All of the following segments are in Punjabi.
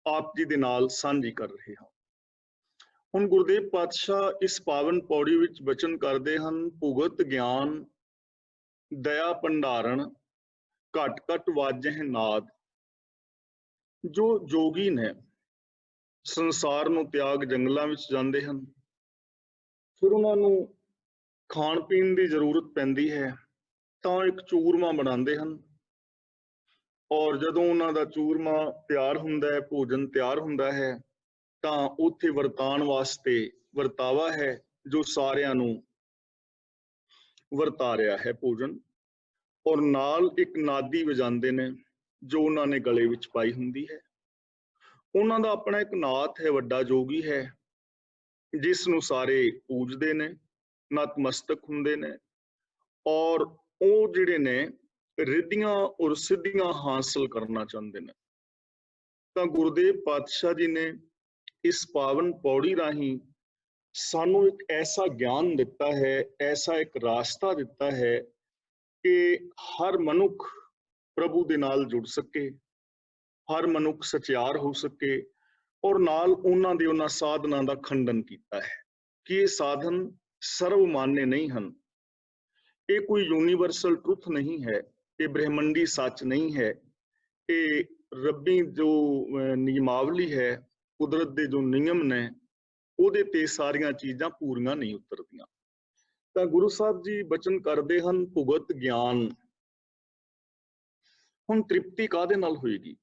ਆਪ ਜੀ ਦੇ ਨਾਲ ਸਾਂਝੀ ਕਰ ਰਹੇ ਹਾਂ। ਹੁਣ ਗੁਰਦੇਵ ਪਾਤਸ਼ਾਹ ਇਸ ਪਾਵਨ ਪੌੜੀ ਵਿੱਚ ਬਚਨ ਕਰਦੇ ਹਨ, ਭੁਗਤ ਗਿਆਨ ਦਇਆ ਭੰਡਾਰਨ ਘਟ ਘਟ ਵਾਜਹਿ ਨਾਦ। ਜੋ ਜੋਗੀ ਨੇ ਸੰਸਾਰ ਨੂੰ ਤਿਆਗ ਜੰਗਲਾਂ ਵਿੱਚ ਜਾਂਦੇ ਹਨ, ਫਿਰ ਉਹਨਾਂ ਨੂੰ ਖਾਣ ਪੀਣ ਦੀ ਜ਼ਰੂਰਤ ਪੈਂਦੀ ਹੈ ਤਾਂ ਇੱਕ ਚੂਰਮਾ ਬਣਾਉਂਦੇ ਹਨ, ਔਰ ਜਦੋਂ ਉਹਨਾਂ ਦਾ ਚੂਰਮਾ ਤਿਆਰ ਹੁੰਦਾ ਹੈ, ਭੋਜਨ ਤਿਆਰ ਹੁੰਦਾ ਹੈ, ਤਾਂ ਉੱਥੇ ਵਰਤਾਉਣ ਵਾਸਤੇ ਵਰਤਾਵਾ ਹੈ ਜੋ ਸਾਰਿਆਂ ਨੂੰ ਵਰਤਾ ਰਿਹਾ ਹੈ ਭੋਜਨ, ਔਰ ਨਾਲ ਇੱਕ ਨਾਦੀ ਵਜਾਉਂਦੇ ਨੇ ਜੋ ਉਹਨਾਂ ਨੇ ਗਲੇ ਵਿੱਚ ਪਾਈ ਹੁੰਦੀ ਹੈ। ਉਹਨਾਂ ਦਾ ਆਪਣਾ ਇੱਕ ਨਾਥ ਹੈ, ਵੱਡਾ ਜੋਗੀ ਹੈ, ਜਿਸ ਨੂੰ ਸਾਰੇ ਪੂਜਦੇ ਨੇ, ਨਤਮਸਤਕ ਹੁੰਦੇ ਨੇ, ਔਰ ਉਹ ਜਿਹੜੇ ਨੇ ਰਿੱਧੀਆਂ ਔਰ ਸਿੱਧੀਆਂ ਹਾਸਲ ਕਰਨਾ ਚਾਹੁੰਦੇ ਨੇ। ਤਾਂ ਗੁਰਦੇਵ ਪਾਤਸ਼ਾਹ ਜੀ ਨੇ ਇਸ ਪਾਵਨ ਪੌੜੀ ਰਾਹੀਂ ਸਾਨੂੰ ਇੱਕ ਐਸਾ ਗਿਆਨ ਦਿੱਤਾ ਹੈ, ਐਸਾ ਇੱਕ ਰਾਸਤਾ ਦਿੱਤਾ ਹੈ ਕਿ ਹਰ ਮਨੁੱਖ ਪ੍ਰਭੂ ਦੇ ਨਾਲ ਜੁੜ ਸਕੇ, ਹਰ ਮਨੁੱਖ ਸਚਿਆਰ ਹੋ ਸਕੇ, ਔਰ ਨਾਲ ਉਹਨਾਂ ਸਾਧਨਾਂ ਦਾ ਖੰਡਨ ਕੀਤਾ ਹੈ ਕਿ ਇਹ ਸਾਧਨ ਸਰਵਮਾਨਯ ਨਹੀਂ ਹਨ, ਇਹ ਕੋਈ ਯੂਨੀਵਰਸਲ ਟਰੁਥ ਨਹੀਂ ਹੈ, ਇਹ ਬ੍ਰਹਿਮੰਡੀ ਸੱਚ ਨਹੀਂ ਹੈ, ਇਹ ਰੱਬੀ ਜੋ ਨਿਯਮਾਵਲੀ ਹੈ, ਕੁਦਰਤ ਦੇ ਜੋ ਨਿਯਮ ਨੇ, ਉਹਦੇ ਤੇ ਸਾਰੀਆਂ ਚੀਜ਼ਾਂ ਪੂਰੀਆਂ ਨਹੀਂ ਉਤਰਦੀਆਂ। ਤਾਂ ਗੁਰੂ ਸਾਹਿਬ ਜੀ ਬਚਨ ਕਰਦੇ ਹਨ, ਭੁਗਤ ਗਿਆਨ। ਹੁਣ ਤ੍ਰਿਪਤੀ ਕਾਹਦੇ ਨਾਲ ਹੋਏਗੀ?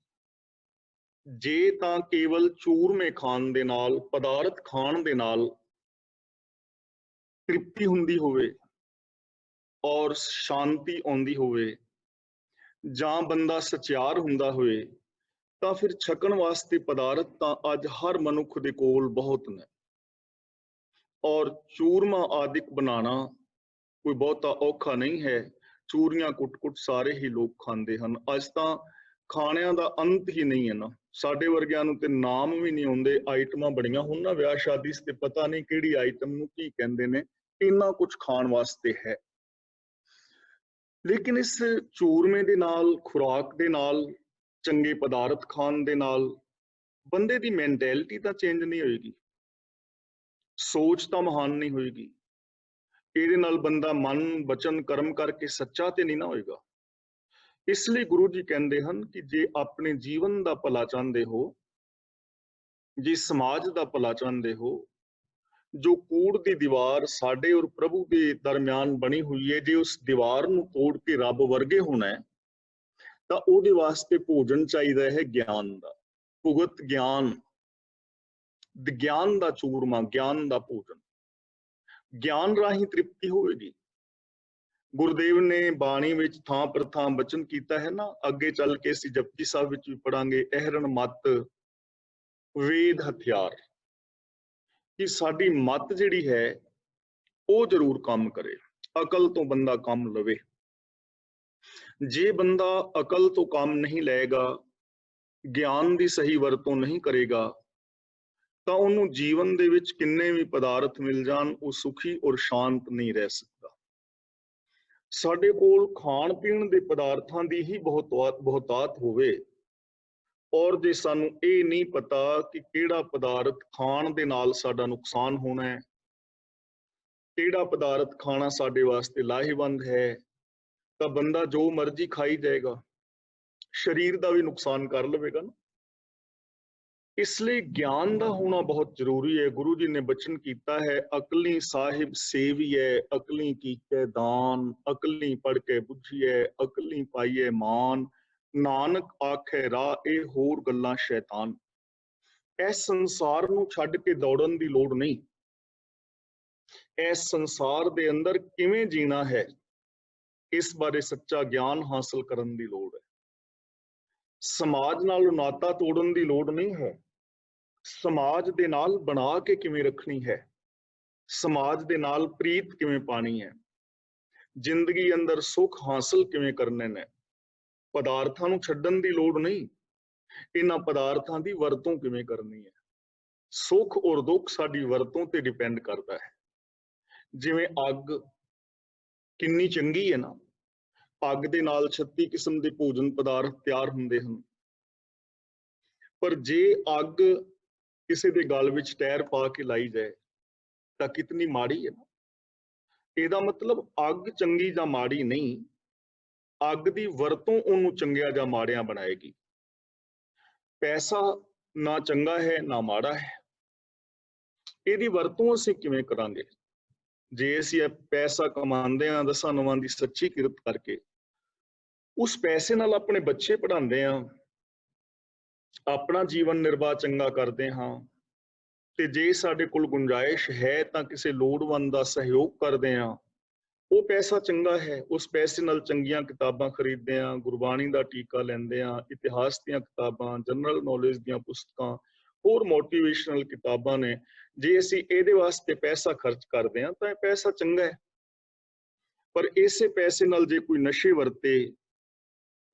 ਜੇ ਤਾਂ ਕੇਵਲ ਚੂਰਮੇ ਖਾਣ ਦੇ ਨਾਲ, ਪਦਾਰਥ ਖਾਣ ਦੇ ਨਾਲ ਤ੍ਰਿਪਤੀ ਹੁੰਦੀ ਹੋਵੇ ਔਰ ਸ਼ਾਂਤੀ ਆਉਂਦੀ ਹੋਵੇ, ਜਾਂ ਬੰਦਾ ਸਚਿਆਰ ਹੁੰਦਾ ਹੋਵੇ, ਤਾਂ ਫਿਰ ਛਕਣ ਵਾਸਤੇ ਪਦਾਰਥ ਤਾਂ ਅੱਜ ਹਰ ਮਨੁੱਖ ਦੇ ਕੋਲ ਬਹੁਤ ਨੇ, ਔਰ ਚੂਰਮਾ ਆਦਿਕ ਬਣਾਉਣਾ ਕੋਈ ਬਹੁਤਾ ਔਖਾ ਨਹੀਂ ਹੈ। ਚੂਰੀਆਂ ਕੁੱਟ-ਕੁੱਟ ਸਾਰੇ ਹੀ ਲੋਕ ਖਾਂਦੇ ਹਨ। ਅੱਜ ਤਾਂ ਖਾਣਿਆਂ ਦਾ ਅੰਤ ਹੀ ਨਹੀਂ ਹੈ ਨਾ, ਸਾਡੇ ਵਰਗਿਆਂ ਨੂੰ ਤੇ ਨਾਮ ਵੀ ਨਹੀਂ ਆਉਂਦੇ, ਆਈਟਮਾਂ ਬੜੀਆਂ ਹੁਣ ਨਾ ਵਿਆਹ ਸ਼ਾਦੀ ਤੇ ਪਤਾ ਨਹੀਂ ਕਿਹੜੀ ਆਈਟਮ ਨੂੰ ਕੀ ਕਹਿੰਦੇ ਨੇ, ਇੰਨਾ ਕੁਝ ਖਾਣ ਵਾਸਤੇ ਹੈ। ਲੇਕਿਨ ਇਸ ਚੂਰਮੇ ਦੇ ਨਾਲ, ਖੁਰਾਕ ਦੇ ਨਾਲ, ਚੰਗੇ ਪਦਾਰਥ ਖਾਣ ਦੇ ਨਾਲ ਬੰਦੇ ਦੀ ਮੈਂਟੈਲਿਟੀ ਤਾਂ ਚੇਂਜ ਨਹੀਂ ਹੋਏਗੀ, ਸੋਚ ਤਾਂ ਮਹਾਨ ਨਹੀਂ ਹੋਏਗੀ। ਇਹਦੇ ਨਾਲ ਬੰਦਾ ਮਨ ਬਚਨ ਕਰਮ ਕਰਕੇ ਸੱਚਾ ਤੇ ਨਹੀਂ ਨਾ ਹੋਏਗਾ। ਇਸ ਲਈ ਗੁਰੂ ਜੀ ਕਹਿੰਦੇ ਹਨ ਕਿ ਜੇ ਆਪਣੇ ਜੀਵਨ ਦਾ ਭਲਾ ਚਾਹੁੰਦੇ ਹੋ, ਜੇ ਸਮਾਜ ਦਾ ਭਲਾ ਚਾਹੁੰਦੇ ਹੋ, ਜੋ ਕੂੜ ਦੀ ਦੀਵਾਰ ਸਾਡੇ ਔਰ ਪ੍ਰਭੂ ਦੇ ਦਰਮਿਆਨ ਬਣੀ ਹੋਈ ਹੈ, ਜੇ ਉਸ ਦੀਵਾਰ ਨੂੰ ਤੋੜ ਕੇ ਰੱਬ ਵਰਗੇ ਹੋਣਾ ਹੈ, ਤਾਂ ਉਹਦੇ ਵਾਸਤੇ ਭੋਜਨ ਚਾਹੀਦਾ ਹੈ ਗਿਆਨ ਦਾ। ਭੁਗਤ ਗਿਆਨ, ਗਿਆਨ ਦਾ ਚੂਰਮਾ, ਗਿਆਨ ਦਾ ਭੋਜਨ। ਗਿਆਨ ਰਾਹੀਂ ਤ੍ਰਿਪਤੀ ਹੋਵੇਗੀ। ਗੁਰਦੇਵ ਨੇ ਬਾਣੀ ਵਿੱਚ ਥਾਂ ਪਰ ਥਾਂ ਬਚਨ ਕੀਤਾ ਹੈ ਨਾ, ਅੱਗੇ ਚੱਲ ਕੇ ਅਸੀਂ ਜਪਜੀ ਸਾਹਿਬ ਵਿੱਚ ਵੀ ਪੜਾਂਗੇ, ਅਹਰਣ ਮਤ ਵੇਦ ਹਥਿਆਰ, ਕਿ ਸਾਡੀ ਮਤ ਜਿਹੜੀ ਹੈ ਉਹ ਜ਼ਰੂਰ ਕੰਮ ਕਰੇ, ਅਕਲ ਤੋਂ ਬੰਦਾ ਕੰਮ ਲਵੇ। ਜੇ ਬੰਦਾ ਅਕਲ ਤੋਂ ਕੰਮ ਨਹੀਂ ਲਏਗਾ, ਗਿਆਨ ਦੀ ਸਹੀ ਵਰਤੋਂ ਨਹੀਂ ਕਰੇਗਾ, ਤਾਂ ਉਹਨੂੰ ਜੀਵਨ ਦੇ ਵਿੱਚ ਕਿੰਨੇ ਵੀ ਪਦਾਰਥ ਮਿਲ ਜਾਣ, ਉਹ ਸੁਖੀ ਔਰ ਸ਼ਾਂਤ ਨਹੀਂ ਰਹਿ ਸਕਦਾ। ਸਾਡੇ ਕੋਲ ਖਾਣ ਪੀਣ ਦੇ ਪਦਾਰਥਾਂ ਦੀ ਹੀ ਬਹੁਤਾਤ ਹੋਵੇ, ਔਰ ਜੇ ਸਾਨੂੰ ਇਹ ਨਹੀਂ ਪਤਾ ਕਿ ਕਿਹੜਾ ਪਦਾਰਥ ਖਾਣ ਦੇ ਨਾਲ ਸਾਡਾ ਨੁਕਸਾਨ ਹੋਣਾ ਹੈ, ਕਿਹੜਾ ਪਦਾਰਥ ਖਾਣਾ ਸਾਡੇ ਵਾਸਤੇ ਲਾਹੇਵੰਦ ਹੈ, ਤਾਂ ਬੰਦਾ ਜੋ ਮਰਜ਼ੀ ਖਾਈ ਜਾਏਗਾ, ਸਰੀਰ ਦਾ ਵੀ ਨੁਕਸਾਨ ਕਰ ਲਵੇਗਾ ਨਾ। ਇਸ ਲਈ ਗਿਆਨ ਦਾ ਹੋਣਾ ਬਹੁਤ ਜ਼ਰੂਰੀ ਹੈ। ਗੁਰੂ ਜੀ ਨੇ ਬਚਨ ਕੀਤਾ ਹੈ, ਅਕਲੀ ਸਾਹਿਬ ਸੇਵੀਐ, ਅਕਲੀ ਕੀਤੇ ਦਾਨ, ਅਕਲੀ ਪੜ ਕੇ ਬੁੱਝੀਐ, ਅਕਲੀ ਪਾਈਐ ਮਾਨ, ਨਾਨਕ ਆਖੇ ਰਾਹ ਇਹ ਹੋਰ ਗੱਲਾਂ ਸ਼ੈਤਾਨ। ਇਸ ਸੰਸਾਰ ਨੂੰ ਛੱਡ ਕੇ ਦੌੜਨ ਦੀ ਲੋੜ ਨਹੀਂ, ਇਸ ਸੰਸਾਰ ਦੇ ਅੰਦਰ ਕਿਵੇਂ ਜੀਣਾ ਹੈ, ਇਸ ਬਾਰੇ ਸੱਚਾ ਗਿਆਨ ਹਾਸਲ ਕਰਨ ਦੀ ਲੋੜ ਹੈ। ਸਮਾਜ ਨਾਲ ਨਾਤਾ ਤੋੜਨ ਦੀ ਲੋੜ ਨਹੀਂ ਹੈ, ਸਮਾਜ ਦੇ ਨਾਲ ਬਣਾ ਕੇ ਕਿਵੇਂ ਰੱਖਣੀ ਹੈ, ਸਮਾਜ ਦੇ ਨਾਲ ਪ੍ਰੀਤ ਕਿਵੇਂ ਪਾਣੀ ਹੈ, ਜ਼ਿੰਦਗੀ ਅੰਦਰ ਸੁੱਖ ਹਾਸਲ ਕਿਵੇਂ ਕਰਨੇ ਨੇ। ਪਦਾਰਥਾਂ ਨੂੰ ਛੱਡਣ ਦੀ ਲੋੜ ਨਹੀਂ, ਇਹਨਾਂ ਪਦਾਰਥਾਂ ਦੀ ਵਰਤੋਂ ਕਿਵੇਂ ਕਰਨੀ ਹੈ। ਸੁੱਖ ਔਰ ਦੁੱਖ ਸਾਡੀ ਵਰਤੋਂ ਤੇ ਡਿਪੈਂਡ ਕਰਦਾ ਹੈ। ਜਿਵੇਂ ਅੱਗ ਕਿੰਨੀ ਚੰਗੀ ਹੈ ਨਾ, ਅੱਗ ਦੇ ਨਾਲ 36 ਕਿਸਮ ਦੇ ਭੋਜਨ ਪਦਾਰਥ ਤਿਆਰ ਹੁੰਦੇ ਹਨ, पर जे अग किसी के गल विच टैर पा के लाई जाए तो कितनी माड़ी है ना। ਇਹਦਾ मतलब अग चंगी ਜਾਂ माड़ी नहीं, अग की वरतों ਉਹਨੂੰ ਚੰਗਿਆ ਜਾਂ ਮਾੜਿਆਂ ਬਣਾਏਗੀ। पैसा ना चंगा है ना माड़ा है, ਇਹਦੀ ਵਰਤੋਂ ਅਸੀਂ ਕਿਵੇਂ ਕਰਾਂਗੇ। ਜੇ ਅਸੀਂ ਪੈਸਾ ਕਮਾਉਂਦੇ ਹਾਂ ਦਸਾਂ ਨਵਾਂ ਦੀ ਸੱਚੀ ਕਿਰਤ ਕਰਕੇ, ਉਸ ਪੈਸੇ ਨਾਲ ਆਪਣੇ ਬੱਚੇ ਪੜ੍ਹਾਉਂਦੇ ਹਾਂ, ਆਪਣਾ ਜੀਵਨ ਨਿਰਵਾਹ ਚੰਗਾ ਕਰਦੇ ਹਾਂ, ਤੇ ਜੇ ਸਾਡੇ ਕੋਲ ਗੁੰਜਾਇਸ਼ ਹੈ ਤਾਂ ਕਿਸੇ ਲੋੜਵੰਦ ਦਾ ਸਹਿਯੋਗ ਕਰਦੇ ਹਾਂ, ਉਹ ਪੈਸਾ ਚੰਗਾ ਹੈ। ਉਸ ਪੈਸੇ ਨਾਲ ਚੰਗੀਆਂ ਕਿਤਾਬਾਂ ਖਰੀਦਦੇ ਹਾਂ, ਗੁਰਬਾਣੀ ਦਾ ਟੀਕਾ ਲੈਂਦੇ ਹਾਂ, ਇਤਿਹਾਸ ਦੀਆਂ ਕਿਤਾਬਾਂ, ਜਨਰਲ ਨੌਲੇਜ ਦੀਆਂ ਪੁਸਤਕਾਂ, ਹੋਰ ਮੋਟੀਵੇਸ਼ਨਲ ਕਿਤਾਬਾਂ ਨੇ। ਜੇ ਅਸੀਂ ਇਹਦੇ ਵਾਸਤੇ ਪੈਸਾ ਖਰਚ ਕਰਦੇ ਹਾਂ ਤਾਂ ਇਹ ਪੈਸਾ ਚੰਗਾ ਹੈ। ਪਰ ਇਸੇ ਪੈਸੇ ਨਾਲ ਜੇ ਕੋਈ ਨਸ਼ੇ ਵਰਤੇ,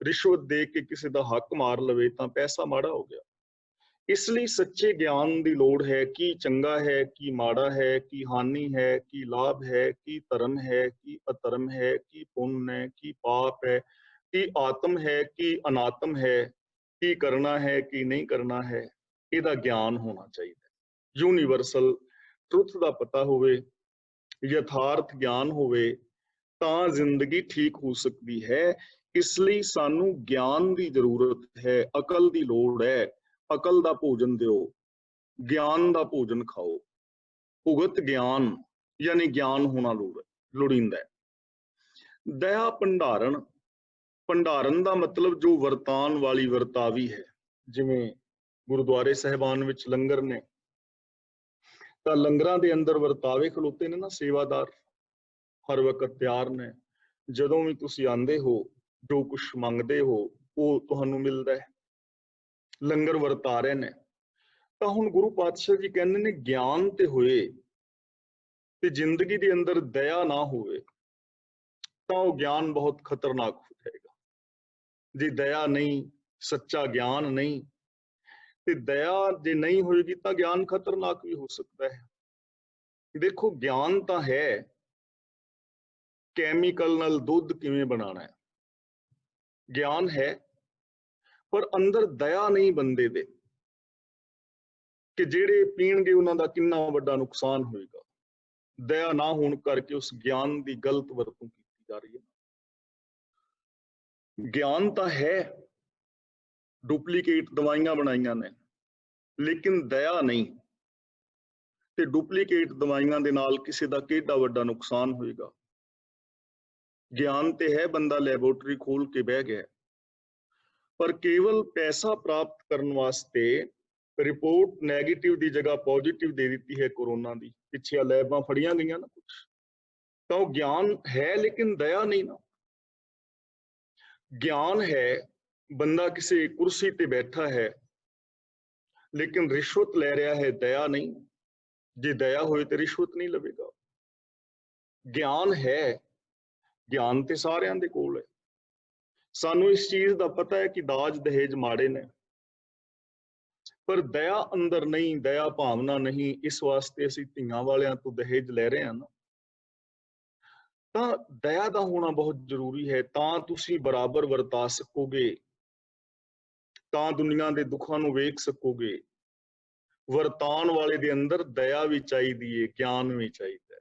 ਰਿਸ਼ਵਤ ਦੇ ਕੇ ਕਿਸੇ ਦਾ ਹੱਕ ਮਾਰ ਲਵੇ ਤਾਂ ਪੈਸਾ ਮਾੜਾ ਹੋ ਗਿਆ। ਇਸ ਲਈ ਸੱਚੇ ਗਿਆਨ ਦੀ ਲੋੜ ਹੈ। ਕੀ ਚੰਗਾ ਹੈ, ਕੀ ਮਾੜਾ ਹੈ, ਕੀ ਹਾਨੀ ਹੈ, ਕੀ ਲਾਭ ਹੈ, ਕੀ ਧਰਮ ਹੈ, ਕੀ ਅਧਰਮ ਹੈ, ਕੀ ਪੁੰਨ ਹੈ, ਕੀ ਪਾਪ ਹੈ, ਕੀ ਆਤਮ ਹੈ, ਕੀ ਅਨਾਤਮ ਹੈ, ਕੀ ਕਰਨਾ ਹੈ, ਕੀ ਨਹੀਂ ਕਰਨਾ ਹੈ, ਇਹਦਾ ਗਿਆਨ ਹੋਣਾ ਚਾਹੀਦਾ। ਯੂਨੀਵਰਸਲ ਟਰੁੱਥ ਦਾ ਪਤਾ ਹੋਵੇ, ਯਥਾਰਥ ਗਿਆਨ ਹੋਵੇ ਤਾਂ ਜ਼ਿੰਦਗੀ ਠੀਕ ਹੋ ਸਕਦੀ ਹੈ। ਇਸ ਲਈ ਸਾਨੂੰ ਗਿਆਨ ਦੀ ਜ਼ਰੂਰਤ ਹੈ, ਅਕਲ ਦੀ ਲੋੜ ਹੈ। ਅਕਲ ਦਾ ਭੋਜਨ ਦਿਓ, ਗਿਆਨ ਦਾ ਭੋਜਨ ਖਾਓ। ਭੁਗਤ ਗਿਆਨ ਯਾਨੀ ਗਿਆਨ ਹੋਣਾ ਲੋੜੀਂਦਾ ਹੈ। ਦਇਆ ਭੰਡਾਰਨ, ਭੰਡਾਰਨ ਦਾ ਮਤਲਬ ਜੋ ਵਰਤਾਨ ਵਾਲੀ ਵਰਤਾਵੀ ਹੈ। ਜਿਵੇਂ ਗੁਰਦੁਆਰੇ ਸਾਹਿਬਾਨ ਵਿੱਚ ਲੰਗਰ ਨੇ ਤਾਂ ਲੰਗਰਾਂ ਦੇ ਅੰਦਰ ਵਰਤਾਵੇ ਖਲੋਤੇ ਨੇ ਨਾ, ਸੇਵਾਦਾਰ ਹਰ ਵਕਤ ਤਿਆਰ ਨੇ। ਜਦੋਂ ਵੀ ਤੁਸੀਂ ਆਉਂਦੇ ਹੋ, ਜੋ ਕੁਛ ਮੰਗਦੇ ਹੋ ਉਹ ਤੁਹਾਨੂੰ ਮਿਲਦਾ ਹੈ। ਲੰਗਰ ਵਰਤਾ ਰਹੇ ਨੇ। ਤਾਂ ਹੁਣ ਗੁਰੂ ਪਾਤਸ਼ਾਹ ਜੀ ਕਹਿੰਦੇ ਨੇ ਗਿਆਨ ਤੇ ਹੋਏ ਤੇ ਜ਼ਿੰਦਗੀ ਦੇ ਅੰਦਰ ਦਇਆ ਨਾ ਹੋਵੇ ਤਾਂ ਉਹ ਗਿਆਨ ਬਹੁਤ ਖਤਰਨਾਕ ਹੋ ਜਾਏਗਾ। ਜੇ ਦਇਆ ਨਹੀਂ, ਸੱਚਾ ਗਿਆਨ ਨਹੀਂ, ਤੇ ਦਇਆ ਜੇ ਨਹੀਂ ਹੋਏਗੀ ਤਾਂ ਗਿਆਨ ਖਤਰਨਾਕ ਵੀ ਹੋ ਸਕਦਾ ਹੈ। ਦੇਖੋ ਗਿਆਨ ਤਾਂ ਹੈ, ਕੈਮੀਕਲ ਨਾਲ ਦੁੱਧ ਕਿਵੇਂ ਬਣਾਉਣਾ ਹੈ, ਗਿਆਨ ਹੈ, ਪਰ ਅੰਦਰ ਦਇਆ ਨਹੀਂ ਬੰਦੇ ਦੇ, ਕਿ ਜਿਹੜੇ ਪੀਣਗੇ ਉਹਨਾਂ ਦਾ ਕਿੰਨਾ ਵੱਡਾ ਨੁਕਸਾਨ ਹੋਏਗਾ। ਦਇਆ ਨਾ ਹੋਣ ਕਰਕੇ ਉਸ ਗਿਆਨ ਦੀ ਗਲਤ ਵਰਤੋਂ ਕੀਤੀ ਜਾ ਰਹੀ ਹੈ। ਗਿਆਨ ਤਾਂ ਹੈ, ਡੁਪਲੀਕੇਟ ਦਵਾਈਆਂ ਬਣਾਈਆਂ ਨੇ, ਲੇਕਿਨ ਦਇਆ ਨਹੀਂ। ਤੇ ਡੁਪਲੀਕੇਟ ਦਵਾਈਆਂ ਦੇ ਨਾਲ ਕਿਸੇ ਦਾ ਕਿੰਨਾ ਵੱਡਾ ਨੁਕਸਾਨ ਹੋਏਗਾ। ਗਿਆਨ ਤੇ ਹੈ, ਬੰਦਾ ਲੈਬੋਰਟਰੀ ਖੋਲ ਕੇ ਬਹਿ ਗਿਆ, ਪਰ ਕੇਵਲ ਪੈਸਾ ਪ੍ਰਾਪਤ ਕਰਨ ਵਾਸਤੇ ਰਿਪੋਰਟ ਨੈਗੇਟਿਵ ਦੀ ਜਗ੍ਹਾ ਪੋਜ਼ਿਟਿਵ ਦੇ ਦਿੱਤੀ ਹੈ ਕੋਰੋਨਾ ਦੀ। ਪਿੱਛੇ ਲੈਬਾਂ ਫੜੀਆਂ ਗਈਆਂ ਨਾ ਕੁਛ, ਤਾਂ ਉਹ ਗਿਆਨ ਹੈ ਲੇਕਿਨ ਦਇਆ ਨਹੀਂ ਨਾ। ਗਿਆਨ ਹੈ, ਬੰਦਾ ਕਿਸੇ ਕੁਰਸੀ ਤੇ ਬੈਠਾ ਹੈ ਲੇਕਿਨ ਰਿਸ਼ਵਤ ਲੈ ਰਿਹਾ ਹੈ, ਦਇਆ ਨਹੀਂ। ਜੇ ਦਇਆ ਹੋਏ ਤੇ ਰਿਸ਼ਵਤ ਨਹੀਂ ਲਵੇਗਾ। ਗਿਆਨ ਹੈ, ਗਿਆਨ ਤੇ ਸਾਰਿਆਂ ਦੇ ਕੋਲ ਹੈ। ਸਾਨੂੰ ਇਸ ਚੀਜ਼ ਦਾ ਪਤਾ ਹੈ ਕਿ ਦਾਜ ਦਹੇਜ ਮਾੜੇ ਨੇ, ਪਰ ਦਇਆ ਅੰਦਰ ਨਹੀਂ, ਦਇਆ ਭਾਵਨਾ ਨਹੀਂ। ਇਸ ਵਾਸਤੇ ਅਸੀਂ ਧੀਆਂ ਵਾਲਿਆਂ ਤੋਂ ਦਹੇਜ ਲੈ ਰਹੇ ਹਾਂ ਨਾ। ਤਾਂ ਦਇਆ ਦਾ ਹੋਣਾ ਬਹੁਤ ਜ਼ਰੂਰੀ ਹੈ, ਤਾਂ ਤੁਸੀਂ ਬਰਾਬਰ ਵਰਤਾ ਸਕੋਗੇ, ਤਾਂ ਦੁਨੀਆ ਦੇ ਦੁੱਖਾਂ ਨੂੰ ਵੇਖ ਸਕੋਗੇ। ਵਰਤਾਨ ਵਾਲੇ ਦੇ ਅੰਦਰ ਦਇਆ ਵੀ ਚਾਹੀਦੀ ਹੈ, ਗਿਆਨ ਵੀ ਚਾਹੀਦਾ ਹੈ।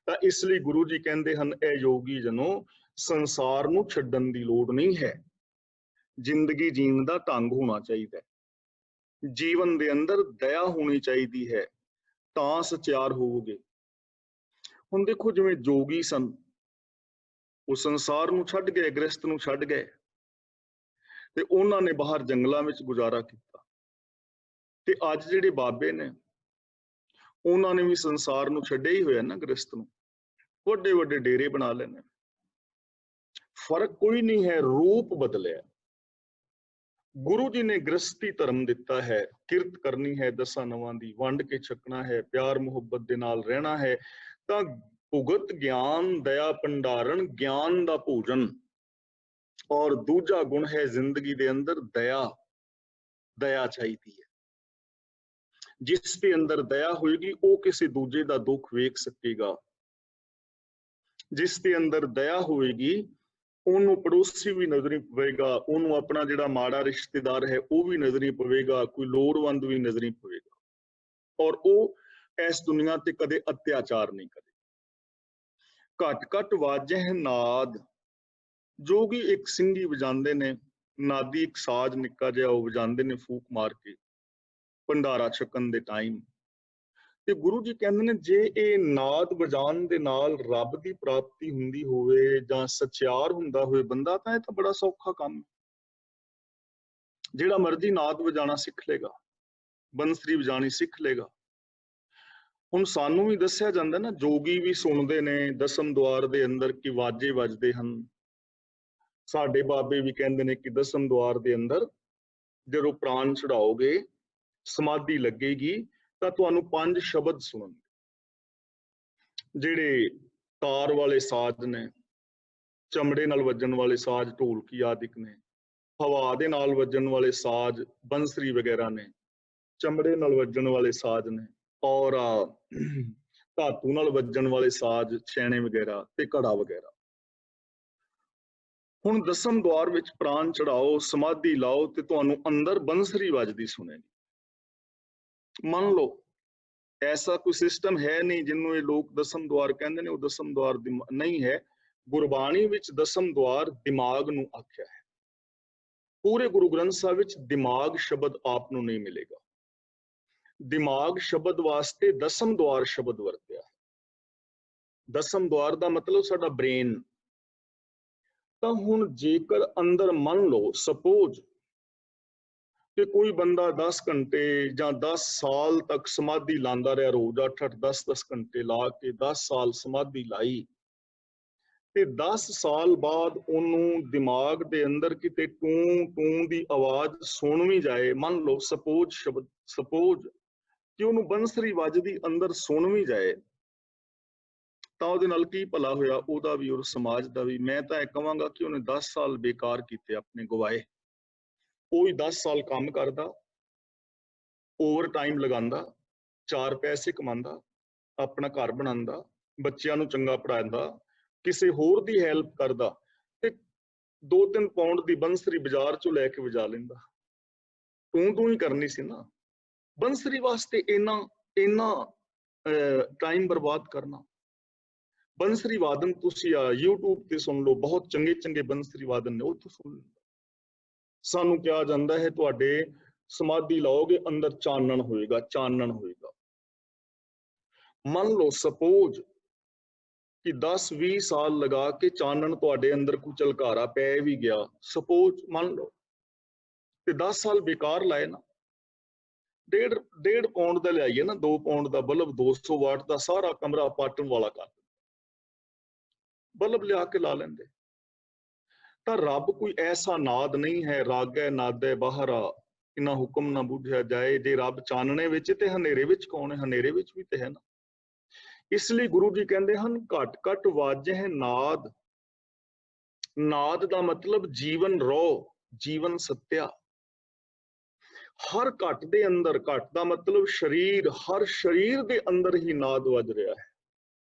ਤਾਂ ਇਸ ਲਈ ਗੁਰੂ ਜੀ ਕਹਿੰਦੇ ਹਨ, ਇਹ ਯੋਗੀ ਜਨੋ, ਸੰਸਾਰ ਨੂੰ ਛੱਡਣ ਦੀ ਲੋੜ ਨਹੀਂ ਹੈ, ਜ਼ਿੰਦਗੀ ਜੀਣ ਦਾ ਢੰਗ ਹੋਣਾ ਚਾਹੀਦਾ ਹੈ। ਜੀਵਨ ਦੇ ਅੰਦਰ ਦਇਆ ਹੋਣੀ ਚਾਹੀਦੀ ਹੈ, ਤਾਂ ਸਚਿਆਰ ਹੋਵੋਗੇ। ਹੁਣ ਦੇਖੋ, ਜਿਵੇਂ ਜੋਗੀ ਸਨ, ਉਹ ਸੰਸਾਰ ਨੂੰ ਛੱਡ ਗਏ, ਗ੍ਰਸਤ ਨੂੰ ਛੱਡ ਗਏ, ਤੇ ਉਹਨਾਂ ਨੇ ਬਾਹਰ ਜੰਗਲਾਂ ਵਿੱਚ ਗੁਜ਼ਾਰਾ ਕੀਤਾ। ਤੇ ਅੱਜ ਜਿਹੜੇ ਬਾਬੇ ਨੇ, ਉਹਨਾਂ ਨੇ ਵੀ ਸੰਸਾਰ ਨੂੰ ਛੱਡਿਆ ਹੀ ਹੋਇਆ ਨਾ, ਗ੍ਰਸਤ ਨੂੰ। ਵੱਡੇ ਵੱਡੇ ਡੇਰੇ ਬਣਾ ਲੈਣੇ। ਫਰਕ ਕੋਈ ਨਹੀਂ ਹੈ, ਰੂਪ ਬਦਲਿਆ। ਗੁਰੂ ਜੀ ਨੇ ਗ੍ਰਸਤੀ ਧਰਮ ਦਿੱਤਾ ਹੈ, ਕਿਰਤ ਕਰਨੀ ਹੈ ਦਸਾਂ ਨਵਾਂ ਦੀ, ਵੰਡ ਕੇ ਛਕਣਾ ਹੈ, ਪਿਆਰ ਮੁਹੱਬਤ ਦੇ ਨਾਲ ਰਹਿਣਾ ਹੈ। ਤਾਂ ਭੁਗਤ ਗਿਆਨ, ਦਇਆ ਭੰਡਾਰਨ, ਗਿਆਨ ਦਾ ਭੋਜਨ। ਔਰ ਦੂਜਾ ਗੁਣ ਹੈ ਜ਼ਿੰਦਗੀ ਦੇ ਅੰਦਰ ਦਇਆ। ਦਇਆ ਚਾਹੀਦੀ ਹੈ। ਜਿਸ ਦੇ ਅੰਦਰ ਦਇਆ ਹੋਏਗੀ ਉਹ ਕਿਸੇ ਦੂਜੇ ਦਾ ਦੁੱਖ ਵੇਖ ਸਕੇਗਾ। ਜਿਸ ਦੇ ਅੰਦਰ ਦਇਆ ਹੋਏਗੀ ਉਹਨੂੰ ਪੜੋਸੀ ਵੀ ਨਜ਼ਰ ਨਹੀਂ ਪਵੇਗਾ, ਉਹਨੂੰ ਆਪਣਾ ਜਿਹੜਾ ਮਾੜਾ ਰਿਸ਼ਤੇਦਾਰ ਹੈ ਉਹ ਵੀ ਨਜ਼ਰ ਨਹੀਂ ਪਵੇਗਾ, ਕੋਈ ਲੋੜਵੰਦ ਵੀ ਨਜ਼ਰ ਨਹੀਂ ਪਵੇਗਾ, ਔਰ ਉਹ ਇਸ ਦੁਨੀਆ ਤੇ ਕਦੇ ਅਤਿਆਚਾਰ ਨਹੀਂ ਕਰੇ। ਘਟ ਘਟ ਵਾਜਹਿ ਨਾਦ, ਜੋ ਵੀ ਇੱਕ ਸਿੰਘੀ ਵਜਾਉਂਦੇ ਨੇ, ਨਾਦੀ ਇੱਕ ਸਾਜ਼ ਨਿੱਕਾ ਜਿਹਾ ਉਹ ਵਜਾਉਂਦੇ ਨੇ ਫੂਕ ਮਾਰ ਕੇ ਭੰਡਾਰਾ ਛਕਣ ਦੇ ਟਾਈਮ। ਤੇ ਗੁਰੂ ਜੀ ਕਹਿੰਦੇ ਨੇ ਜੇ ਇਹ ਨਾਦ ਵਜਾਉਣ ਦੇ ਨਾਲ ਰੱਬ ਦੀ ਪ੍ਰਾਪਤੀ ਹੁੰਦੀ ਹੋਵੇ ਜਾਂ ਸਚਿਆਰ ਹੁੰਦਾ ਹੋਵੇ ਬੰਦਾ, ਤਾਂ ਇਹ ਤਾਂ ਬੜਾ ਸੌਖਾ ਕੰਮ ਹੈ। ਜਿਹੜਾ ਮਰਜ਼ੀ ਨਾਦ ਵਜਾਣਾ ਸਿੱਖ ਲੇਗਾ, ਬੰਸਰੀ ਵਜਾਣੀ ਸਿੱਖ ਲੇਗਾ। ਹੁਣ ਸਾਨੂੰ ਵੀ ਦੱਸਿਆ ਜਾਂਦਾ ਨਾ, ਜੋਗੀ ਵੀ ਸੁਣਦੇ ਨੇ ਦਸਮ ਦੁਆਰ ਦੇ ਅੰਦਰ ਕਿ ਵਾਜੇ ਵੱਜਦੇ ਹਨ। ਸਾਡੇ ਬਾਬੇ ਵੀ ਕਹਿੰਦੇ ਨੇ ਕਿ ਦਸਮ ਦੁਆਰ ਦੇ ਅੰਦਰ ਜਦੋਂ ਪ੍ਰਾਣ ਚੜਾਓਗੇ, ਸਮਾਧੀ ਲੱਗੇਗੀ, ਤਾਂ ਤੁਹਾਨੂੰ 5 ਸ਼ਬਦ ਸੁਣਨਗੇ, ਜਿਹੜੇ ਤਾਰ ਵਾਲੇ ਸਾਜ਼ ਨੇ, ਚਮੜੇ ਨਾਲ ਵੱਜਣ ਵਾਲੇ ਸਾਜ਼ ਢੋਲਕੀ ਆਦਿਕ ਨੇ, ਹਵਾ ਦੇ ਨਾਲ ਵੱਜਣ ਵਾਲੇ ਸਾਜ਼ ਬੰਸਰੀ ਵਗੈਰਾ ਨੇ, ਚਮੜੇ ਨਾਲ ਵੱਜਣ ਵਾਲੇ ਸਾਜ਼ ਨੇ, ਔਰ ਧਾਤੂ ਨਾਲ ਵੱਜਣ ਵਾਲੇ ਸਾਜ਼ ਛੈਣੇ ਵਗੈਰਾ ਤੇ ਘੜਾ ਵਗੈਰਾ। ਹੁਣ ਦਸਮ ਦੁਆਰ ਵਿੱਚ ਪ੍ਰਾਣ ਚੜਾਓ, ਸਮਾਧੀ ਲਾਓ, ਤੇ ਤੁਹਾਨੂੰ ਅੰਦਰ ਬੰਸਰੀ ਵੱਜਦੀ ਸੁਣੇਗੀ। ਮੰਨ ਲਓ ਐਸਾ ਕੋਈ ਸਿਸਟਮ ਹੈ ਨਹੀਂ ਜਿਹਨੂੰ ਇਹ ਲੋਕ ਦਸਮ ਦੁਆਰ ਕਹਿੰਦੇ ਨੇ, ਉਹ ਦਸਮ ਦੁਆਰ ਨਹੀਂ ਹੈ। ਗੁਰਬਾਣੀ ਵਿੱਚ ਦਸਮ ਦੁਆਰ ਦਿਮਾਗ ਨੂੰ ਆਖਿਆ ਹੈ। ਪੂਰੇ ਗੁਰੂ ਗ੍ਰੰਥ ਸਾਹਿਬ ਵਿੱਚ ਦਿਮਾਗ ਸ਼ਬਦ ਆਪ ਨੂੰ ਨਹੀਂ ਮਿਲੇਗਾ। ਦਿਮਾਗ ਸ਼ਬਦ ਵਾਸਤੇ ਦਸਮ ਦੁਆਰ ਸ਼ਬਦ ਵਰਤਿਆ ਹੈ। ਦਸਮ ਦੁਆਰ ਦਾ ਮਤਲਬ ਸਾਡਾ ਬ੍ਰੇਨ। ਤਾਂ ਹੁਣ ਜੇਕਰ ਅੰਦਰ ਮੰਨ ਲਓ ਸਪੋਜ਼ ਕਿ ਕੋਈ ਬੰਦਾ 10 ਘੰਟੇ ਜਾਂ 10 ਸਾਲ ਤੱਕ ਸਮਾਧੀ ਲਾਉਂਦਾ ਰਿਹਾ, ਰੋਜ਼ 8-8 10-10 ਘੰਟੇ ਲਾ ਕੇ 10 ਸਾਲ ਸਮਾਧੀ ਲਾਈ, ਤੇ 10 ਸਾਲ ਬਾਅਦ ਉਹਨੂੰ ਦਿਮਾਗ ਦੇ ਅੰਦਰ ਕਿਤੇ ਟੂੰ ਟੂੰ ਦੀ ਆਵਾਜ਼ ਸੁਣ ਵੀ ਜਾਏ, ਮੰਨ ਲਓ ਸਪੋਜ਼ ਕਿ ਉਹਨੂੰ ਬੰਸਰੀ ਵੱਜਦੀ ਅੰਦਰ ਸੁਣ ਵੀ ਜਾਏ, ਤਾਂ ਉਹਦੇ ਨਾਲ ਕੀ ਭਲਾ ਹੋਇਆ, ਉਹਦਾ ਵੀ ਔਰ ਸਮਾਜ ਦਾ ਵੀ। ਮੈਂ ਤਾਂ ਇਹ ਕਹਾਂਗਾ ਕਿ ਉਹਨੇ 10 ਸਾਲ ਬੇਕਾਰ ਕੀਤੇ, ਆਪਣੇ ਗਵਾਏ। ਉਹ ਵੀ 10 ਸਾਲ ਕੰਮ ਕਰਦਾ, ਓਵਰ ਟਾਈਮ ਲਗਾਉਂਦਾ, 4 ਪੈਸੇ ਕਮਾਉਂਦਾ, ਆਪਣਾ ਘਰ ਬਣਾਉਂਦਾ, ਬੱਚਿਆਂ ਨੂੰ ਚੰਗਾ ਪੜ੍ਹਾਉਂਦਾ, ਕਿਸੇ ਹੋਰ ਦੀ ਹੈਲਪ ਕਰਦਾ, ਤੇ 2-3 ਪਾਉਂਡ ਦੀ ਬੰਸਰੀ ਬਾਜ਼ਾਰ ਚੋਂ ਲੈ ਕੇ ਵਜਾ ਲੈਂਦਾ। ਤੂੰ ਹੀ ਕਰਨੀ ਸੀ ਨਾ, ਬੰਸਰੀ ਵਾਸਤੇ ਇੰਨਾ ਟਾਈਮ ਬਰਬਾਦ ਕਰਨਾ। ਬੰਸਰੀ ਵਾਦਨ ਤੁਸੀਂ YouTube ਤੇ ਸੁਣ ਲਓ, ਬਹੁਤ ਚੰਗੇ ਚੰਗੇ ਬੰਸਰੀ ਵਾਦਨ ਨੇ, ਉਹ ਤੋਂ ਸੁਣ ਲਓ। ਸਾਨੂੰ ਕਿਹਾ ਜਾਂਦਾ ਹੈ ਤੁਹਾਡੇ ਸਮਾਧੀ ਲਾਓਗੇ ਅੰਦਰ ਚਾਨਣ ਹੋਏਗਾ, ਚਾਨਣ ਹੋਏਗਾ। ਮੰਨ ਲਓ ਸਪੋਜ਼ ਕਿ 10-20 ਸਾਲ ਲਗਾ ਕੇ ਚਾਨਣ ਤੁਹਾਡੇ ਅੰਦਰ ਕੋਈ ਝਲਕਾਰਾ ਪੈ ਵੀ ਗਿਆ, ਸਪੋਜ਼ ਮੰਨ ਲਓ, ਤੇ 10 ਸਾਲ ਬੇਕਾਰ ਲਾਏ ਨਾ। 1.5 ਪਾਉਂਡ ਦਾ ਲਿਆਈਏ ਨਾ, 2 ਪਾਉਂਡ ਦਾ ਬਲਬ 200 ਵਾਟ ਦਾ, ਸਾਰਾ ਕਮਰਾ ਪਾਟਣ ਵਾਲਾ ਕਰ ਬਲਬ ਲਿਆ ਕੇ ਲਾ ਲੈਂਦੇ। ਤਾਂ ਰੱਬ ਕੋਈ ਐਸਾ ਨਾਦ ਨਹੀਂ ਹੈ, ਰਾਗੈ ਨਾਦੈ ਬਾਹਰਾ ਇਨਾ ਹੁਕਮ ਨਾ ਬੁਝਿਆ ਜਾਏ। ਜੇ ਰੱਬ ਚਾਨਣੇ ਵਿੱਚ ਤੇ ਹਨੇਰੇ ਵਿੱਚ ਕੌਣ ਹੈ? ਹਨੇਰੇ ਵਿੱਚ ਵੀ ਤੇ ਹੈ ਨਾ। ਇਸ ਲਈ ਗੁਰੂ ਜੀ ਕਹਿੰਦੇ ਹਨ ਘਟ ਘਟ ਵਾਜਹਿ ਨਾਦ। ਨਾਦ ਦਾ ਮਤਲਬ ਜੀਵਨ ਰੋ, ਜੀਵਨ ਸੱਤਿਆ। ਹਰ ਘਟ ਦੇ ਅੰਦਰ, ਘਟ ਦਾ ਮਤਲਬ ਸਰੀਰ, ਹਰ ਸਰੀਰ ਦੇ ਅੰਦਰ ਹੀ ਨਾਦ ਵੱਜ ਰਿਹਾ ਹੈ,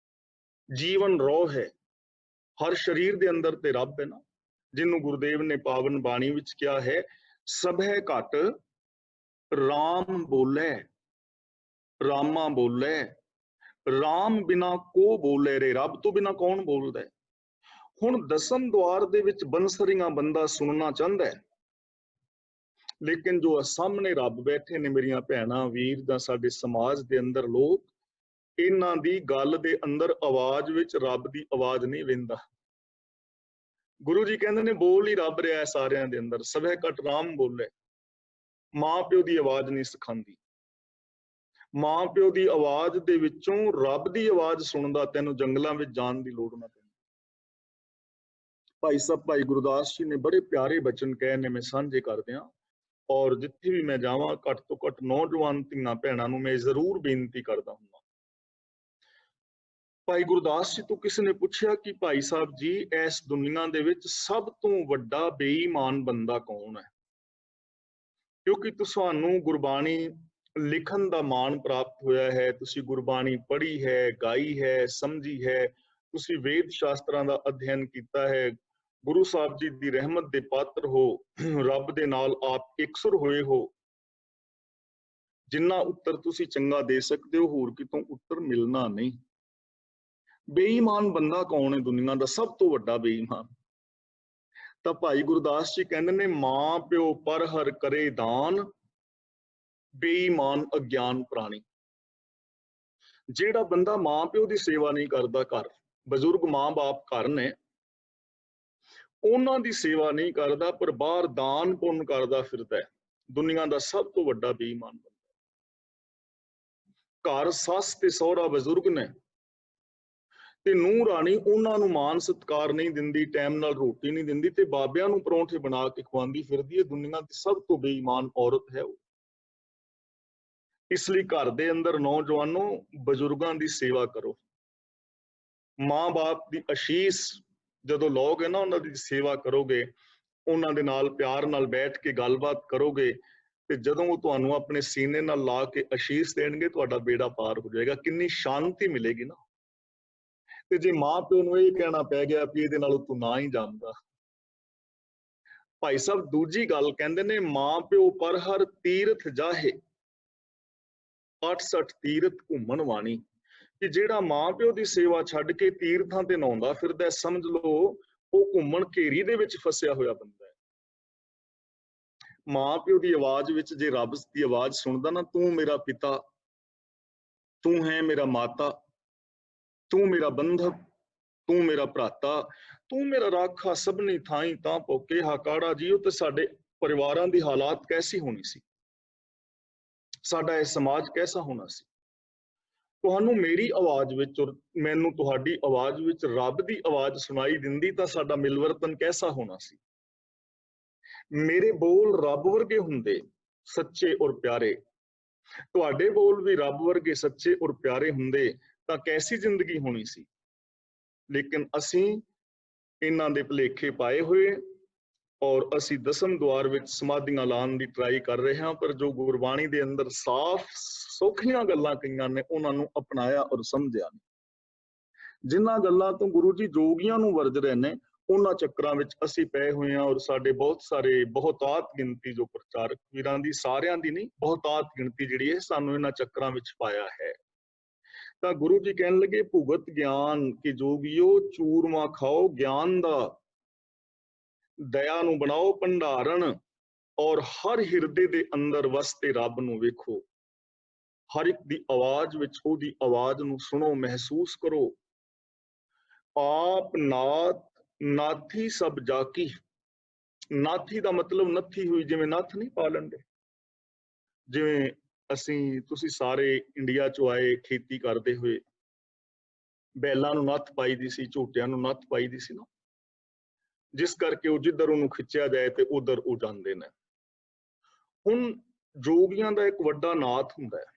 ਜੀਵਨ ਰੋ ਹੈ। ਹਰ ਸਰੀਰ ਦੇ ਅੰਦਰ ਤੇ ਰੱਬ ਹੈ ਨਾ, ਜਿਹਨੂੰ ਗੁਰਦੇਵ ਨੇ ਪਾਵਨ ਬਾਣੀ ਵਿੱਚ ਕਿਹਾ ਹੈ, ਸਭੈ ਘਟ ਰਾਮ ਬੋਲੇ, ਰਾਮਾ ਬੋਲੇ, ਰਾਮ ਬਿਨਾ ਕੋ ਬੋਲੇ ਰੇ, ਰੱਬ ਤੋਂ ਬਿਨਾ ਕੌਣ ਬੋਲਦਾ ਹੈ? ਹੁਣ ਦਸਮ ਦੁਆਰ ਦੇ ਵਿੱਚ ਬੰਸਰੀਆਂ ਬੰਦਾ ਸੁਣਨਾ ਚਾਹੁੰਦਾ ਹੈ, ਲੇਕਿਨ ਜੋ ਸਾਹਮਣੇ ਰੱਬ ਬੈਠੇ ਨੇ, ਮੇਰੀਆਂ ਭੈਣਾਂ ਵੀਰ, ਜਾਂ ਸਾਡੇ ਸਮਾਜ ਦੇ ਅੰਦਰ ਲੋਕ, ਇਹਨਾਂ ਦੀ ਗੱਲ ਦੇ ਅੰਦਰ ਆਵਾਜ਼ ਵਿੱਚ ਰੱਬ ਦੀ ਆਵਾਜ਼ ਨਹੀਂ ਵਿੰਦਾ। ਗੁਰੂ ਜੀ ਕਹਿੰਦੇ ਨੇ ਬੋਲ ਹੀ ਰੱਬ ਰਿਹਾ ਸਾਰਿਆਂ ਦੇ ਅੰਦਰ, ਸਭੈ ਘਟ ਰਾਮ ਬੋਲੇ। ਮਾਂ ਪਿਓ ਦੀ ਆਵਾਜ਼ ਨਹੀਂ ਸਿਖਾਉਂਦੀ, ਮਾਂ ਪਿਓ ਦੀ ਆਵਾਜ਼ ਦੇ ਵਿੱਚੋਂ ਰੱਬ ਦੀ ਆਵਾਜ਼ ਸੁਣਦਾ ਤੈਨੂੰ ਜੰਗਲਾਂ ਵਿੱਚ ਜਾਣ ਦੀ ਲੋੜ ਨਾ ਪੈਂਦੀ। ਭਾਈ ਸਾਹਿਬ ਭਾਈ ਗੁਰਦਾਸ ਜੀ ਨੇ ਬੜੇ ਪਿਆਰੇ ਬਚਨ ਕਹੇ ਨੇ, ਮੈਂ ਸਾਂਝੇ ਕਰਦਿਆਂ, ਔਰ ਜਿੱਥੇ ਵੀ ਮੈਂ ਜਾਵਾਂ ਘੱਟ ਤੋਂ ਘੱਟ ਨੌਜਵਾਨ ਧੀਆਂ ਭੈਣਾਂ ਨੂੰ ਮੈਂ ਜ਼ਰੂਰ ਬੇਨਤੀ ਕਰਦਾ ਹੁੰਦਾ। ਭਾਈ ਗੁਰਦਾਸ ਜੀ ਤੋਂ ਕਿਸੇ ਨੇ ਪੁੱਛਿਆ ਕਿ ਭਾਈ ਸਾਹਿਬ ਜੀ, ਇਸ ਦੁਨੀਆ ਦੇ ਵਿੱਚ ਸਭ ਤੋਂ ਵੱਡਾ ਬੇਈਮਾਨ ਬੰਦਾ ਕੌਣ ਹੈ? ਕਿਉਂਕਿ ਤੁਹਾਨੂੰ ਗੁਰਬਾਣੀ ਲਿਖਣ ਦਾ ਮਾਣ ਪ੍ਰਾਪਤ ਹੋਇਆ ਹੈ, ਤੁਸੀਂ ਗੁਰਬਾਣੀ ਪੜ੍ਹੀ ਹੈ, ਗਾਈ ਹੈ, ਸਮਝੀ ਹੈ, ਤੁਸੀਂ ਵੇਦ ਸ਼ਾਸਤਰਾਂ ਦਾ ਅਧਿਐਨ ਕੀਤਾ ਹੈ, गुरु साहब जी की रहमत के पात्र हो, रब दे नाल आप एकसुर होए हो। जिन्ना उत्तर तुसी चंगा दे सकते हो, होर कितों उत्तर मिलना नहीं। बेईमान बंदा कौन है दुनिया का? सब तो वड्डा बेईमान। तो भाई गुरदास जी कहते ने, मां प्यो पर हर करे दान, बेईमान अज्ञान प्राणी। जेड़ा बंदा मां प्यो की सेवा नहीं करता, घर बजुर्ग मां बाप घर ने, उन्हां दी सेवा नहीं करता, पर बाहर दान पुण्य करता फिरदा है, दुनिया का सब तो वड्डा बेईमान बंदा। घर सस ते सहुरा बजुर्ग ने ते नूह राणी उन्हां नूं मान सत्कार नहीं दिंदी, टाइम नाल रोटी नहीं दिंदी, ते बाबियां नूं परौंठे बना के खवांदी फिरदी है। दुनिया की सब तो बेईमान औरत है वो। इसलिए घर दे अंदर नौजवानों बजुर्गों की सेवा करो। मां बाप की आशीष जदों लोगे ना, उन्हां दी सेवा करोगे, उन्हां दे नाल प्यार नाल बैठ के गलबात करोगे, ते जदों वो तुहानूं अपने सीने नाल ला के आशीष देणगे, तुहाडा बेड़ा पार हो जाएगा। कितनी शांति मिलेगी ना। ते जे मां प्यो नूं इह कहना पै गया भी इहदे नालों तूं ना ही जांदा। भाई साहब दूजी गल कहंदे ने, मां प्यो पर हर तीरथ जाहे, 68 तीरथ घूमण वाणी। कि जेड़ा मां प्यो की सेवा छड्ड के तीर्थां ते नहाउंदा फिरदा, समझ लो वो घूमण घेरी दे विच फसिया होया बंदा है। मां प्यो की आवाज विच जे रब की आवाज सुनदा ना, तू मेरा पिता, तू है मेरा माता, तू मेरा बंधक, तू मेरा भराता, तू मेरा राखा सबनी थाई तां भुखे हाकाड़ा जीओ, ते साडे परिवारां दी हालात कैसी होनी सी, साडा इह समाज कैसा होना सी। ਤੁਹਾਨੂੰ ਮੇਰੀ ਆਵਾਜ਼ ਵਿੱਚ ਔਰ ਮੈਨੂੰ ਤੁਹਾਡੀ ਆਵਾਜ਼ ਵਿੱਚ ਰੱਬ ਦੀ ਆਵਾਜ਼ ਸੁਣਾਈ ਦਿੰਦੀ ਤਾਂ ਸਾਡਾ ਮਿਲਵਰਤਨ ਕੈਸਾ ਹੋਣਾ ਸੀ। ਮੇਰੇ ਬੋਲ ਰੱਬ ਵਰਗੇ ਹੁੰਦੇ, ਸੱਚੇ ਔਰ ਪਿਆਰੇ, ਤੁਹਾਡੇ ਬੋਲ ਵੀ ਰੱਬ ਵਰਗੇ ਸੱਚੇ ਔਰ ਪਿਆਰੇ ਹੁੰਦੇ ਤਾਂ ਕੈਸੀ ਜ਼ਿੰਦਗੀ ਹੋਣੀ ਸੀ। ਲੇਕਿਨ ਅਸੀਂ ਇਹਨਾਂ ਦੇ ਭੁਲੇਖੇ ਪਾਏ ਹੋਏ ਔਰ ਅਸੀਂ ਦਸਮ ਦੁਆਰ ਵਿੱਚ ਸਮਾਧੀਆਂ ਲਾਉਣ ਦੀ ਟਰਾਈ ਕਰ ਰਹੇ ਹਾਂ, ਪਰ ਜੋ ਗੁਰਬਾਣੀ ਦੇ ਅੰਦਰ ਸਾਫ਼ ਸੌਖੀਆਂ ਗੱਲਾਂ ਕਹੀਆਂ ਨੇ ਉਹਨਾਂ ਨੂੰ ਅਪਣਾਇਆ ਔਰ ਸਮਝਿਆ ਨਹੀਂ। ਜਿਨ੍ਹਾਂ ਗੱਲਾਂ ਤੋਂ ਗੁਰੂ ਜੀ ਜੋਗੀਆਂ ਨੂੰ ਵਰਜ ਰਹੇ ਨੇ, ਉਹਨਾਂ ਚੱਕਰਾਂ ਵਿੱਚ ਅਸੀਂ ਪਏ ਹੋਏ ਹਾਂ। ਔਰ ਸਾਡੇ ਬਹੁਤ ਸਾਰੇ ਬਹੁਤਾਤ ਗਿਣਤੀ ਜੋ ਪ੍ਰਚਾਰਕ ਵੀਰਾਂ ਦੀ, ਸਾਰਿਆਂ ਦੀ ਨਹੀਂ, ਬਹੁਤਾਤ ਗਿਣਤੀ ਜਿਹੜੀ ਹੈ ਸਾਨੂੰ ਇਹਨਾਂ ਚੱਕਰਾਂ ਵਿੱਚ ਪਾਇਆ ਹੈ। ਤਾਂ ਗੁਰੂ ਜੀ ਕਹਿਣ ਲੱਗੇ, ਭੁਗਤ ਗਿਆਨ ਕਿ ਜੋਗੀਓ ਚੂਰਮਾ ਖਾਓ ਗਿਆਨ ਦਾ, ਦਇਆ ਨੂੰ ਬਣਾਓ ਭੰਡਾਰਨ, ਔਰ ਹਰ ਹਿਰਦੇ ਦੇ ਅੰਦਰ ਵਸਤੇ ਰੱਬ ਨੂੰ ਵੇਖੋ। ਹਰ ਇੱਕ ਦੀ ਆਵਾਜ਼ ਵਿੱਚ ਉਹਦੀ ਆਵਾਜ਼ ਨੂੰ ਸੁਣੋ, ਮਹਿਸੂਸ ਕਰੋ। ਆਪ ਨਾਥ ਨਾਥੀ ਸਭ ਜਾਕੀ। ਨਾਥੀ ਦਾ ਮਤਲਬ ਨੱਥੀ ਹੋਈ, ਜਿਵੇਂ ਨੱਥ ਨਹੀਂ ਪਾ ਲੈਂਦੇ, ਜਿਵੇਂ ਅਸੀਂ ਤੁਸੀਂ ਸਾਰੇ ਇੰਡੀਆ ਚੋਂ ਆਏ ਖੇਤੀ ਕਰਦੇ ਹੋਏ, ਬੈਲਾਂ ਨੂੰ ਨੱਥ ਪਾਈ ਦੀ ਸੀ, ਝੋਟਿਆਂ ਨੂੰ ਨੱਥ ਪਾਈ ਦੀ ਸੀ ਨਾ, ਜਿਸ ਕਰਕੇ ਉਹ ਜਿੱਧਰ ਉਹਨੂੰ ਖਿੱਚਿਆ ਜਾਏ ਤੇ ਉਧਰ ਉਹ ਜਾਂਦੇ ਨੇ। ਹੁਣ ਜੋਗੀਆਂ ਦਾ ਇੱਕ ਵੱਡਾ ਨਾਥ ਹੁੰਦਾ ਹੈ,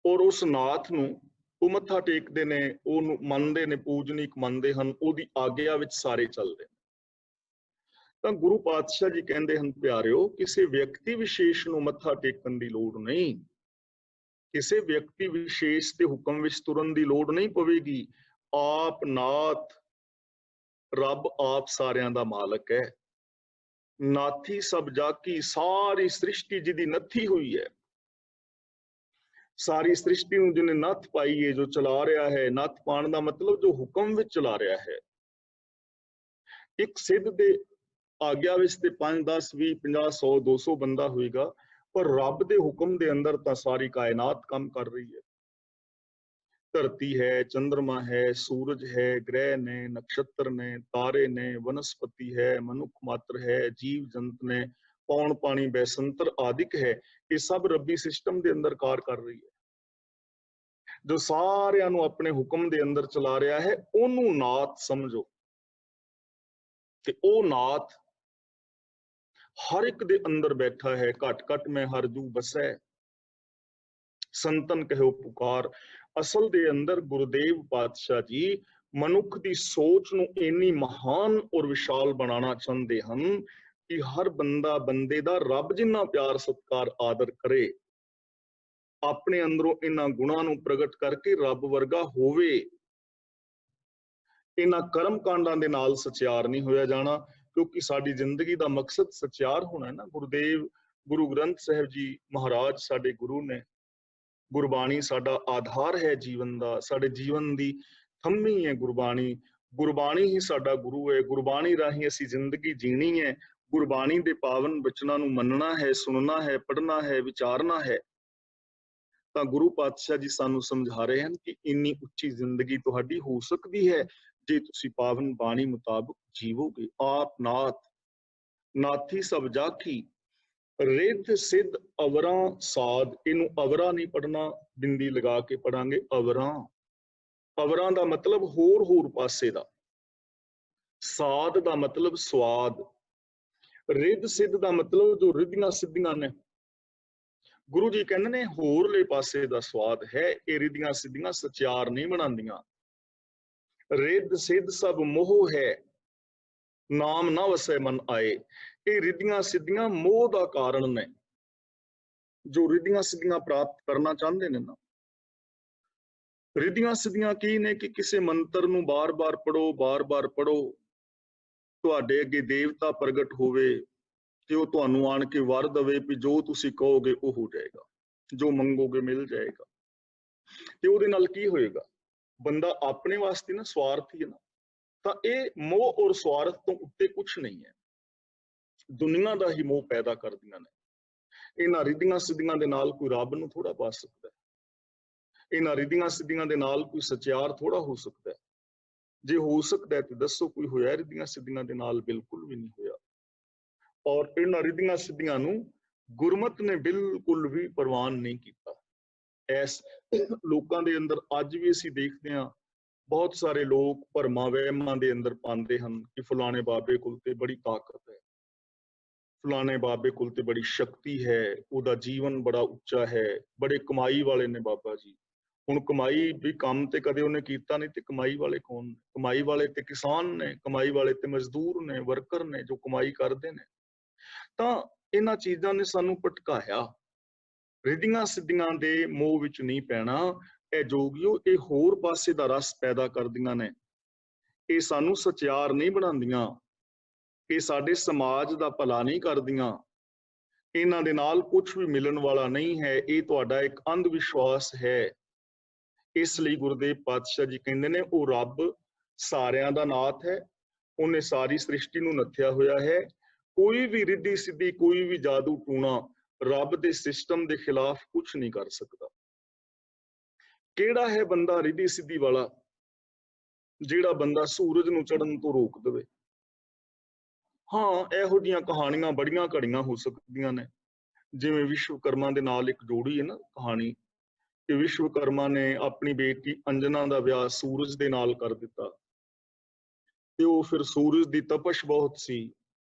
ਔਰ ਉਸ ਨਾਥ ਨੂੰ ਉਹ ਮੱਥਾ ਟੇਕਦੇ ਨੇ, ਉਹਨੂੰ ਮੰਨਦੇ ਨੇ, ਪੂਜਨੀਕ ਮੰਨਦੇ ਹਨ, ਉਹਦੀ ਆਗਿਆ ਵਿੱਚ ਸਾਰੇ ਚੱਲਦੇ ਨੇ। ਤਾਂ ਗੁਰੂ ਪਾਤਸ਼ਾਹ ਜੀ ਕਹਿੰਦੇ ਹਨ, ਪਿਆਰਿਓ, ਕਿਸੇ ਵਿਅਕਤੀ ਵਿਸ਼ੇਸ਼ ਨੂੰ ਮੱਥਾ ਟੇਕਣ ਦੀ ਲੋੜ ਨਹੀਂ, ਕਿਸੇ ਵਿਅਕਤੀ ਵਿਸ਼ੇਸ਼ ਦੇ ਹੁਕਮ ਵਿੱਚ ਤੁਰਨ ਦੀ ਲੋੜ ਨਹੀਂ ਪਵੇਗੀ। ਆਪ ਨਾਥ, ਰੱਬ ਆਪ ਸਾਰਿਆਂ ਦਾ ਮਾਲਕ ਹੈ। ਨਾਥੀ ਸਭ ਜਾਕੀ, ਸਾਰੀ ਸ੍ਰਿਸ਼ਟੀ ਜਿਹਦੀ ਨੱਥੀ ਹੋਈ ਹੈ, ਸਾਰੀ ਸ੍ਰਿਸ਼ਟੀ ਨੂੰ ਜਿਹਨੇ ਨੱਥ ਪਾਈ ਹੈ, ਜੋ ਚਲਾ ਰਿਹਾ ਹੈ। ਨੱਥ ਪਾਉਣ ਦਾ ਮਤਲਬ ਜੋ ਹੁਕਮ ਵਿੱਚ ਚਲਾ ਰਿਹਾ ਹੈ। ਇੱਕ ਸਿੱਧ ਦੇ ਆਗਿਆ ਵਿੱਚ ਤੇ 5, 10, 20, 50, 100, 200 ਬੰਦਾ ਹੋਏਗਾ, ਪਰ ਰੱਬ ਦੇ ਹੁਕਮ ਦੇ ਅੰਦਰ ਤਾਂ ਸਾਰੀ ਕਾਇਨਾਤ ਕੰਮ ਕਰ ਰਹੀ ਹੈ। ਧਰਤੀ ਹੈ, ਚੰਦਰਮਾ ਹੈ, ਸੂਰਜ ਹੈ, ਗ੍ਰਹਿ ਨੇ, ਨਕਸ਼ਤਰ ਨੇ, ਤਾਰੇ ਨੇ, ਵਨਸਪਤੀ ਹੈ, ਮਨੁੱਖ ਮਾਤਰ ਹੈ, ਜੀਵ ਜੰਤ ਨੇ, ਪੌਣ ਪਾਣੀ ਬੈਸੰਤਰ ਆਦਿਕ ਹੈ। ਇਹ ਸਭ ਰੱਬੀ ਸਿਸਟਮ ਦੇ ਅੰਦਰ ਕਾਰ ਕਰ ਰਹੀ ਹੈ, ਜੋ ਸਾਰਿਆਂ ਨੂੰ ਆਪਣੇ ਹੁਕਮ ਦੇ ਅੰਦਰ ਚਲਾ ਰਿਹਾ ਹੈ। ਉਹਨੂੰ ਨਾਥ ਸਮਝੋ, ਤੇ ਉਹ ਨਾਥ ਹਰ ਇੱਕ ਦੇ ਅੰਦਰ ਬੈਠਾ ਹੈ। ਘਟ ਘਟ ਮੈਂ ਹਰ ਜੂ ਬਸੈ, ਸੰਤਨ ਕਹਿਓ ਪੁਕਾਰ। ਅਸਲ ਦੇ ਅੰਦਰ ਗੁਰਦੇਵ ਪਾਤਸ਼ਾਹ ਜੀ ਮਨੁੱਖ ਦੀ ਸੋਚ ਨੂੰ ਇੰਨੀ ਮਹਾਨ ਔਰ ਵਿਸ਼ਾਲ ਬਣਾਉਣਾ ਚਾਹੁੰਦੇ ਹਨ ਕਿ ਹਰ ਬੰਦਾ ਬੰਦੇ ਦਾ ਰੱਬ ਜਿੰਨਾ ਪਿਆਰ ਸਤਿਕਾਰ ਆਦਰ ਕਰੇ, ਆਪਣੇ ਅੰਦਰੋਂ ਇਹਨਾਂ ਗੁਣਾਂ ਨੂੰ ਪ੍ਰਗਟ ਕਰਕੇ ਰੱਬ ਵਰਗਾ ਹੋਵੇ। ਇਹਨਾਂ ਕਰਮ ਕਾਂਡਾਂ ਦੇ ਨਾਲ ਸਚਿਆਰ ਨਹੀਂ ਹੋਇਆ ਜਾਣਾ, ਕਿਉਂਕਿ ਸਾਡੀ ਜ਼ਿੰਦਗੀ ਦਾ ਮਕਸਦ ਸਚਿਆਰ ਹੋਣਾ ਹੈ ਨਾ। ਗੁਰਦੇਵ ਗੁਰੂ ਗ੍ਰੰਥ ਸਾਹਿਬ ਜੀ ਮਹਾਰਾਜ ਸਾਡੇ ਗੁਰੂ ਨੇ। ਗੁਰਬਾਣੀ ਸਾਡਾ ਆਧਾਰ ਹੈ ਜੀਵਨ ਦਾ, ਸਾਡੇ ਜੀਵਨ ਦੀ ਥੰਮੀ ਹੈ ਗੁਰਬਾਣੀ। ਗੁਰਬਾਣੀ ਹੀ ਸਾਡਾ ਗੁਰੂ ਹੈ। ਗੁਰਬਾਣੀ ਰਾਹੀਂ ਅਸੀਂ ਜ਼ਿੰਦਗੀ ਜੀਣੀ ਹੈ। ਗੁਰਬਾਣੀ ਦੇ ਪਾਵਨ ਬਚਨਾਂ ਨੂੰ ਮੰਨਣਾ ਹੈ, ਸੁਣਨਾ ਹੈ, ਪੜ੍ਹਨਾ ਹੈ, ਵਿਚਾਰਨਾ ਹੈ। ਤਾਂ ਗੁਰੂ ਪਾਤਸ਼ਾਹ ਜੀ ਸਾਨੂੰ ਸਮਝਾ ਰਹੇ ਹਨ ਕਿ ਇੰਨੀ ਉੱਚੀ ਜ਼ਿੰਦਗੀ ਤੁਹਾਡੀ ਹੋ ਸਕਦੀ ਹੈ ਜੇ ਤੁਸੀਂ ਪਾਵਨ ਬਾਣੀ ਮੁਤਾਬਕ ਜੀਵੋਗੇ। ਆਪ ਨਾਥ ਨਾਥੀ ਸਭ ਜਾਖੀ, ਰਿੱਧ ਸਿੱਧ ਅਵਰਾਂ ਸਾਧ। ਇਹਨੂੰ ਅਵਰਾਂ ਨਹੀਂ ਪੜ੍ਹਨਾ, ਬਿੰਦੀ ਲਗਾ ਕੇ ਪੜਾਂਗੇ ਅਵਰਾਂ। ਅਵਰਾਂ ਦਾ ਮਤਲਬ ਹੋਰ ਹੋਰ ਪਾਸੇ ਦਾ, ਸਾਧ ਦਾ ਮਤਲਬ ਸਵਾਦ, ਰਿੱਧ ਸਿੱਧ ਦਾ ਮਤਲਬ ਜੋ ਰਿੱਧੀਆਂ ਸਿੱਧੀਆਂ ਨੇ। ਗੁਰੂ ਜੀ ਕਹਿੰਦੇ ਨੇ ਹੋਰਲੇ ਪਾਸੇ ਦਾ ਸਵਾਦ ਹੈ, ਇਹ ਰਿੱਧੀਆਂ ਸਿੱਧੀਆਂ ਸਚਿਆਰ ਨਹੀਂ ਬਣਾਉਂਦੀਆਂ। ਰਿੱਧ ਸਿੱਧ ਸਭ ਮੋਹ ਹੈ, ਨਾਮ ਨਾ ਵਸੈ ਮਨ ਆਏ। ਇਹ ਰਿੱਧੀਆਂ ਸਿੱਧੀਆਂ ਮੋਹ ਦਾ ਕਾਰਨ ਨੇ। ਜੋ ਰਿੱਧੀਆਂ ਸਿੱਧੀਆਂ ਪ੍ਰਾਪਤ ਕਰਨਾ ਚਾਹੁੰਦੇ ਨੇ ਨਾ, ਰਿੱਧੀਆਂ ਸਿੱਧੀਆਂ ਕੀ ਨੇ ਕਿ ਕਿਸੇ ਮੰਤਰ ਨੂੰ ਬਾਰ-ਬਾਰ ਪੜੋ, ਬਾਰ-ਬਾਰ ਪੜੋ, ਤੁਹਾਡੇ ਅੱਗੇ ਦੇਵਤਾ ਪ੍ਰਗਟ ਹੋਵੇ ਤੇ ਉਹ ਤੁਹਾਨੂੰ ਆਣ ਕੇ ਵਰ ਦਵੇ ਵੀ ਜੋ ਤੁਸੀਂ ਕਹੋਗੇ ਉਹ ਹੋ ਜਾਏਗਾ, ਜੋ ਮੰਗੋਗੇ ਮਿਲ ਜਾਏਗਾ। ਤੇ ਉਹਦੇ ਨਾਲ ਕੀ ਹੋਏਗਾ? ਬੰਦਾ ਆਪਣੇ ਵਾਸਤੇ ਨਾ ਸਵਾਰਥੀ ਹੈ ਨਾ, ਤਾਂ ਇਹ ਮੋਹ ਔਰ ਸਵਾਰਥ ਤੋਂ ਉੱਤੇ ਕੁਛ ਨਹੀਂ ਹੈ। ਦੁਨੀਆ ਦਾ ਹੀ ਮੋਹ ਪੈਦਾ ਕਰਦੀਆਂ ਨੇ। ਇਹਨਾਂ ਰਿੱਧੀਆਂ ਸਿੱਧੀਆਂ ਦੇ ਨਾਲ ਕੋਈ ਰੱਬ ਨੂੰ ਥੋੜਾ ਪਾ ਸਕਦਾ ਹੈ। ਇਹਨਾਂ ਰਿੱਧੀਆਂ ਸਿੱਧੀਆਂ ਦੇ ਨਾਲ ਕੋਈ ਸਚਿਆਰ ਥੋੜਾ ਹੋ ਸਕਦਾ ਹੈ। ਜੇ ਹੋ ਸਕਦਾ ਹੈ ਤੇ ਦੱਸੋ ਕੋਈ ਹੋਇਆ ਰਿੱਧੀਆਂ ਸਿੱਧੀਆਂ ਦੇ ਨਾਲ? ਬਿਲਕੁਲ ਵੀ ਨਹੀਂ ਹੋਇਆ। ਔਰ ਇਹਨਾਂ ਰਿੱਧੀਆਂ ਸਿੱਧੀਆਂ ਨੂੰ ਗੁਰਮਤ ਨੇ ਬਿਲਕੁਲ ਵੀ ਪ੍ਰਵਾਨ ਨਹੀਂ ਕੀਤਾ। ਐਸ ਲੋਕਾਂ ਦੇ ਅੰਦਰ ਅੱਜ ਵੀ ਅਸੀਂ ਦੇਖਦੇ ਹਾਂ, ਬਹੁਤ ਸਾਰੇ ਲੋਕ ਭਰਮਾਂ ਵਹਿਮਾਂ ਦੇ ਅੰਦਰ ਪਾਉਂਦੇ ਹਨ ਕਿ ਫਲਾਣੇ ਬਾਬੇ ਕੋਲ ਤੇ ਬੜੀ ਤਾਕਤ ਹੈ, ਫਲਾਣੇ ਬਾਬੇ ਕੋਲ ਤੇ ਬੜੀ ਸ਼ਕਤੀ ਹੈ, ਉਹਦਾ ਜੀਵਨ ਬੜਾ ਉੱਚਾ ਹੈ, ਬੜੇ ਕਮਾਈ ਵਾਲੇ ਨੇ ਬਾਬਾ ਜੀ। ਹੁਣ ਕਮਾਈ ਵੀ ਕੰਮ ਤੇ ਕਦੇ ਉਹਨੇ ਕੀਤਾ ਨਹੀਂ, ਤੇ ਕਮਾਈ ਵਾਲੇ ਕੌਣ ਨੇ? ਕਮਾਈ ਵਾਲੇ ਤੇ ਕਿਸਾਨ ਨੇ, ਕਮਾਈ ਵਾਲੇ ਤੇ ਮਜ਼ਦੂਰ ਨੇ, ਵਰਕਰ ਨੇ, ਜੋ ਕਮਾਈ ਕਰਦੇ ਨੇ। ਤਾਂ ਇਹਨਾਂ ਚੀਜ਼ਾਂ ਨੇ ਸਾਨੂੰ ਭਟਕਾਇਆ। ਰਿੱਧੀਆਂ ਸਿੱਧੀਆਂ ਦੇ ਮੋਹ ਵਿੱਚ ਨਹੀਂ ਪੈਣਾ। ਇਹ ਜੋਗੀਓ, ਇਹ ਹੋਰ ਪਾਸੇ ਦਾ ਰਸ ਪੈਦਾ ਕਰਦੀਆਂ ਨੇ। ਇਹ ਸਾਨੂੰ ਸਚਿਆਰ ਨਹੀਂ ਬਣਾਉਂਦੀਆਂ। ਇਹ ਸਾਡੇ ਸਮਾਜ ਦਾ ਭਲਾ ਨਹੀਂ ਕਰਦੀਆਂ। ਇਹਨਾਂ ਦੇ ਨਾਲ ਕੁਝ ਵੀ ਮਿਲਣ ਵਾਲਾ ਨਹੀਂ ਹੈ। ਇਹ ਤੁਹਾਡਾ ਇੱਕ ਅੰਧ ਵਿਸ਼ਵਾਸ ਹੈ। ਇਸ ਲਈ ਗੁਰਦੇਵ ਪਾਤਸ਼ਾਹ ਜੀ ਕਹਿੰਦੇ ਨੇ ਉਹ ਰੱਬ ਸਾਰਿਆਂ ਦਾ ਨਾਥ ਹੈ। ਉਹਨੇ ਸਾਰੀ ਸ੍ਰਿਸ਼ਟੀ ਨੂੰ ਨੱਥਿਆ ਹੋਇਆ ਹੈ। ਕੋਈ ਵੀ ਰਿੱਧੀ ਸਿੱਧੀ, ਕੋਈ ਵੀ ਜਾਦੂ ਟੂਣਾ ਰੱਬ ਦੇ ਸਿਸਟਮ ਦੇ ਖਿਲਾਫ ਕੁਝ ਨਹੀਂ ਕਰ ਸਕਦਾ। ਕਿਹੜਾ ਹੈ ਬੰਦਾ ਰਿੱਧੀ ਸਿੱਧੀ ਵਾਲਾ? ਜਿਹੜਾ ਬੰਦਾ ਸੂਰਜ ਨੂੰ ਚੜ੍ਹਨ ਤੋਂ ਰੋਕ ਦੇਵੇ। ਹਾਂ, ਇਹੋ ਜਿਹੀਆਂ ਕਹਾਣੀਆਂ ਬੜੀਆਂ ਘੜੀਆਂ ਹੋ ਸਕਦੀਆਂ ਨੇ। ਜਿਵੇਂ ਵਿਸ਼ਵਕਰਮਾ ਦੇ ਨਾਲ ਇੱਕ ਜੋੜੀ ਹੈ ਨਾ ਕਹਾਣੀ, ਕਿ ਵਿਸ਼ਵਕਰਮਾ ਨੇ ਆਪਣੀ ਬੇਟੀ ਅੰਜਨਾ ਦਾ ਵਿਆਹ ਸੂਰਜ ਦੇ ਨਾਲ ਕਰ ਦਿੱਤਾ, ਤੇ ਉਹ ਫਿਰ ਸੂਰਜ ਦੀ ਤਪਸ਼ ਬਹੁਤ ਸੀ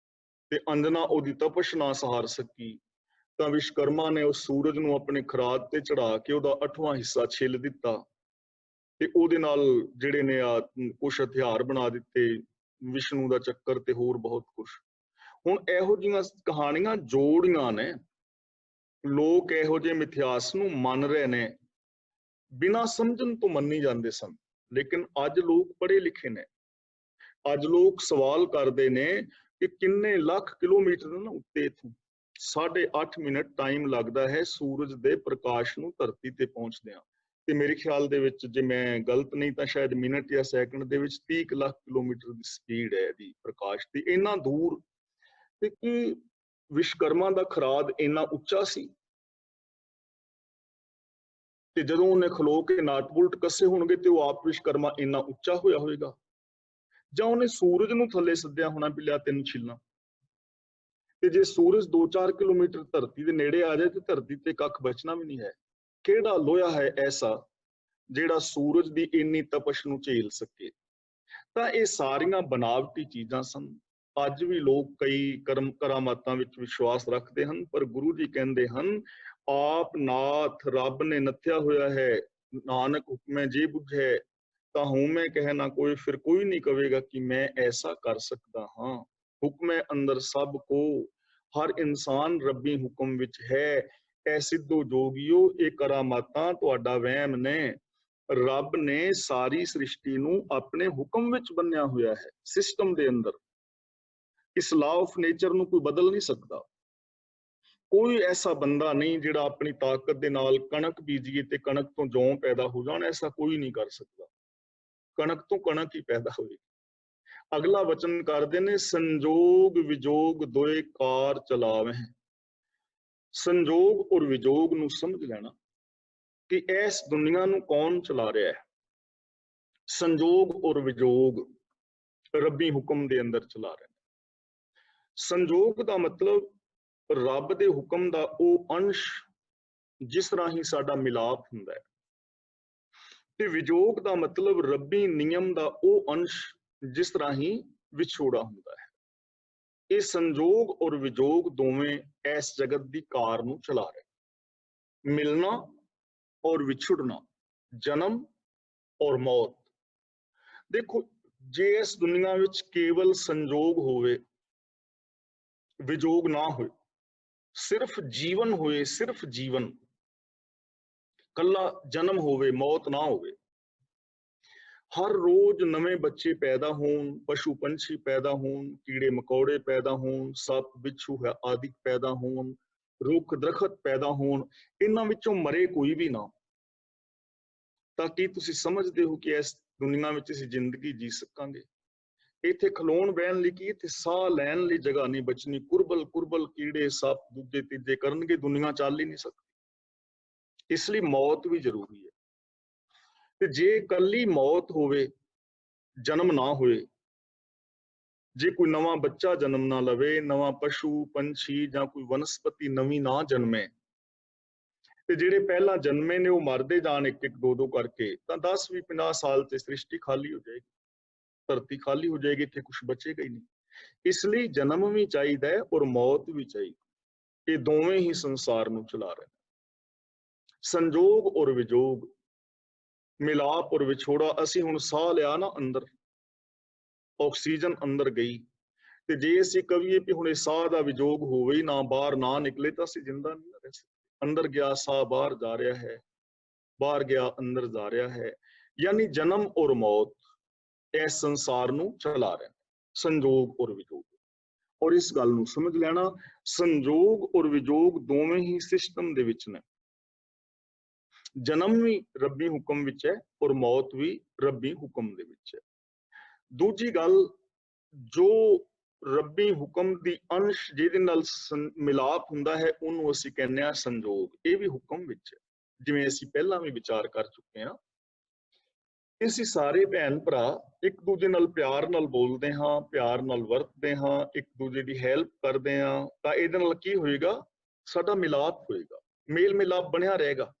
ਤੇ ਅੰਜਨਾ ਉਹਦੀ ਤਪਸ਼ ਨਾ ਸਹਾਰ ਸਕੀ। ਤਾਂ ਵਿਸ਼ਵਕਰਮਾ ਨੇ ਉਸ ਸੂਰਜ ਨੂੰ ਆਪਣੇ ਖਰਾਦ ਤੇ ਚੜਾ ਕੇ ਉਹਦਾ 8ਵਾਂ ਹਿੱਸਾ ਛਿੱਲ ਦਿੱਤਾ ਤੇ ਉਹਦੇ ਨਾਲ ਜਿਹੜੇ ਨੇ ਕੁਛ ਹਥਿਆਰ ਬਣਾ ਦਿੱਤੇ, ਵਿਸ਼ਨੂੰ ਦਾ ਚੱਕਰ ਤੇ ਹੋਰ ਬਹੁਤ ਕੁਛ। ਹੁਣ ਇਹੋ ਜਿਹੀਆਂ ਕਹਾਣੀਆਂ ਜੋੜੀਆਂ ਨੇ। ਲੋਕ ਇਹੋ ਜਿਹੇ ਮਿਥਿਹਾਸ ਨੂੰ ਮੰਨ ਰਹੇ ਨੇ, ਬਿਨਾਂ ਸਮਝਣ ਤੋਂ ਮੰਨੀ ਜਾਂਦੇ ਸਨ। ਲੇਕਿਨ ਅੱਜ ਲੋਕ ਪੜ੍ਹੇ ਲਿਖੇ ਨੇ। ਅੱਜ ਲੋਕ ਸਵਾਲ ਕਰਦੇ ਨੇ ਕਿ ਕਿੰਨੇ ਲੱਖ ਕਿਲੋਮੀਟਰ ਨਾ ਉੱਤੇ ਇੱਥੋਂ 8.5 ਮਿੰਟ ਟਾਈਮ ਲੱਗਦਾ ਹੈ ਸੂਰਜ ਦੇ ਪ੍ਰਕਾਸ਼ ਨੂੰ ਧਰਤੀ ਤੇ ਪਹੁੰਚਦਿਆਂ। ਤੇ ਮੇਰੇ ਖਿਆਲ ਦੇ ਵਿੱਚ, ਜੇ ਮੈਂ ਗਲਤ ਨਹੀਂ ਤਾਂ ਸ਼ਾਇਦ ਮਿੰਟ ਜਾਂ ਸੈਕਿੰਡ ਦੇ ਵਿੱਚ 30 ਲੱਖ ਕਿਲੋਮੀਟਰ ਦੀ ਸਪੀਡ ਹੈ ਇਹਦੀ ਪ੍ਰਕਾਸ਼ ਦੀ। ਇੰਨਾ ਦੂਰ। ਤੇ ਕੀ ਵਿਸ਼ਵਕਰਮਾ ਦਾ ਖਰਾਦ ਇੰਨਾ ਉੱਚਾ ਸੀ? ਤੇ ਜਦੋਂ ਉਹਨੇ ਖਲੋ ਕੇ ਨਾਟ ਬੁਲਟ ਕੱਸੇ ਹੋਣਗੇ ਤੇ ਉਹ ਆਪ ਵਿਸ਼ਵਕਰਮਾ ਇੰਨਾ ਉੱਚਾ ਹੋਇਆ ਹੋਵੇਗਾ? ਜਾਂ ਉਹਨੇ ਸੂਰਜ ਨੂੰ ਥੱਲੇ ਸੱਦਿਆ ਹੋਣਾ ਵੀ ਲਿਆ ਤੈਨੂੰ ਛਿੱਲਾਂ? ਤੇ ਜੇ ਸੂਰਜ 2-4 ਕਿਲੋਮੀਟਰ ਧਰਤੀ ਦੇ ਨੇੜੇ ਆ ਜਾਏ ਤੇ ਧਰਤੀ ਤੇ ਕੱਖ ਬਚਣਾ ਵੀ ਨਹੀਂ ਹੈ। ਕਿਹੜਾ ਲੋਹਾ ਹੈ ਐਸਾ ਜਿਹੜਾ ਸੂਰਜ ਦੀ ਇੰਨੀ ਤਪਸ਼ ਨੂੰ ਝੇਲ ਸਕੇ? ਤਾਂ ਇਹ ਸਾਰੀਆਂ ਬਨਾਵਟੀ ਚੀਜ਼ਾਂ ਸਨ। ਅੱਜ ਵੀ ਲੋਕ ਕਈ ਕਰਾਮਾਤਾਂ ਵਿੱਚ ਵਿਸ਼ਵਾਸ ਰੱਖਦੇ ਹਨ, ਪਰ ਗੁਰੂ ਜੀ ਕਹਿੰਦੇ ਹਨ ਆਪ ਨਾਥ ਰੱਬ ਨੇ ਨੱਥਿਆ ਹੋਇਆ ਹੈ। ਨਾਨਕ ਹੁਕਮੈ ਜੇ ਬੁਝੈ ਤਾਂ ਹੂੰ ਮੈਂ ਕਹਿ ਨਾ ਕੋਈ। ਫਿਰ ਕੋਈ ਨਹੀਂ ਕਵੇਗਾ ਕਿ ਮੈਂ ਐਸਾ ਕਰ ਸਕਦਾ ਹਾਂ। ਹੁਕਮੈ ਅੰਦਰ ਸਭ ਕੋ, ਹਰ ਇਨਸਾਨ ਰੱਬੀ ਹੁਕਮ ਵਿੱਚ ਹੈ। ਐ ਸਿੱਧੋ ਜੋਗੀਓ, ਇਹ ਕਰਾਮਾਤਾਂ ਤੁਹਾਡਾ ਵਹਿਮ ਨੇ। ਰੱਬ ਨੇ ਸਾਰੀ ਸ੍ਰਿਸ਼ਟੀ ਨੂੰ ਆਪਣੇ ਹੁਕਮ ਵਿੱਚ ਬੰਨਿਆ ਹੋਇਆ ਹੈ, ਸਿਸਟਮ ਦੇ ਅੰਦਰ। ਇਸ ਲਾ ਆਫ ਨੇਚਰ ਨੂੰ ਕੋਈ ਬਦਲ ਨਹੀਂ ਸਕਦਾ। ਕੋਈ ਐਸਾ ਬੰਦਾ ਨਹੀਂ ਜਿਹੜਾ ਆਪਣੀ ਤਾਕਤ ਦੇ ਨਾਲ ਕਣਕ ਬੀਜੀਏ ਤੇ ਕਣਕ ਤੋਂ ਜੌਂ ਪੈਦਾ ਹੋ ਜਾਣ, ਐਸਾ ਕੋਈ ਨਹੀਂ ਕਰ ਸਕਦਾ। ਕਣਕ ਤੋਂ ਕਣਕ ਹੀ ਪੈਦਾ ਹੋਏਗੀ। ਅਗਲਾ ਵਚਨ ਕਰਦੇ ਨੇ, ਸੰਜੋਗ ਵਿਜੋਗ ਦੋਏ ਕਾਰ ਚਲਾਵਹਿ। ਸੰਜੋਗ ਔਰ ਵਿਜੋਗ ਨੂੰ ਸਮਝ ਲੈਣਾ ਕਿ ਇਸ ਦੁਨੀਆ ਨੂੰ ਕੌਣ ਚਲਾ ਰਿਹਾ ਹੈ। ਸੰਜੋਗ ਔਰ ਵਿਜੋਗ ਰੱਬੀ ਹੁਕਮ ਦੇ ਅੰਦਰ ਚਲਾ ਰਿਹਾ। ਸੰਜੋਗ ਦਾ ਮਤਲਬ ਰੱਬ ਦੇ ਹੁਕਮ ਦਾ ਉਹ ਅੰਸ਼ ਜਿਸ ਰਾਹੀਂ ਸਾਡਾ ਮਿਲਾਪ ਹੁੰਦਾ ਹੈ, ਤੇ ਵਿਜੋਗ ਦਾ ਮਤਲਬ ਰੱਬੀ ਨਿਯਮ ਦਾ ਉਹ ਅੰਸ਼ ਜਿਸ ਰਾਹੀਂ ਵਿਛੋੜਾ ਹੁੰਦਾ ਹੈ। ਇਹ ਸੰਜੋਗ ਔਰ ਵਿਜੋਗ ਦੋਵੇਂ ਇਸ ਜਗਤ ਦੀ ਕਾਰ ਨੂੰ ਚਲਾ ਰਹੇ। ਮਿਲਣਾ ਔਰ ਵਿਛੜਨਾ, ਜਨਮ ਔਰ ਮੌਤ। ਦੇਖੋ, ਜੇ ਇਸ ਦੁਨੀਆ ਵਿੱਚ ਕੇਵਲ ਸੰਜੋਗ ਹੋਵੇ, ਵਿਜੋਗ ਨਾ ਹੋਏ, ਸਿਰਫ ਜੀਵਨ ਹੋਏ, ਸਿਰਫ ਜੀਵਨ, ਕੱਲਾ ਜਨਮ ਹੋਵੇ, ਮੌਤ ਨਾ ਹੋਵੇ, ਹਰ ਰੋਜ਼ ਨਵੇਂ ਬੱਚੇ ਪੈਦਾ ਹੋਣ, ਪਸ਼ੂ ਪੰਛੀ ਪੈਦਾ ਹੋਣ, ਕੀੜੇ ਮਕੌੜੇ ਪੈਦਾ ਹੋਣ, ਸੱਪ ਬਿੱਛੂ ਆਦਿ ਪੈਦਾ ਹੋਣ, ਰੁੱਖ ਦਰਖਤ ਪੈਦਾ ਹੋਣ, ਇਹਨਾਂ ਵਿੱਚੋਂ ਮਰੇ ਕੋਈ ਵੀ ਨਾ, ਤਾਂ ਕੀ ਤੁਸੀਂ ਸਮਝਦੇ ਹੋ ਕਿ ਇਸ ਦੁਨੀਆ ਵਿੱਚ ਅਸੀਂ ਜ਼ਿੰਦਗੀ ਜੀ ਸਕਾਂਗੇ? ਇੱਥੇ ਖਲੋਣ ਬਹਿਣ ਲਈ ਕੀ, ਇੱਥੇ ਸਾਹ ਲੈਣ ਲਈ ਜਗ੍ਹਾ ਨਹੀਂ ਬਚਣੀ। ਕੁਰਬਲ ਕੁਰਬਲ ਕੀੜੇ ਸੱਪ ਦੂਜੇ ਤੀਜੇ ਕਰਨਗੇ, ਦੁਨੀਆ ਚੱਲ ਹੀ ਨਹੀਂ ਸਕਦੀ। ਇਸ ਲਈ ਮੌਤ ਵੀ ਜ਼ਰੂਰੀ ਹੈ। ਤੇ ਜੇ ਇਕੱਲੀ ਮੌਤ ਹੋਵੇ, ਜਨਮ ਨਾ ਹੋਏ, ਜੇ ਕੋਈ ਨਵਾਂ ਬੱਚਾ ਜਨਮ ਨਾ ਲਵੇ, ਨਵਾਂ ਪਸ਼ੂ ਪੰਛੀ ਜਾਂ ਕੋਈ ਵਨਸਪਤੀ ਨਵੀਂ ਨਾ ਜਨਮੇ, ਤੇ ਜਿਹੜੇ ਪਹਿਲਾਂ ਜਨਮੇ ਨੇ ਉਹ ਮਰਦੇ ਜਾਣ ਇੱਕ ਇੱਕ ਦੋ ਦੋ ਕਰਕੇ, ਤਾਂ 10-20-50 ਸਾਲ ਤੇ ਸ੍ਰਿਸ਼ਟੀ ਖਾਲੀ ਹੋ ਜਾਏਗੀ, ਧਰਤੀ ਖਾਲੀ ਹੋ ਜਾਏਗੀ, ਇੱਥੇ ਕੁਝ ਬਚੇਗਾ ਹੀ ਨਹੀਂ। ਇਸ ਲਈ ਜਨਮ ਵੀ ਚਾਹੀਦਾ ਹੈ ਔਰ ਮੌਤ ਵੀ ਚਾਹੀਦੀ। ਇਹ ਦੋਵੇਂ ਹੀ ਸੰਸਾਰ ਨੂੰ ਚਲਾ ਰਹੇ। ਸੰਜੋਗ ਔਰ ਵਿਜੋਗ, ਮਿਲਾਪ ਔਰ ਵਿਛੋੜਾ। ਅਸੀਂ ਹੁਣ ਸਾਹ ਲਿਆ ਨਾ ਅੰਦਰ, ਆਕਸੀਜਨ ਅੰਦਰ ਗਈ, ਤੇ ਜੇ ਅਸੀਂ ਕਹੀਏ ਕਿ ਹੁਣ ਇਹ ਸਾਹ ਦਾ ਵਿਜੋਗ ਹੋਵੇ ਹੀ ਨਾ, ਬਾਹਰ ਨਾ ਨਿਕਲੇ, ਤਾਂ ਅਸੀਂ ਜ਼ਿੰਦਾ ਨਹੀਂ ਰਹਿ ਸਕਦੇ। ਅੰਦਰ ਗਿਆ ਸਾਹ ਬਾਹਰ ਜਾ ਰਿਹਾ ਹੈ, ਬਾਹਰ ਗਿਆ ਅੰਦਰ ਜਾ ਰਿਹਾ ਹੈ। ਯਾਨੀ ਜਨਮ ਔਰ ਮੌਤ ਇਸ ਸੰਸਾਰ ਨੂੰ ਚਲਾ ਰਹੇ, ਸੰਜੋਗ ਔਰ ਵਿਜੋਗ। ਔਰ ਇਸ ਗੱਲ ਨੂੰ ਸਮਝ ਲੈਣਾ, ਸੰਜੋਗ ਔਰ ਵਿਜੋਗ ਦੋਵੇਂ ਹੀ ਸਿਸਟਮ ਦੇ ਵਿੱਚ ਨੇ। ਜਨਮ ਵੀ ਰੱਬੀ ਹੁਕਮ ਵਿੱਚ ਹੈ ਔਰ ਮੌਤ ਵੀ ਰੱਬੀ ਹੁਕਮ ਦੇ ਵਿੱਚ ਹੈ। ਦੂਜੀ ਗੱਲ, ਜੋ ਰੱਬੀ ਹੁਕਮ ਦੀ ਅੰਸ਼ ਜਿਹਦੇ ਨਾਲ ਮਿਲਾਪ ਹੁੰਦਾ ਹੈ, ਉਹਨੂੰ ਅਸੀਂ ਕਹਿੰਦੇ ਹਾਂ ਸੰਜੋਗ। ਇਹ ਵੀ ਹੁਕਮ ਵਿੱਚ ਹੈ, ਜਿਵੇਂ ਅਸੀਂ ਪਹਿਲਾਂ ਵੀ ਵਿਚਾਰ ਕਰ ਚੁੱਕੇ ਹਾਂ। ਅਸੀਂ ਸਾਰੇ ਭੈਣ ਭਰਾ ਇੱਕ ਦੂਜੇ ਨਾਲ ਪਿਆਰ ਨਾਲ ਬੋਲਦੇ ਹਾਂ, ਪਿਆਰ ਨਾਲ ਵਰਤਦੇ ਹਾਂ, ਇੱਕ ਦੂਜੇ ਦੀ ਹੈਲਪ ਕਰਦੇ ਹਾਂ, ਤਾਂ ਇਹਦੇ ਨਾਲ ਕੀ ਹੋਏਗਾ? ਸਾਡਾ ਮਿਲਾਪ ਹੋਏਗਾ, ਮੇਲ ਮਿਲਾਪ ਬਣਿਆ ਰਹੇਗਾ।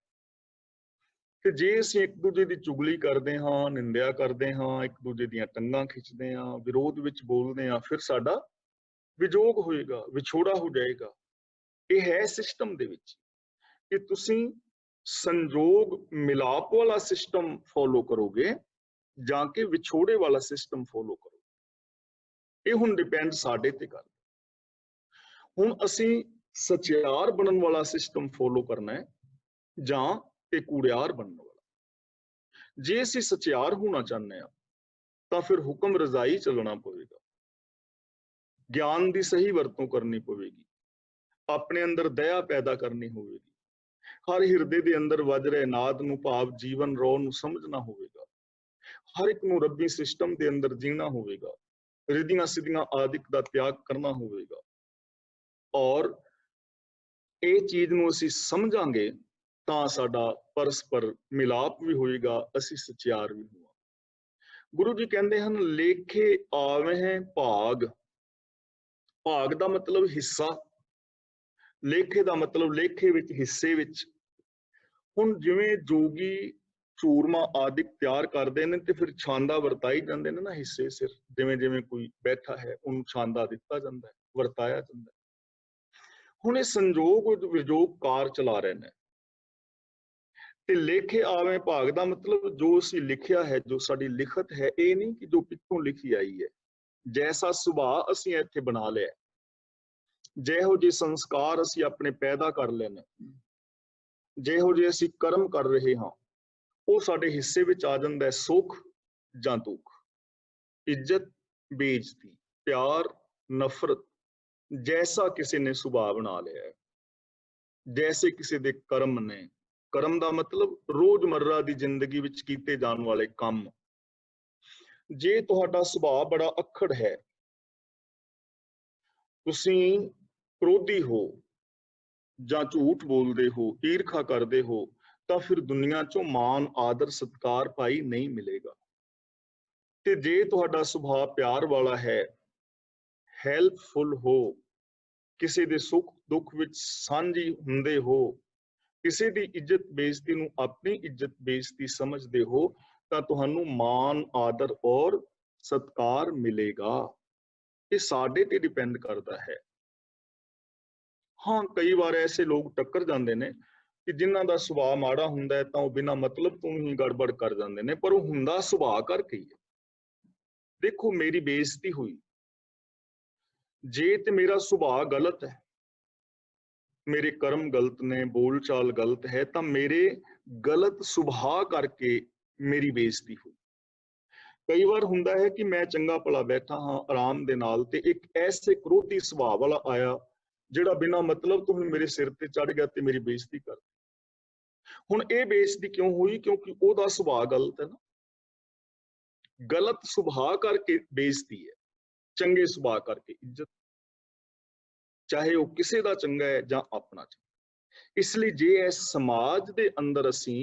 ਕਿ ਜੇ ਅਸੀਂ ਇੱਕ ਦੂਜੇ ਦੀ ਚੁਗਲੀ ਕਰਦੇ ਹਾਂ, ਨਿੰਦਿਆ ਕਰਦੇ ਹਾਂ, ਇੱਕ ਦੂਜੇ ਦੀਆਂ ਟੰਗਾਂ ਖਿੱਚਦੇ ਹਾਂ, ਵਿਰੋਧ ਵਿੱਚ ਬੋਲਦੇ ਹਾਂ, ਫਿਰ ਸਾਡਾ ਵਿਜੋਗ ਹੋਏਗਾ, ਵਿਛੋੜਾ ਹੋ ਜਾਏਗਾ। ਇਹ ਹੈ ਸਿਸਟਮ ਦੇ ਵਿੱਚ ਕਿ ਤੁਸੀਂ ਸੰਜੋਗ ਮਿਲਾਪ ਵਾਲਾ ਸਿਸਟਮ ਫੋਲੋ ਕਰੋਗੇ ਜਾਂ ਕਿ ਵਿਛੋੜੇ ਵਾਲਾ ਸਿਸਟਮ ਫੋਲੋ ਕਰੋਗੇ। ਇਹ ਹੁਣ ਡਿਪੈਂਡ ਸਾਡੇ ਤੇ ਕਰਦਾ। ਹੁਣ ਅਸੀਂ ਸਚਿਆਰ ਬਣਨ ਵਾਲਾ ਸਿਸਟਮ ਫੋਲੋ ਕਰਨਾ ਹੈ ਜਾਂ ਕਿ ਕੂੜਿਆਰ ਬਣਨ ਵਾਲਾ। ਜੇ ਅਸੀਂ ਸਚਿਆਰ ਹੋਣਾ ਚਾਹੁੰਦੇ ਹਾਂ ਤਾਂ ਫਿਰ ਹੁਕਮ ਰਜ਼ਾਈ ਚੱਲਣਾ ਪਵੇਗਾ, ਗਿਆਨ ਦੀ ਸਹੀ ਵਰਤੋਂ ਕਰਨੀ ਪਵੇਗੀ, ਆਪਣੇ ਅੰਦਰ ਦਇਆ ਪੈਦਾ ਕਰਨੀ ਹੋਵੇਗੀ, ਹਰ ਹਿਰਦੇ ਦੇ ਅੰਦਰ ਵੱਜ ਰਹੇ ਨਾਦ ਨੂੰ, ਭਾਵ ਜੀਵਨ ਰੋਹ ਨੂੰ ਸਮਝਣਾ ਹੋਵੇਗਾ, ਹਰ ਇੱਕ ਨੂੰ ਰੱਬੀ ਸਿਸਟਮ ਦੇ ਅੰਦਰ ਜੀਣਾ ਹੋਵੇਗਾ, ਰਿੱਧੀਆਂ ਸਿੱਧੀਆਂ ਆਦਿਕ ਦਾ ਤਿਆਗ ਕਰਨਾ ਹੋਵੇਗਾ। ਔਰ ਇਹ ਚੀਜ਼ ਨੂੰ ਅਸੀਂ ਸਮਝਾਂਗੇ ਤਾਂ ਸਾਡਾ ਪਰਸਪਰ ਮਿਲਾਪ ਵੀ ਹੋਏਗਾ, ਅਸੀਂ ਸਚਿਆਰ ਵੀ ਹੋਵਾਂਗੇ। ਗੁਰੂ ਜੀ ਕਹਿੰਦੇ ਹਨ, ਲੇਖੇ ਆਵਹਿ ਭਾਗ। ਭਾਗ ਦਾ ਮਤਲਬ ਹਿੱਸਾ, ਲੇਖੇ ਦਾ ਮਤਲਬ ਲੇਖੇ ਵਿੱਚ, ਹਿੱਸੇ ਵਿੱਚ। ਹੁਣ ਜਿਵੇਂ ਜੋਗੀ ਚੂਰਮਾ ਆਦਿਕ ਤਿਆਰ ਕਰਦੇ ਨੇ ਤੇ ਫਿਰ ਛਾਂਦਾ ਵਰਤਾਈ ਜਾਂਦੇ ਨੇ ਨਾ ਹਿੱਸੇ ਸਿਰ। ਜਿਵੇਂ ਜਿਵੇਂ ਕੋਈ ਬੈਠਾ ਹੈ ਉਹਨੂੰ ਛਾਂਦਾ ਦਿੱਤਾ ਜਾਂਦਾ ਹੈ, ਵਰਤਾਇਆ ਜਾਂਦਾ ਹੈ। ਹੁਣ ਇਹ ਸੰਜੋਗ ਵਿਜੋਗ ਕਾਰ ਚਲਾ ਰਹੇ ਨੇ। ਤੇ ਲੇਖੇ ਆਵੇਂ ਭਾਗ ਦਾ ਮਤਲਬ ਜੋ ਅਸੀਂ ਲਿਖਿਆ ਹੈ, ਜੋ ਸਾਡੀ ਲਿਖਤ ਹੈ, ਇਹ ਨਹੀਂ ਕਿ ਜੋ ਪਿੱਛੋਂ ਲਿਖੀ ਆਈ ਹੈ। ਜੈਸਾ ਸੁਭਾਅ ਅਸੀਂ ਇੱਥੇ ਬਣਾ ਲਿਆ, ਜਿਹੋ ਜਿਹੇ ਸੰਸਕਾਰ ਅਸੀਂ ਆਪਣੇ ਪੈਦਾ ਕਰ ਲੈਣੇ, ਜਿਹੋ ਜਿਹੇ ਅਸੀਂ ਕਰਮ ਕਰ ਰਹੇ ਹਾਂ, ਉਹ ਸਾਡੇ ਹਿੱਸੇ ਵਿੱਚ ਆ ਜਾਂਦਾ ਹੈ ਸੁੱਖ ਜਾਂ ਦੁੱਖ, ਇੱਜ਼ਤ ਬੇਇੱਜ਼ਤੀ, ਪਿਆਰ ਨਫ਼ਰਤ, ਜੈਸਾ ਕਿਸੇ ਨੇ ਸੁਭਾਅ ਬਣਾ ਲਿਆ ਹੈ, ਜੈਸੇ ਕਿਸੇ ਦੇ ਕਰਮ ਨੇ। ਕਰਮ ਦਾ ਮਤਲਬ ਰੋਜ਼ਮर्रा ਦੀ ਜ਼ਿੰਦਗੀ ਵਿੱਚ ਕੀਤੇ ਜਾਣ ਵਾਲੇ ਕੰਮ। ਜੇ ਤੁਹਾਡਾ ਸੁਭਾਅ ਬੜਾ ਅੱਖੜ ਹੈ, ਤੁਸੀਂ ਕ੍ਰੋਧੀ ਹੋ ਜਾਂ ਝੂਠ ਬੋਲਦੇ ਹੋ, ਈਰਖਾ ਕਰਦੇ ਹੋ, ਤਾਂ ਫਿਰ ਦੁਨੀਆ ਚੋਂ ਮਾਣ ਆਦਰ ਸਤਿਕਾਰ ਭਾਈ ਨਹੀਂ ਮਿਲੇਗਾ। ਤੇ ਜੇ ਤੁਹਾਡਾ ਸੁਭਾਅ ਪਿਆਰ ਵਾਲਾ ਹੈ, ਹੈਲਪਫੁਲ ਹੋ, ਕਿਸੇ ਦੇ ਸੁੱਖ ਦੁੱਖ ਵਿੱਚ ਸਾਂਝੀ ਹੁੰਦੇ ਹੋ, ਕਿਸੇ ਦੀ ਇੱਜ਼ਤ ਬੇਇੱਜ਼ਤੀ ਨੂੰ ਆਪਣੀ ਇੱਜ਼ਤ ਬੇਇੱਜ਼ਤੀ ਸਮਝਦੇ ਹੋ, ਤਾਂ ਤੁਹਾਨੂੰ ਮਾਣ ਆਦਰ ਔਰ ਸਤਿਕਾਰ ਮਿਲੇਗਾ। ਇਹ ਸਾਡੇ ਤੇ ਡਿਪੈਂਡ ਕਰਦਾ ਹੈ। ਹਾਂ, ਕਈ ਵਾਰ ਐਸੇ ਲੋਕ ਟੱਕਰ ਜਾਂਦੇ ਨੇ ਕਿ ਜਿਨ੍ਹਾਂ ਦਾ ਸੁਭਾਅ ਮਾੜਾ ਹੁੰਦਾ ਹੈ ਤਾਂ ਉਹ ਬਿਨਾਂ ਮਤਲਬ ਤੋਂ ਹੀ ਗੜਬੜ ਕਰ ਜਾਂਦੇ ਨੇ, ਪਰ ਉਹ ਹੁੰਦਾ ਸੁਭਾਅ ਕਰਕੇ ਹੀ ਹੈ। ਦੇਖੋ, ਮੇਰੀ ਬੇਇੱਜ਼ਤੀ ਹੋਈ, ਜੇ ਤੇ ਮੇਰਾ ਸੁਭਾਅ ਗਲਤ ਹੈ, ਮੇਰੇ ਕਰਮ ਗਲਤ ਨੇ, ਬੋਲਚਾਲ ਗਲਤ ਹੈ, ਤਾਂ ਮੇਰੇ ਗਲਤ ਸੁਭਾਅ ਕਰਕੇ ਮੇਰੀ ਬੇਇੱਜ਼ਤੀ ਹੋਈ। ਕਈ ਵਾਰ ਹੁੰਦਾ ਹੈ ਕਿ ਮੈਂ ਚੰਗਾ ਭਲਾ ਬੈਠਾ ਹਾਂ ਆਰਾਮ ਦੇ ਨਾਲ, ਤੇ ਇੱਕ ਐਸੇ ਕ੍ਰੋਧੀ ਸੁਭਾਅ ਵਾਲਾ ਆਇਆ ਜਿਹੜਾ ਬਿਨਾਂ ਮਤਲਬ ਤੋਂ ਹੀ ਮੇਰੇ ਸਿਰ ਤੇ ਚੜ ਗਿਆ ਤੇ ਮੇਰੀ ਬੇਇੱਜ਼ਤੀ ਕਰ। ਹੁਣ ਇਹ ਬੇਇੱਜ਼ਤੀ ਕਿਉਂ ਹੋਈ? ਕਿਉਂਕਿ ਉਹਦਾ ਸੁਭਾਅ ਗਲਤ ਹੈ ਨਾ। ਗਲਤ ਸੁਭਾਅ ਕਰਕੇ ਬੇਇੱਜ਼ਤੀ ਹੈ, ਚੰਗੇ ਸੁਭਾਅ ਕਰਕੇ ਇੱਜ਼ਤ, ਚਾਹੇ ਉਹ ਕਿਸੇ ਦਾ ਚੰਗਾ ਹੈ ਜਾਂ ਆਪਣਾ ਚੰਗਾ। ਇਸ ਲਈ ਜੇ ਇਸ ਸਮਾਜ ਦੇ ਅੰਦਰ ਅਸੀਂ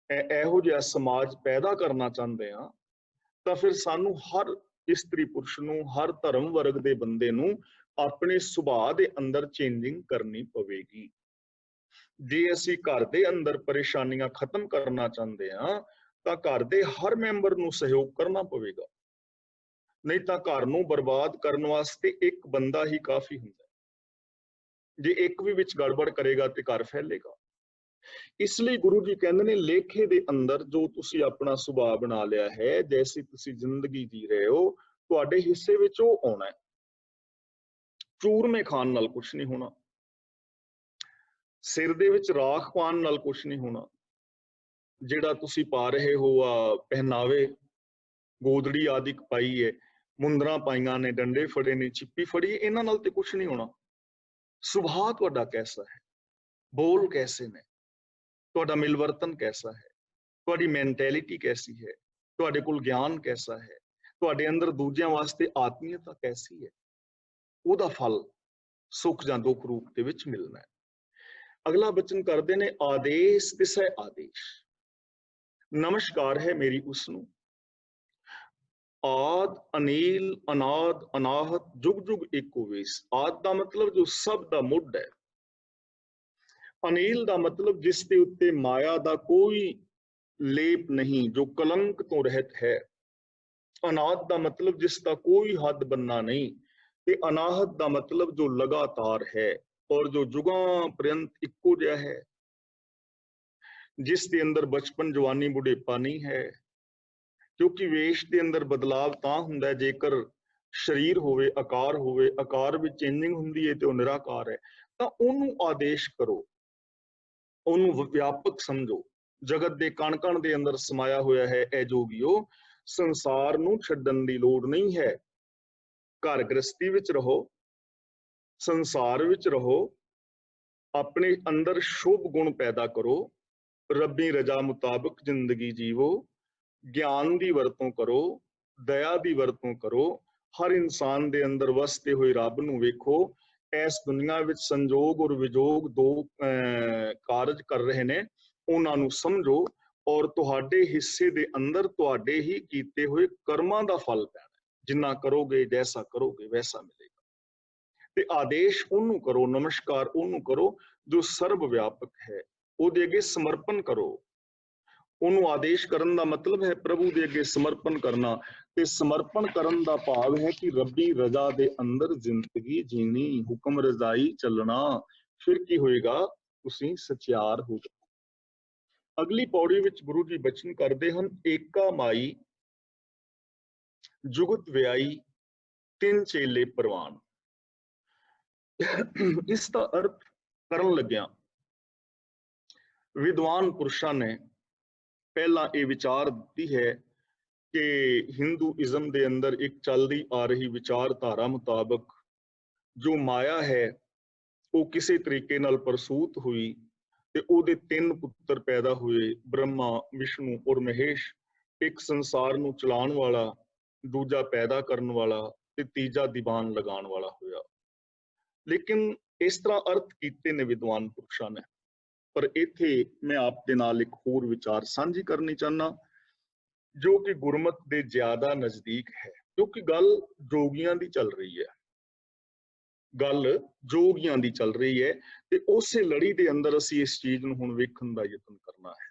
ਇਹੋ ਜਿਹਾ ਸਮਾਜ ਪੈਦਾ ਕਰਨਾ ਚਾਹੁੰਦੇ ਹਾਂ, ਤਾਂ ਫਿਰ ਸਾਨੂੰ ਹਰ ਇਸਤਰੀ ਪੁਰਸ਼ ਨੂੰ, ਹਰ ਧਰਮ ਵਰਗ ਦੇ ਬੰਦੇ ਨੂੰ ਆਪਣੇ ਸੁਭਾਅ ਦੇ ਅੰਦਰ ਚੇਂਜਿੰਗ ਕਰਨੀ ਪਵੇਗੀ। ਜੇ ਅਸੀਂ ਘਰ ਦੇ ਅੰਦਰ ਪਰੇਸ਼ਾਨੀਆਂ ਖਤਮ ਕਰਨਾ ਚਾਹੁੰਦੇ ਹਾਂ, ਤਾਂ ਘਰ ਦੇ ਹਰ ਮੈਂਬਰ ਨੂੰ ਸਹਿਯੋਗ ਕਰਨਾ ਪਵੇਗਾ। ਨਹੀਂ ਤਾਂ ਘਰ ਨੂੰ ਬਰਬਾਦ ਕਰਨ ਵਾਸਤੇ ਇੱਕ ਬੰਦਾ ਹੀ ਕਾਫੀ ਹੁੰਦਾ ਹੈ। ਜੇ ਇੱਕ ਵੀ ਵਿੱਚ ਗੜਬੜ ਕਰੇਗਾ ਤੇ ਘਰ ਫੈਲੇਗਾ। ਇਸ ਲਈ ਗੁਰੂ ਜੀ ਕਹਿੰਦੇ ਨੇ, ਲੇਖੇ ਦੇ ਅੰਦਰ ਜੋ ਤੁਸੀਂ ਆਪਣਾ ਸੁਭਾਅ ਬਣਾ ਲਿਆ ਹੈ, ਜੈਸੀ ਤੁਸੀਂ ਜ਼ਿੰਦਗੀ ਜੀ ਰਹੇ ਹੋ, ਤੁਹਾਡੇ ਹਿੱਸੇ ਵਿੱਚ ਉਹ ਆਉਣਾ ਹੈ। ਚੂਰਮੇ ਖਾਣ ਨਾਲ ਕੁਛ ਨਹੀਂ ਹੋਣਾ, ਸਿਰ ਦੇ ਵਿੱਚ ਰਾਖ ਪਾਉਣ ਨਾਲ ਕੁਛ ਨਹੀਂ ਹੋਣਾ, ਜਿਹੜਾ ਤੁਸੀਂ ਪਾ ਰਹੇ ਹੋ ਆ ਪਹਿਨਾਵੇ, ਗੋਦੜੀ ਆਦਿਕ ਪਾਈ ਹੈ, ਮੁੰਦਰਾਂ ਪਾਈਆਂ ਨੇ, ਡੰਡੇ ਫੜੇ ਨੇ, ਚਿੱਪੀ ਫੜੀ, ਇਹਨਾਂ ਨਾਲ ਤੇ ਕੁਛ ਨਹੀਂ ਹੋਣਾ। ਸੁਭਾਅ ਤੁਹਾਡਾ ਕੈਸਾ ਹੈ, ਬੋਲ ਕੈਸੇ ਨੇ, ਤੁਹਾਡਾ ਮਿਲਵਰਤਨ ਕੈਸਾ ਹੈ, ਤੁਹਾਡੀ ਮੈਂਟੈਲਿਟੀ ਕੈਸੀ ਹੈ, ਤੁਹਾਡੇ ਕੋਲ ਗਿਆਨ ਕੈਸਾ ਹੈ, ਤੁਹਾਡੇ ਅੰਦਰ ਦੂਜਿਆਂ ਵਾਸਤੇ ਆਤਮੀਅਤਾ ਕੈਸੀ ਹੈ, ਉਹਦਾ ਫਲ ਸੁੱਖ ਜਾਂ ਦੁੱਖ ਰੂਪ ਦੇ ਵਿੱਚ ਮਿਲਣਾ ਹੈ। ਅਗਲਾ ਬਚਨ ਕਰਦੇ ਨੇ, ਆਦੇਸ਼ ਤਿਸੈ ਆਦੇਸ਼, ਨਮਸਕਾਰ ਹੈ ਮੇਰੀ ਉਸ ਨੂੰ, ਆਦ ਅਨੀਲ ਅਨਾਦ ਅਨਾਹਤ ਜੁਗ ਜੁਗ ਏਕੋ ਵੇਸ। ਆਦ ਦਾ ਮਤਲਬ ਜੋ ਸਭ ਦਾ ਮੁੱਢ ਹੈ, ਅਨੀਲ ਦਾ ਮਤਲਬ ਜਿਸ ਦੇ ਉੱਤੇ ਮਾਇਆ ਦਾ ਕੋਈ ਲੇਪ ਨਹੀਂ, ਜੋ ਕਲੰਕ ਤੋਂ ਰਹਿਤ ਹੈ। ਅਨਾਦ ਦਾ ਮਤਲਬ ਜਿਸ ਦਾ ਕੋਈ ਹੱਦ ਬੰਨਾ ਨਹੀਂ, ਤੇ ਅਨਾਹਤ ਦਾ ਮਤਲਬ ਜੋ ਲਗਾਤਾਰ ਹੈ ਔਰ ਜੋ ਜੁਗਾਂ ਪ੍ਰਯੰਤ ਇੱਕੋ ਜਿਹਾ ਹੈ, ਜਿਸ ਦੇ ਅੰਦਰ ਬਚਪਨ ਜਵਾਨੀ ਬੁਢੇਪਾ ਨਹੀਂ ਹੈ। ਕਿਉਂਕਿ ਵੇਸ਼ ਦੇ ਅੰਦਰ ਬਦਲਾਵ ਤਾਂ ਹੁੰਦਾ ਜੇਕਰ ਸਰੀਰ ਹੋਵੇ, ਆਕਾਰ ਹੋਵੇ, ਆਕਾਰ ਵਿੱਚ ਚੇਂਜਿੰਗ ਹੁੰਦੀ ਹੈ ਤੇ ਉਹ ਨਿਰਾਕਾਰ ਹੈ। ਤਾਂ ਉਹਨੂੰ ਆਦੇਸ਼ ਕਰੋ, ਉਹਨੂੰ ਵਿਆਪਕ ਸਮਝੋ, ਜਗਤ ਦੇ ਕਣ ਕਣ ਦੇ ਅੰਦਰ ਸਮਾਇਆ ਹੋਇਆ ਹੈ ਇਹ ਜੋਗੀਓ। ਸੰਸਾਰ ਨੂੰ ਛੱਡਣ ਦੀ ਲੋੜ ਨਹੀਂ ਹੈ, ਘਰ ਗ੍ਰਸਤੀ ਵਿੱਚ ਰਹੋ, ਸੰਸਾਰ ਵਿੱਚ ਰਹੋ, ਆਪਣੇ ਅੰਦਰ ਸ਼ੁਭ ਗੁਣ ਪੈਦਾ ਕਰੋ, ਰੱਬੀ ਰਜ਼ਾ ਮੁਤਾਬਕ ਜ਼ਿੰਦਗੀ ਜੀਵੋ, ਗਿਆਨ ਦੀ ਵਰਤੋਂ ਕਰੋ, ਦਇਆ ਦੀ ਵਰਤੋਂ ਕਰੋ, ਹਰ ਇਨਸਾਨ ਦੇ ਅੰਦਰ ਵਸਦੇ ਹੋਏ ਰੱਬ ਨੂੰ ਵੇਖੋ। ਇਸ ਦੁਨੀਆ ਵਿੱਚ ਸੰਜੋਗ ਔਰ ਵਿਜੋਗ ਦੋ ਕਾਰਜ ਕਰ ਰਹੇ ਨੇ, ਉਹਨਾਂ ਨੂੰ ਸਮਝੋ, ਔਰ ਤੁਹਾਡੇ ਹਿੱਸੇ ਦੇ ਅੰਦਰ ਤੁਹਾਡੇ ਹੀ ਕੀਤੇ ਹੋਏ ਕਰਮਾਂ ਦਾ ਫਲ ਪੈਣਾ। ਜਿੰਨਾ ਕਰੋਗੇ, ਜੈਸਾ ਕਰੋਗੇ ਵੈਸਾ ਮਿਲੇਗਾ। ਤੇ ਆਦੇਸ਼ ਉਹਨੂੰ ਕਰੋ, ਨਮਸਕਾਰ ਉਹਨੂੰ ਕਰੋ ਜੋ ਸਰਬ ਵਿਆਪਕ ਹੈ, ਉਹਦੇ ਅੱਗੇ ਸਮਰਪਣ ਕਰੋ। ਉਹਨੂੰ ਆਦੇਸ਼ ਕਰਨ ਦਾ ਮਤਲਬ ਹੈ ਪ੍ਰਭੂ ਦੇ ਅੱਗੇ ਸਮਰਪਣ ਕਰਨਾ, ਤੇ ਸਮਰਪਣ ਕਰਨ ਦਾ ਭਾਵ ਹੈ ਕਿ ਰੱਬੀ ਰਜ਼ਾ ਦੇ ਅੰਦਰ ਜ਼ਿੰਦਗੀ ਜੀਣੀ, ਹੁਕਮ ਰਜ਼ਾਈ ਚੱਲਣਾ। ਫਿਰ ਕੀ ਹੋਏਗਾ? ਤੁਸੀਂ ਸਚਿਆਰ ਹੋ ਜਾਓ। ਅਗਲੀ ਪੌੜੀ ਵਿੱਚ ਗੁਰੂ ਜੀ ਬਚਨ ਕਰਦੇ ਹਨ, ਏਕਾ ਮਾਈ ਜੁਗਤ ਵਿਆਈ ਤਿੰਨ ਚੇਲੇ ਪ੍ਰਵਾਨ। ਇਸ ਦਾ ਅਰਥ ਕਰਨ ਲੱਗਿਆ ਵਿਦਵਾਨ ਪੁਰਸ਼ਾਂ ਨੇ ਪਹਿਲਾਂ ਇਹ ਵਿਚਾਰ ਦਿੱਤੀ ਹੈ ਕਿ ਹਿੰਦੂਇਜ਼ਮ ਦੇ ਅੰਦਰ ਇੱਕ ਚੱਲਦੀ ਆ ਰਹੀ ਵਿਚਾਰਧਾਰਾ ਮੁਤਾਬਕ ਜੋ ਮਾਇਆ ਹੈ ਉਹ ਕਿਸੇ ਤਰੀਕੇ ਨਾਲ ਪ੍ਰਸੂਤ ਹੋਈ ਤੇ ਉਹਦੇ 3 ਪੁੱਤਰ ਪੈਦਾ ਹੋਏ, ਬ੍ਰਹਮਾ, ਵਿਸ਼ਨੂੰ ਔਰ ਮਹੇਸ਼। ਇੱਕ ਸੰਸਾਰ ਨੂੰ ਚਲਾਉਣ ਵਾਲਾ, ਦੂਜਾ ਪੈਦਾ ਕਰਨ ਵਾਲਾ ਤੇ ਤੀਜਾ ਦੀਵਾਨ ਲਗਾਉਣ ਵਾਲਾ ਹੋਇਆ। ਲੇਕਿਨ ਇਸ ਤਰ੍ਹਾਂ ਅਰਥ ਕੀਤੇ ਨੇ ਵਿਦਵਾਨ ਪੁਰਸ਼ਾਂ ਨੇ, ਪਰ ਇੱਥੇ ਮੈਂ ਆਪ ਦੇ ਨਾਲ ਇੱਕ ਹੋਰ ਵਿਚਾਰ ਸਾਂਝੀ ਕਰਨੀ ਚਾਹੁੰਦਾ ਜੋ ਕਿ ਗੁਰਮਤ ਦੇ ਜ਼ਿਆਦਾ ਨਜ਼ਦੀਕ ਹੈ, ਕਿਉਂਕਿ ਗੱਲ ਜੋਗੀਆਂ ਦੀ ਚੱਲ ਰਹੀ ਹੈ, ਗੱਲ ਜੋਗੀਆਂ ਦੀ ਚੱਲ ਰਹੀ ਹੈ ਤੇ ਉਸੇ ਲੜੀ ਦੇ ਅੰਦਰ ਅਸੀਂ ਇਸ ਚੀਜ਼ ਨੂੰ ਹੁਣ ਵੇਖਣ ਦਾ ਯਤਨ ਕਰਨਾ ਹੈ।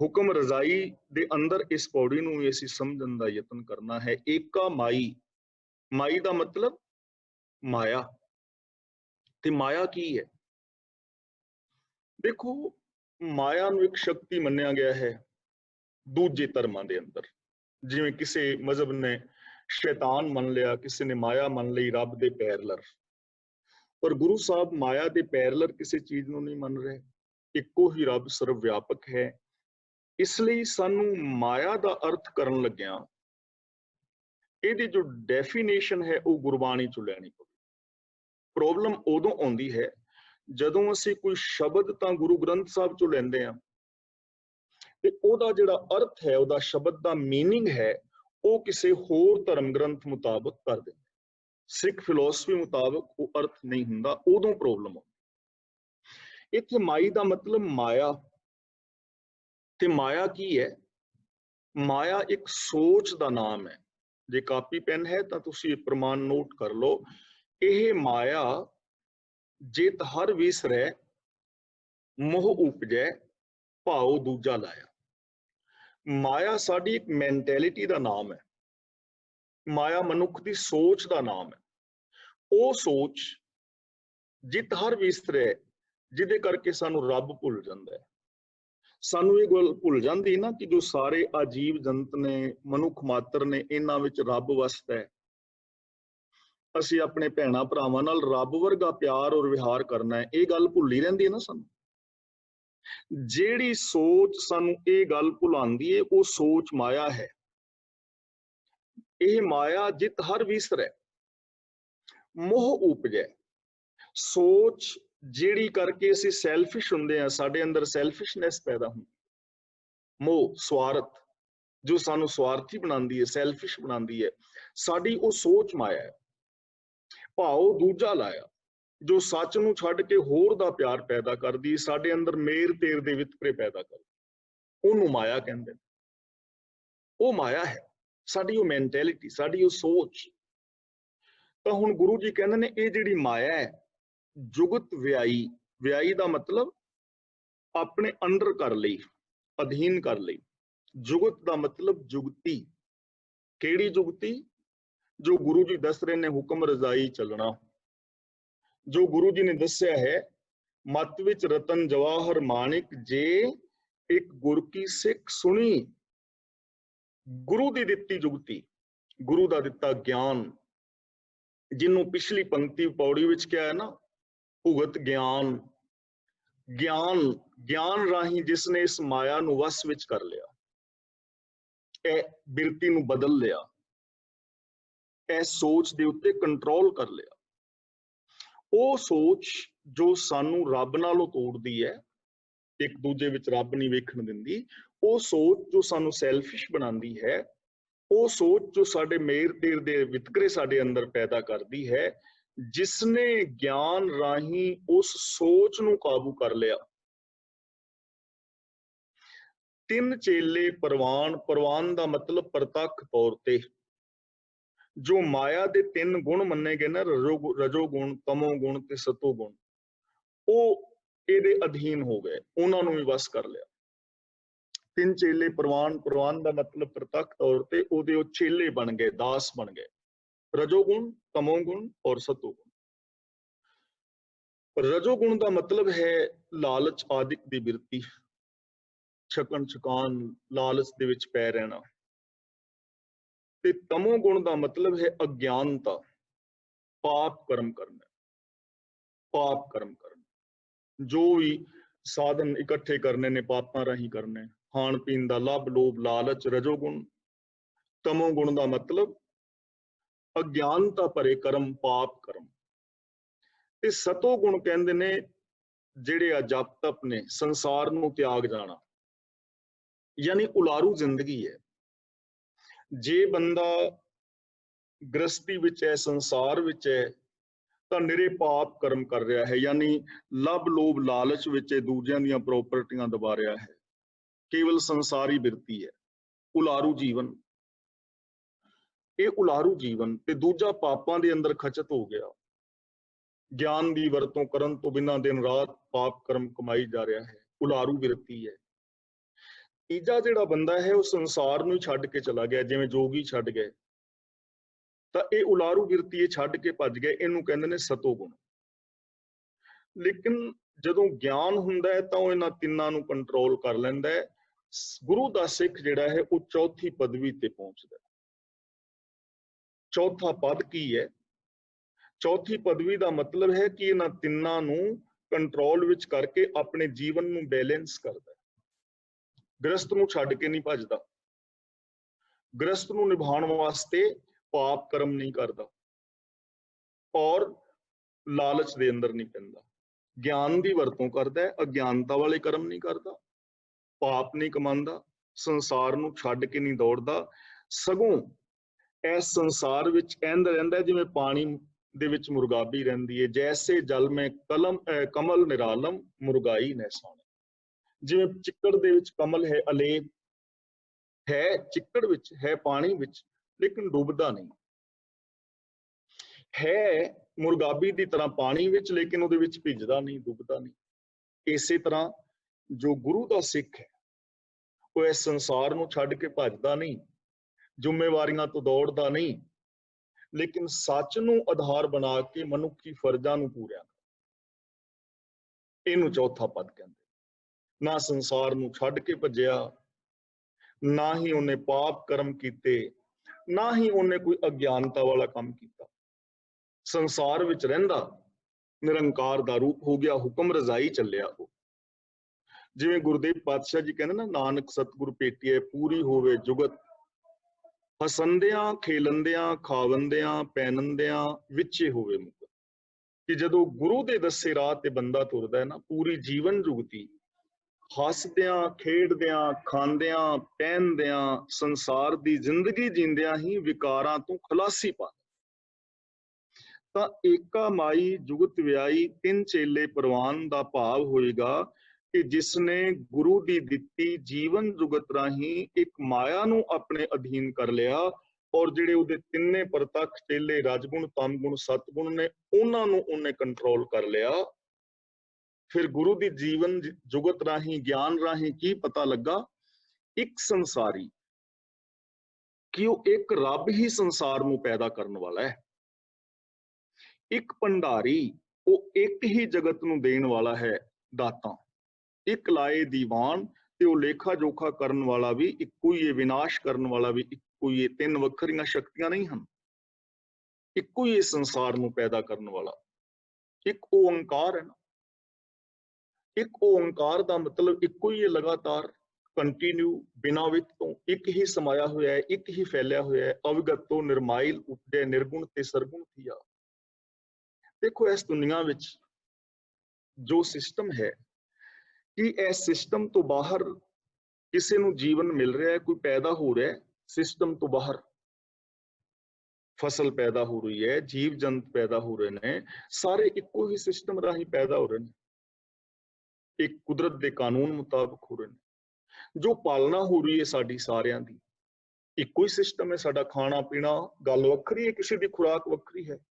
ਹੁਕਮ ਰਜ਼ਾਈ ਦੇ ਅੰਦਰ ਇਸ ਪੌੜੀ ਨੂੰ ਵੀ ਅਸੀਂ ਸਮਝਣ ਦਾ ਯਤਨ ਕਰਨਾ ਹੈ। ਏਕਾ ਮਾਈ, ਮਾਈ ਦਾ ਮਤਲਬ ਮਾਇਆ, ਤੇ ਮਾਇਆ ਕੀ ਹੈ? ਦੇਖੋ, ਮਾਇਆ ਨੂੰ ਇੱਕ ਸ਼ਕਤੀ ਮੰਨਿਆ ਗਿਆ ਹੈ ਦੂਜੇ ਧਰਮਾਂ ਦੇ ਅੰਦਰ। ਜਿਵੇਂ ਕਿਸੇ ਮਜ਼ਹਬ ਨੇ ਸ਼ੈਤਾਨ ਮੰਨ ਲਿਆ, ਕਿਸੇ ਨੇ ਮਾਇਆ ਮੰਨ ਲਈ, ਰੱਬ ਦੇ ਪੈਰਲਰ। ਪਰ ਗੁਰੂ ਸਾਹਿਬ ਮਾਇਆ ਦੇ ਪੈਰਲਰ ਕਿਸੇ ਚੀਜ਼ ਨੂੰ ਨਹੀਂ ਮੰਨ ਰਹੇ। ਇੱਕੋ ਹੀ ਰੱਬ ਸਰਵ ਵਿਆਪਕ ਹੈ। ਇਸ ਲਈ ਸਾਨੂੰ ਮਾਇਆ ਦਾ ਅਰਥ ਕਰਨ ਲੱਗਿਆਂ ਇਹਦੀ ਜੋ ਡੈਫੀਨੇਸ਼ਨ ਹੈ ਉਹ ਗੁਰਬਾਣੀ ਚੋਂ ਲੈਣੀ ਪਵੇ। ਪ੍ਰੋਬਲਮ ਉਦੋਂ ਆਉਂਦੀ ਹੈ ਜਦੋਂ ਅਸੀਂ ਕੋਈ ਸ਼ਬਦ ਤਾਂ ਗੁਰੂ ਗ੍ਰੰਥ ਸਾਹਿਬ ਚੋਂ ਲੈਂਦੇ ਹਾਂ ਤੇ ਉਹਦਾ ਜਿਹੜਾ ਅਰਥ ਹੈ, ਉਹਦਾ ਸ਼ਬਦ ਦਾ ਮੀਨਿੰਗ ਹੈ, ਉਹ ਕਿਸੇ ਹੋਰ ਧਰਮ ਗ੍ਰੰਥ ਮੁਤਾਬਕ ਕਰ ਦਿੰਦੇ। ਸਿੱਖ ਫਿਲਾਸਫੀ ਮੁਤਾਬਕ ਉਹ ਅਰਥ ਨਹੀਂ ਹੁੰਦਾ, ਉਦੋਂ ਪ੍ਰੋਬਲਮ ਆਉਂਦੀ। ਇੱਥੇ ਮਾਈ ਦਾ ਮਤਲਬ ਮਾਇਆ, ਤੇ ਮਾਇਆ ਕੀ ਹੈ? ਮਾਇਆ ਇੱਕ ਸੋਚ ਦਾ ਨਾਮ ਹੈ। ਜੇ ਕਾਪੀ ਪੈਨ ਹੈ ਤਾਂ ਤੁਸੀਂ ਇਹ ਪ੍ਰਮਾਣ ਨੋਟ ਕਰ ਲਓ। ਇਹ ਮਾਇਆ ਜਿਤ ਹਰ ਵਿਸਰੈ, ਮੋਹ ਉਪਜੈ, ਭਾਉ ਦੂਜਾ ਲਾਇਆ। ਮਾਇਆ ਸਾਡੀ ਇੱਕ ਮੈਂਟੈਲਿਟੀ ਦਾ ਨਾਮ ਹੈ। ਮਾਇਆ ਮਨੁੱਖ ਦੀ ਸੋਚ ਦਾ ਨਾਮ ਹੈ। ਉਹ ਸੋਚ ਜਿਤ ਹਰ ਵਿਸਰੈ, ਜਿਹਦੇ ਕਰਕੇ ਸਾਨੂੰ ਰੱਬ ਭੁੱਲ ਜਾਂਦਾ ਹੈ। ਸਾਨੂੰ ਇਹ ਗੱਲ ਭੁੱਲ ਜਾਂਦੀ ਨਾ ਕਿ ਜੋ ਸਾਰੇ ਅਜੀਬ ਜੰਤ ਨੇ, ਮਨੁੱਖ ਮਾਤਰ ਨੇ, ਇਹਨਾਂ ਵਿੱਚ ਰੱਬ ਵਸਦਾ ਹੈ। ਅਸੀਂ ਆਪਣੇ ਭੈਣਾਂ ਭਰਾਵਾਂ ਨਾਲ ਰੱਬ ਵਰਗਾ ਪਿਆਰ ਔਰ ਵਿਹਾਰ ਕਰਨਾ ਹੈ, ਇਹ ਗੱਲ ਭੁੱਲੀ ਰਹਿੰਦੀ ਹੈ ਨਾ ਸਾਨੂੰ। ਜਿਹੜੀ ਸੋਚ ਸਾਨੂੰ ਇਹ ਗੱਲ ਭੁਲਾਉਂਦੀ ਹੈ ਉਹ ਸੋਚ ਮਾਇਆ ਹੈ। ਇਹ ਮਾਇਆ ਜਿਤ ਹਰ ਵਿਸਰੈ, ਮੋਹ ਉਪਜੈ। ਸੋਚ ਜਿਹੜੀ ਕਰਕੇ ਅਸੀਂ ਸੈਲਫਿਸ਼ ਹੁੰਦੇ ਹਾਂ, ਸਾਡੇ ਅੰਦਰ ਸੈਲਫਿਸ਼ਨੈਸ ਪੈਦਾ ਹੁੰਦੀ, ਮੋਹ, ਸਵਾਰਥ, ਜੋ ਸਾਨੂੰ ਸਵਾਰਥੀ ਬਣਾਉਂਦੀ ਹੈ, ਸੈਲਫਿਸ਼ ਬਣਾਉਂਦੀ ਹੈ, ਸਾਡੀ ਉਹ ਸੋਚ ਮਾਇਆ ਹੈ। ਭਾਉ ਦੂਜਾ ਲਾਇਆ, ਜੋ ਸੱਚ ਨੂੰ ਛੱਡ ਕੇ ਹੋਰ ਦਾ ਪਿਆਰ ਪੈਦਾ ਕਰਦੀ, ਸਾਡੇ ਅੰਦਰ ਮੇਰ ਤੇਰ ਦੇ ਵਿਤਕਰੇ ਪੈਦਾ ਕਰਦੀ, ਉਹਨੂੰ ਮਾਇਆ ਕਹਿੰਦੇ ਨੇ। ਉਹ ਮਾਇਆ ਹੈ, ਸਾਡੀ ਉਹ ਮੈਂਟੈਲਿਟੀ, ਸਾਡੀ ਉਹ ਸੋਚ। ਤਾਂ ਹੁਣ ਗੁਰੂ ਜੀ ਕਹਿੰਦੇ ਨੇ ਇਹ ਜਿਹੜੀ ਮਾਇਆ ਹੈ, ਜੁਗਤ ਵਿਆਈ, ਵਿਆਈ ਦਾ ਮਤਲਬ ਆਪਣੇ ਅੰਡਰ ਕਰ ਲਈ, ਅਧੀਨ ਕਰ ਲਈ। ਜੁਗਤ ਦਾ ਮਤਲਬ ਜੁਗਤੀ। ਕਿਹੜੀ ਜੁਗਤੀ? ਜੋ ਗੁਰੂ ਜੀ ਦੱਸ ਰਹੇ ਨੇ ਹੁਕਮ ਰਜ਼ਾਈ ਚੱਲਣਾ। ਜੋ ਗੁਰੂ ਜੀ ਨੇ ਦੱਸਿਆ ਹੈ, ਮਤ ਵਿੱਚ ਰਤਨ ਜਵਾਹਰ ਮਾਣਿਕ, ਜੇ ਇੱਕ ਗੁਰ ਕੀ ਸਿੱਖ ਸੁਣੀ। ਗੁਰੂ ਦੀ ਦਿੱਤੀ ਜੁਗਤੀ, ਗੁਰੂ ਦਾ ਦਿੱਤਾ ਗਿਆਨ, ਜਿਹਨੂੰ ਪਿਛਲੀ ਪੰਕਤੀ ਪੌੜੀ ਵਿੱਚ ਕਿਹਾ ਹੈ ਨਾ, ਭੁਗਤ ਗਿਆਨ। ਗਿਆਨ, ਗਿਆਨ ਰਾਹੀਂ ਜਿਸਨੇ ਇਸ ਮਾਇਆ ਨੂੰ ਵਸ ਵਿੱਚ ਕਰ ਲਿਆ, ਇਹ ਬਿਰਤੀ ਨੂੰ ਬਦਲ ਲਿਆ, ਇਹ ਸੋਚ ਦੇ ਉੱਤੇ ਕੰਟਰੋਲ ਕਰ ਲਿਆ। ਉਹ ਸੋਚ ਜੋ ਸਾਨੂੰ ਰੱਬ ਨਾਲੋਂ ਤੋੜਦੀ ਹੈ, ਇੱਕ ਦੂਜੇ ਵਿੱਚ ਰੱਬ ਨਹੀਂ ਵੇਖਣ ਦਿੰਦੀ। ਉਹ ਸੋਚ ਜੋ ਸਾਨੂੰ ਸੈਲਫਿਸ਼ ਬਣਾਉਂਦੀ ਹੈ, ਉਹ ਸੋਚ ਜੋ ਸਾਡੇ ਮੇਰ ਤੇਰ ਦੇ ਵਿਤਕਰੇ ਸਾਡੇ ਅੰਦਰ ਪੈਦਾ ਕਰਦੀ ਹੈ। ਜਿਸਨੇ ਗਿਆਨ ਰਾਹੀਂ ਉਸ ਸੋਚ ਨੂੰ ਕਾਬੂ ਕਰ ਲਿਆ। 3 ਚੇਲੇ ਪ੍ਰਵਾਨ, ਪ੍ਰਵਾਨ ਦਾ ਮਤਲਬ ਪ੍ਰਤੱਖ ਤੌਰ ਤੇ। ਜੋ ਮਾਇਆ ਦੇ 3 ਗੁਣ ਮੰਨੇ ਗਏ ਨਾ, ਰਜੋ ਗੁਣ, ਤਮੋ ਗੁਣ ਤੇ ਸਤੋ ਗੁਣ, ਉਹ ਇਹਦੇ ਅਧੀਨ ਹੋ ਗਏ, ਉਹਨਾਂ ਨੂੰ ਵੀ ਵਸ ਕਰ ਲਿਆ। 3 ਚੇਲੇ ਪ੍ਰਵਾਨ, ਪ੍ਰਵਾਨ ਦਾ ਮਤਲਬ ਪ੍ਰਤੱਖ ਤੌਰ ਤੇ ਉਹਦੇ ਉਹ ਚੇਲੇ ਬਣ ਗਏ, ਦਾਸ ਬਣ ਗਏ। ਰਜੋਗੁਣ, ਤਮੋਗੁਣ ਔਰ ਸਤੋਗੁਣ। ਰਜੋਗੁਣ ਦਾ ਮਤਲਬ ਹੈ ਲਾਲਚ ਆਦਿਕ ਦੀ ਬਿਰਤੀ, ਛਕਣ ਛਕਾਨ, ਲਾਲਚ ਦੇ ਵਿੱਚ ਪੈ ਰਹਿਣਾ। ਤੇ ਤਮੋਗੁਣ ਦਾ ਮਤਲਬ ਹੈ ਅਗਿਆਨਤਾ, ਪਾਪ ਕਰਮ ਕਰਨਾ, ਪਾਪ ਕਰਮ ਕਰਨਾ। ਜੋ ਵੀ ਸਾਧਨ ਇਕੱਠੇ ਕਰਨੇ ਨੇ, ਪਾਪਾਂ ਰਾਹੀਂ ਕਰਨੇ, खाण पीण का लभ लोभ लालच रजोगुण। तमोगुण का मतलब अज्ञानता भरे कर्म पाप कर्म। ते सतोगुण कहते ने जिहड़े आ जप तप ने संसार नूं त्याग जाना, यानी उलारू जिंदगी है। जे बंदा गृहस्थी विच है, संसार विच है, तो निरे पाप कर्म कर रहा है, यानी लभ लोभ लालच विच दूजियां दीयां प्रॉपर्टियां दबा रहा है, केवल संसारी बिरती है, उलारू जीवन। ये उलारू जीवन ते दूजा पापां दे अंदर खचत हो गया, ज्ञान की वरतों करन तो बिना दिन रात पाप कर्म कमाई जा रहा है, उलारू बिरती है। तीजा जिहड़ा बंदा है वो संसार नूं छड्ड के चला गया, जिवें जोगी छड्ड गए, तो ये उलारू बिरती छड्ड के भज गए, इहनूं कहंदे ने सतोगुण। लेकिन जदों ज्ञान हुंदा है तां ओह इन्हां तिन्नां नूं कंट्रोल कर लैंदा है। गुरु दा सिख जिहड़ा है वो चौथी पदवी ते पहुंचदा है। चौथा पद की है? चौथी पदवी का मतलब है कि इन्हां तिन्नां नूं कंट्रोल विच करके अपने जीवन नूं बैलेंस करदा है। गृहस्थ नूं छड्ड के नहीं भजदा, गृहस्थ नूं निभाउण वास्ते पाप कर्म नहीं करदा और लालच दे अंदर नहीं पैंदा, ज्ञान की वरतों करदा है, अज्ञानता वाले कर्म नहीं करदा, पाप नहीं कमांदा, संसार नूं छड्ड के नहीं दौड़दा, सगों इस संसार विच इंज रहिंदा जिवें पानी दे विच मुर्गाबी रहिंदी है, जैसे जल में कमल निरालम मुर्गाई नैसाने। जिवें चिक्कड़ दे विच कमल है, अलेप है, चिक्कड़ विच है, पानी विच, लेकिन डुबदा नहीं है, मुर्गाबी की तरह पानी विच, लेकिन उहदे विच भिजदा नहीं, डुबदा नहीं। इसे तरह जो गुरु का सिख है वो इस संसार नूं छड्ड के भजदा नहीं, जिम्मेवारियां तो दौड़दा नहीं, लेकिन सच नूं आधार बना के मनुखी फर्जां नूं पूरा करदा। इहनूं चौथा पद कहंदे। ना संसार नूं छड्ड के भज्जिया, ना ही उन्हें पाप कर्म कीते, ना ही उन्हें कोई अज्ञानता वाला काम कीता। संसार विच रहिंदा निरंकार दा रूप हो गया, हुक्म रजाई चलिया हो। जिवें गुरुदेव पातशाह जी कहंदे ना, नानक सतगुर भेटिए पूरी होवे जुगत, हसंदियां खेलंदियां खावंदियां पैनंदियां विचे होवे मुकत। कि जदों गुरु दे दस्से राह ते बंदा तुरदा है ना, पूरी जीवन जुगती हसदियां खेडदियां खांदियां पहनदियां संसार दी जिंदगी जींदियां ही विकारां तो खलासी पा। ਤਾਂ ਏਕਾ ਮਾਈ ਜੁਗਤ ਵਿਆਈ ਤਿੰਨ ਚੇਲੇ ਪ੍ਰਵਾਨ ਦਾ ਭਾਵ ਹੋਏਗਾ ਕਿ ਜਿਸਨੇ ਗੁਰੂ ਦੀ ਦਿੱਤੀ ਜੀਵਨ ਜੁਗਤ ਰਾਹੀਂ ਇੱਕ ਮਾਇਆ ਨੂੰ ਆਪਣੇ ਅਧੀਨ ਕਰ ਲਿਆ, ਔਰ ਜਿਹੜੇ ਉਹਦੇ ਤਿੰਨੇ ਪ੍ਰਤੱਖ ਚੇਲੇ ਰਜਗੁਣ ਤਮਗੁਣ ਸਤਗੁਣ ਨੇ ਉਹਨਾਂ ਨੂੰ ਉਹਨੇ ਕੰਟਰੋਲ ਕਰ ਲਿਆ। ਫਿਰ ਗੁਰੂ ਦੀ ਜੀਵਨ ਜੁਗਤ ਰਾਹੀਂ ਗਿਆਨ ਰਾਹੀਂ ਕੀ ਪਤਾ ਲੱਗਾ? ਇੱਕ ਸੰਸਾਰੀ, ਕਿ ਉਹ ਇੱਕ ਰੱਬ ਹੀ ਸੰਸਾਰ ਨੂੰ ਪੈਦਾ ਕਰਨ ਵਾਲਾ ਹੈ। ਇੱਕ ਭੰਡਾਰੀ, ਉਹ ਇੱਕ ਹੀ ਜਗਤ ਨੂੰ ਦੇਣ ਵਾਲਾ ਹੈ ਦਾਤਾ। ਇੱਕ ਲਾਏ ਦੀਵਾਨ, ਤੇ ਉਹ ਲੇਖਾ ਜੋਖਾ ਕਰਨ ਵਾਲਾ ਵੀ ਇੱਕੋ ਹੀ ਹੈ, ਵਿਨਾਸ਼ ਕਰਨ ਵਾਲਾ ਵੀ ਇੱਕੋ ਹੀ ਹੈ। ਤਿੰਨ ਵੱਖਰੀਆਂ ਸ਼ਕਤੀਆਂ ਨਹੀਂ ਹਨ, ਇੱਕੋ ਹੀ ਸੰਸਾਰ ਨੂੰ ਪੈਦਾ ਕਰਨ ਵਾਲਾ। ਇੱਕ ਓੰਕਾਰ ਹੈ ਨਾ, ਇੱਕ ਓੰਕਾਰ ਦਾ ਮਤਲਬ ਇੱਕੋ ਹੀ ਹੈ, ਲਗਾਤਾਰ ਕੰਟੀਨਿਊ ਬਿਨਾਂ ਵਿੱਚ ਤੋਂ ਇੱਕ ਹੀ ਸਮਾਇਆ ਹੋਇਆ ਹੈ, ਇੱਕ ਹੀ ਫੈਲਿਆ ਹੋਇਆ ਹੈ। ਅਵਿਗਤ ਤੋਂ ਨਿਰਮਾਇਲ ਉਪਜੈ ਨਿਰਗੁਣ ਤੇ ਸਰਗੁਣ ਥੀਆ। देखो इस दुनिया विच जो सिस्टम है कि इस सिस्टम तो बाहर किसी नूं जीवन मिल रहा है, कोई पैदा हो रहा है सिस्टम तो बाहर, फसल पैदा हो रही है, जीव जंत पैदा हो रहे हैं, सारे इको ही सिस्टम राही पैदा हो रहे हैं, एक कुदरत के कानून मुताबिक हो रहे हैं। जो पालना हो रही है साडी सारियां दी, इको ही सिस्टम है। साडा खाना पीना गल वखरी है, किसी की खुराक वखरी है।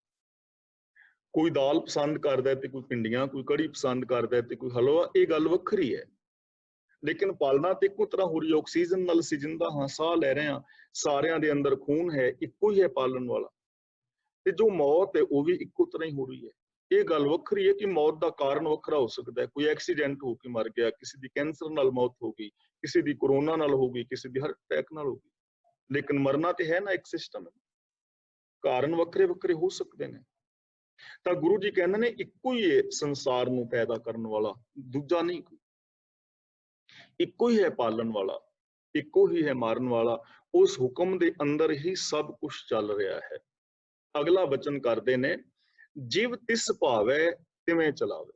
कोई दाल पसंद करता है, कोई पिंडियां, कोई कड़ी पसंद करता है, कोई हलवा, ये गल वखरी है। लेकिन पालना तो इको तरह हो रही है। ऑक्सीजन नाल असीं जिंदा हाँ, साह लै रहे हैं, सारियां दे अंदर खून है, इको ही है पालन वाला। ते जो मौत है वो भी इको तरह ही हो रही है। ये गल वखरी है कि मौत का कारण वखरा हो सकता है। कोई एक्सीडेंट होकर मर गया, किसी की कैंसर नाल मौत हो गई, किसी की कोरोना नाल हो गई, किसी की हार्ट अटैक नाल हो गई, लेकिन मरना तो है ना, एक सिस्टम है। कारण वखरे वखरे हो सकते हैं। ਤਾਂ ਗੁਰੂ ਜੀ ਕਹਿੰਦੇ ਨੇ ਇੱਕੋ ਹੀ ਹੈ ਸੰਸਾਰ ਨੂੰ ਪੈਦਾ ਕਰਨ ਵਾਲਾ, ਦੂਜਾ ਨਹੀਂ ਕੋਈ। ਇੱਕੋ ਹੀ ਹੈ ਪਾਲਣ ਵਾਲਾ, ਇੱਕੋ ਹੀ ਹੈ ਮਾਰਨ ਵਾਲਾ। ਉਸ ਹੁਕਮ ਦੇ ਅੰਦਰ ਹੀ ਸਭ ਕੁਝ ਚੱਲ ਰਿਹਾ ਹੈ। ਅਗਲਾ ਬਚਨ ਕਰਦੇ ਨੇ, ਜਿਵ ਤਿਸ ਭਾਵੈ ਤਿਵੇਂ ਚਲਾਵੇ।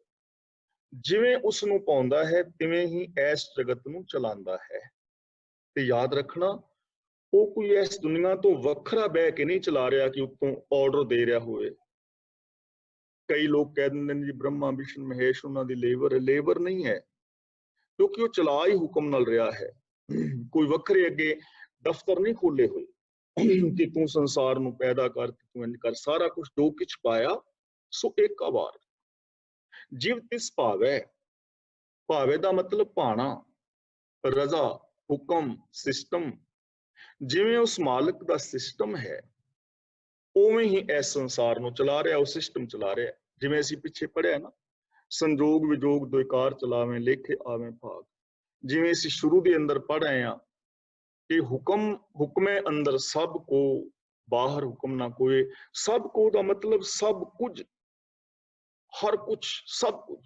ਜਿਵੇਂ ਉਸ ਨੂੰ ਪਾਉਂਦਾ ਹੈ ਤਿਵੇਂ ਹੀ ਇਸ ਜਗਤ ਨੂੰ ਚਲਾਉਂਦਾ ਹੈ। ਤੇ ਯਾਦ ਰੱਖਣਾ, ਉਹ ਕੋਈ ਇਸ ਦੁਨੀਆ ਤੋਂ ਵੱਖਰਾ ਬਹਿ ਕੇ ਨਹੀਂ ਚਲਾ ਰਿਹਾ ਕਿ ਉੱਤੋਂ ਆਰਡਰ ਦੇ ਰਿਹਾ ਹੋਵੇ। ਕਈ ਲੋਕ ਕਹਿ ਦਿੰਦੇ ਨੇ ਜੀ ਬ੍ਰਹਮਾ ਵਿਸ਼ਨ ਮਹੇਸ਼ ਉਹਨਾਂ ਦੀ ਲੇਬਰ ਨਹੀਂ ਹੈ, ਕਿਉਂਕਿ ਉਹ ਚਲਾ ਹੀ ਹੁਕਮ ਨਾਲ ਰਿਹਾ ਹੈ। ਕੋਈ ਵੱਖਰੇ ਅੱਗੇ ਦਫ਼ਤਰ ਨਹੀਂ ਖੋਲੇ ਹੋਏ ਕਿ ਤੂੰ ਸੰਸਾਰ ਨੂੰ ਪੈਦਾ ਕਰ, ਤੂੰ ਇੰਜ ਕਰ। ਸਾਰਾ ਕੁਝ ਜੋ ਕੁਛ ਪਾਇਆ ਸੋ ਇੱਕ ਆਵਾਰ। ਜਿਵ ਤਿਸ ਭਾਵੈ, ਭਾਵੇ ਦਾ ਮਤਲਬ ਭਾਣਾ, ਰਜ਼ਾ, ਹੁਕਮ, ਸਿਸਟਮ। ਜਿਵੇਂ ਉਸ ਮਾਲਕ ਦਾ ਸਿਸਟਮ ਹੈ ਉਵੇਂ ਹੀ ਇਸ ਸੰਸਾਰ ਨੂੰ ਚਲਾ ਰਿਹਾ, ਉਹ ਸਿਸਟਮ ਚਲਾ ਰਿਹਾ। ਜਿਵੇਂ ਅਸੀਂ ਪਿੱਛੇ ਪੜ੍ਹਿਆ ਨਾ, ਸੰਜੋਗ ਵਿਜੋਗ ਦੁਇਕਾਰ ਚਲਾਵੇਂ, ਲੇਖੇ ਆਵੇਂ ਭਾਗ। ਜਿਵੇਂ ਅਸੀਂ ਸ਼ੁਰੂ ਦੇ ਅੰਦਰ ਪੜ੍ਹ ਆਏ ਹਾਂ ਕਿ ਹੁਕਮੇ ਅੰਦਰ ਸਭ ਕੋ, ਬਾਹਰ ਹੁਕਮ ਨਾ ਕੋਏ। ਸਭ ਕੋ ਦਾ ਮਤਲਬ ਸਭ ਕੁਝ, ਹਰ ਕੁਝ, ਸਭ ਕੁਝ।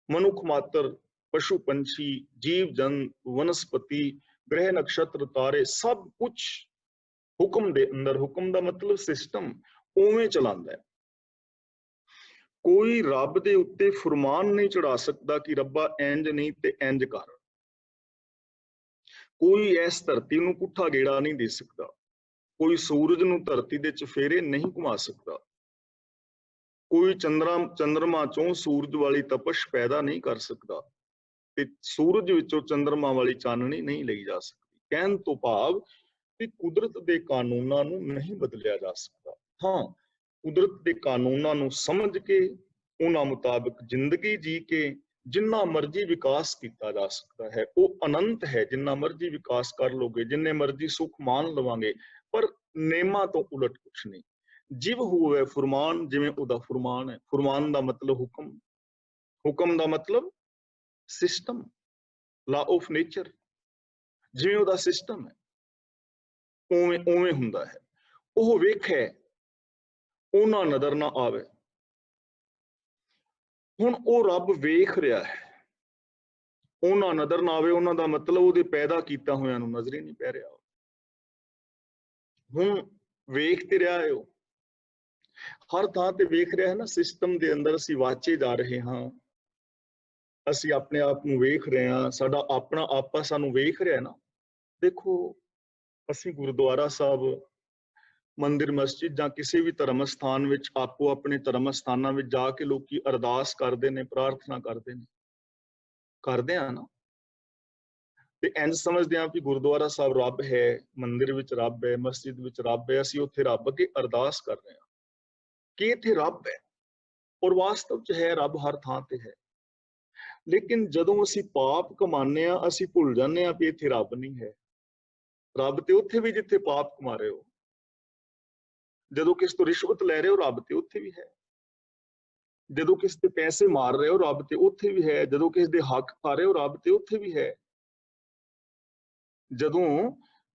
ਮਨੁੱਖ ਮਾਤਰ, ਪਸ਼ੂ ਪੰਛੀ, ਜੀਵ ਜੰਤ, ਵਨਸਪਤੀ, ਗ੍ਰਹਿ ਨਕਸ਼ਤਰ, ਤਾਰੇ, ਸਭ ਕੁਝ ਹੁਕਮ ਦੇ ਅੰਦਰ। ਹੁਕਮ ਦਾ ਮਤਲਬ ਸਿਸਟਮ, ਉਵੇਂ ਚਲਾਉਂਦਾ ਹੈ। ਕੋਈ ਰੱਬ ਦੇ ਉੱਤੇ ਫੁਰਮਾਨ ਨਹੀਂ ਚੜਾ ਸਕਦਾ ਕਿ ਰੱਬਾ ਇੰਜ ਨਹੀਂ ਤੇ ਇੰਜ ਕਰ। ਕੋਈ ਇਸ ਧਰਤੀ ਨੂੰ ਪੁੱਠਾ ਗੇੜਾ ਨਹੀਂ ਦੇ ਸਕਦਾ। ਕੋਈ ਸੂਰਜ ਨੂੰ ਧਰਤੀ ਦੇ ਚਫੇਰੇ ਨਹੀਂ ਘੁਮਾ ਸਕਦਾ। ਕੋਈ ਚੰਦਰਮਾ ਚੋਂ ਸੂਰਜ ਵਾਲੀ ਤਪਸ਼ ਪੈਦਾ ਨਹੀਂ ਕਰ ਸਕਦਾ ਤੇ ਸੂਰਜ ਵਿੱਚੋਂ ਚੰਦਰਮਾ ਵਾਲੀ ਚਾਨਣੀ ਨਹੀਂ ਲਈ ਜਾ ਸਕਦੀ। ਕਹਿਣ ਤੋਂ ਭਾਵ ਕਿ ਕੁਦਰਤ ਦੇ ਕਾਨੂੰਨਾਂ ਨੂੰ ਨਹੀਂ ਬਦਲਿਆ ਜਾ ਸਕਦਾ। ਹਾਂ, ਕੁਦਰਤ ਦੇ ਕਾਨੂੰਨਾਂ ਨੂੰ ਸਮਝ ਕੇ ਉਹਨਾਂ ਮੁਤਾਬਕ ਜ਼ਿੰਦਗੀ ਜੀ ਕੇ ਜਿੰਨਾ ਮਰਜ਼ੀ ਵਿਕਾਸ ਕੀਤਾ ਜਾ ਸਕਦਾ ਹੈ। ਉਹ ਅਨੰਤ ਹੈ, ਜਿੰਨਾ ਮਰਜ਼ੀ ਵਿਕਾਸ ਕਰ ਲੋਗੇ, ਜਿੰਨੇ ਮਰਜ਼ੀ ਸੁੱਖ ਮਾਣ ਲਵਾਂਗੇ, ਪਰ ਨੇਮਾਂ ਤੋਂ ਉਲਟ ਕੁਛ ਨਹੀਂ। ਜਿਵ ਹੋਵੇ ਫੁਰਮਾਨ, ਜਿਵੇਂ ਉਹਦਾ ਫੁਰਮਾਨ ਹੈ। ਫੁਰਮਾਨ ਦਾ ਮਤਲਬ ਹੁਕਮ, ਹੁਕਮ ਦਾ ਮਤਲਬ ਸਿਸਟਮ, ਲਾ ਆਫ ਨੇਚਰ। ਜਿਵੇਂ ਉਹਦਾ ਸਿਸਟਮ ਹੈ ਉਵੇਂ ਹੁੰਦਾ ਹੈ। ਉਹ ਵੇਖੇ, ਉਹਨਾਂ ਨਜ਼ਰ ਨਾ ਆਵੇ। ਹੁਣ ਉਹ ਰੱਬ ਵੇਖ ਰਿਹਾ ਹੈ, ਉਹਨਾਂ ਨਜ਼ਰ ਨਾ ਆਵੇ, ਉਹਨਾਂ ਦਾ ਮਤਲਬ ਉਹਦੇ ਪੈਦਾ ਕੀਤਾ ਹੋਇਆਂ ਨੂੰ ਨਜ਼ਰ ਹੀ ਨਹੀਂ ਪੈ ਰਿਹਾ। ਹੁਣ ਵੇਖ ਤੇ ਰਿਹਾ ਹੈ, ਉਹ ਹਰ ਥਾਂ ਤੇ ਵੇਖ ਰਿਹਾ ਹੈ ਨਾ। ਸਿਸਟਮ ਦੇ ਅੰਦਰ ਅਸੀਂ ਵਾਚੇ ਜਾ ਰਹੇ ਹਾਂ, ਅਸੀਂ ਆਪਣੇ ਆਪ ਨੂੰ ਵੇਖ ਰਹੇ ਹਾਂ, ਸਾਡਾ ਆਪਣਾ ਆਪਾ ਸਾਨੂੰ ਵੇਖ ਰਿਹਾ ਨਾ। ਦੇਖੋ, ਅਸੀਂ ਗੁਰਦੁਆਰਾ ਸਾਹਿਬ, ਮੰਦਿਰ, ਮਸਜਿਦ ਜਾਂ ਕਿਸੇ ਵੀ ਧਰਮ ਸਥਾਨ ਵਿੱਚ ਆਪੋ ਆਪਣੇ ਧਰਮ ਸਥਾਨਾਂ ਵਿੱਚ ਜਾ ਕੇ ਲੋਕੀ ਅਰਦਾਸ ਕਰਦੇ ਨੇ, ਪ੍ਰਾਰਥਨਾ ਕਰਦੇ ਨੇ, ਕਰਦੇ ਆ ਨਾ। ਤੇ ਇੰਝ ਸਮਝਦੇ ਹਾਂ ਕਿ ਗੁਰਦੁਆਰਾ ਸਾਹਿਬ ਰੱਬ ਹੈ, ਮੰਦਿਰ ਵਿੱਚ ਰੱਬ ਹੈ, ਮਸਜਿਦ ਵਿੱਚ ਰੱਬ ਹੈ। ਅਸੀਂ ਉੱਥੇ ਰੱਬ ਅੱਗੇ ਅਰਦਾਸ ਕਰ ਰਹੇ ਹਾਂ ਕਿ ਇੱਥੇ ਰੱਬ ਹੈ, ਔਰ ਵਾਸਤਵ 'ਚ ਹੈ, ਰੱਬ ਹਰ ਥਾਂ ਤੇ ਹੈ। ਲੇਕਿਨ ਜਦੋਂ ਅਸੀਂ ਪਾਪ ਕਮਾਉਂਦੇ ਹਾਂ, ਅਸੀਂ ਭੁੱਲ ਜਾਂਦੇ ਹਾਂ ਵੀ ਇੱਥੇ ਰੱਬ ਨਹੀਂ ਹੈ। ਰੱਬ ਤੇ ਉੱਥੇ ਵੀ ਜਿੱਥੇ ਪਾਪ ਕਮਾ ਰਹੇ ਹੋ। ਜਦੋਂ ਕਿਸ ਤੋਂ ਰਿਸ਼ਵਤ ਲੈ ਰਹੇ ਹੋ, ਰੱਬ ਤੇ ਉੱਥੇ ਵੀ ਹੈ। ਜਦੋਂ ਕਿਸੇ ਦੇ ਪੈਸੇ ਮਾਰ ਰਹੇ ਹੋ, ਰੱਬ ਤੇ ਉੱਥੇ ਵੀ ਹੈ। ਜਦੋਂ ਕਿਸੇ ਦੇ ਹੱਕ ਖਾ ਰਹੇ ਹੋ, ਰੱਬ ਤੇ ਉੱਥੇ ਵੀ ਹੈ। ਜਦੋਂ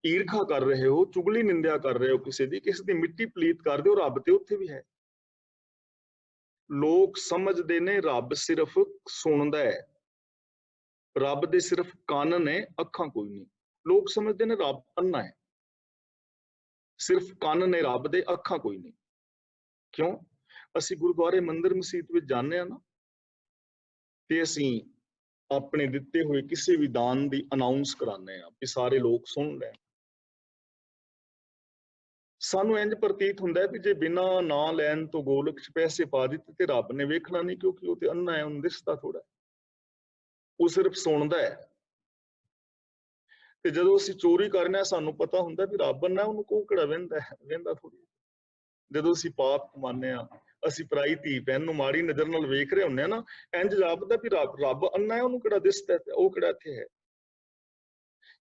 ਈਰਖਾ ਕਰ ਰਹੇ ਹੋ, ਚੁਗਲੀ ਨਿੰਦਿਆ ਕਰ ਰਹੇ ਹੋ ਕਿਸੇ ਦੀ ਮਿੱਟੀ ਪਲੀਤ ਕਰਦੇ ਹੋ, ਰੱਬ ਤੇ ਉੱਥੇ ਵੀ ਹੈ। ਲੋਕ ਸਮਝਦੇ ਨੇ ਰੱਬ ਸਿਰਫ ਸੁਣਦਾ ਹੈ, ਰੱਬ ਦੇ ਸਿਰਫ ਕੰਨ ਨੇ, ਅੱਖਾਂ ਕੋਈ ਨਹੀਂ। ਲੋਕ ਸਮਝਦੇ ਨੇ ਰੱਬ ਅੰਨਾ ਹੈ, ਸਿਰਫ ਕੰਨ ਨੇ ਰੱਬ ਦੇ, ਅੱਖਾਂ ਕੋਈ ਨਹੀਂ। ਕਿਉਂ? ਅਸੀਂ ਗੁਰਦੁਆਰੇ, ਮੰਦਿਰ, ਮਸੀਤ ਵਿੱਚ ਜਾਂਦੇ ਹਾਂ ਨਾ, ਤੇ ਅਸੀਂ ਆਪਣੇ ਦਿੱਤੇ ਹੋਏ ਕਿਸੇ ਵੀ ਦਾਨ ਦੀ ਅਨਾਉਂਸ ਕਰਾਉਂਦੇ ਹਾਂ ਕਿ ਸਾਰੇ ਲੋਕ ਸੁਣ ਲੈਣ। ਸਾਨੂੰ ਇੰਝ ਪ੍ਰਤੀਤ ਹੁੰਦਾ ਹੈ ਕਿ ਜੇ ਬਿਨਾਂ ਨਾਂ ਲੈਣ ਤੋਂ ਗੋਲਕ 'ਚ ਪੈਸੇ ਪਾ ਦਿੱਤੇ ਤੇ ਰੱਬ ਨੇ ਵੇਖਣਾ ਨਹੀਂ, ਕਿਉਂਕਿ ਉਹ ਤੇ ਅੰਨਾ ਹੈ, ਉਹਨੂੰ ਦਿਸਦਾ ਥੋੜਾ, ਉਹ ਸਿਰਫ ਸੁਣਦਾ ਹੈ। ਤੇ ਜਦੋਂ ਅਸੀਂ ਚੋਰੀ ਕਰਨੇ ਆ, ਸਾਨੂੰ ਪਤਾ ਹੁੰਦਾ ਵੀ ਰੱਬ ਅੰਨਾ, ਉਹਨੂੰ ਕੋਈ ਕਿਹੜਾ ਵਹਿੰਦਾ ਥੋੜੀ। ਜਦੋਂ ਅਸੀਂ ਪਾਪ ਕਮਾਉਂਦੇ ਆ, ਅਸੀਂ ਪਰਾਈ ਧੀ ਭੈਣ ਨੂੰ ਮਾੜੀ ਨਜ਼ਰ ਨਾਲ ਵੇਖ ਰਹੇ ਹੁੰਦੇ ਆ ਨਾ, ਇੰਝ ਜਾਪਦਾ ਵੀ ਰੱਬ ਅੰਨਾ ਹੈ, ਉਹਨੂੰ ਕਿਹੜਾ ਦਿਸਦਾ, ਉਹ ਕਿਹੜਾ ਇੱਥੇ ਹੈ।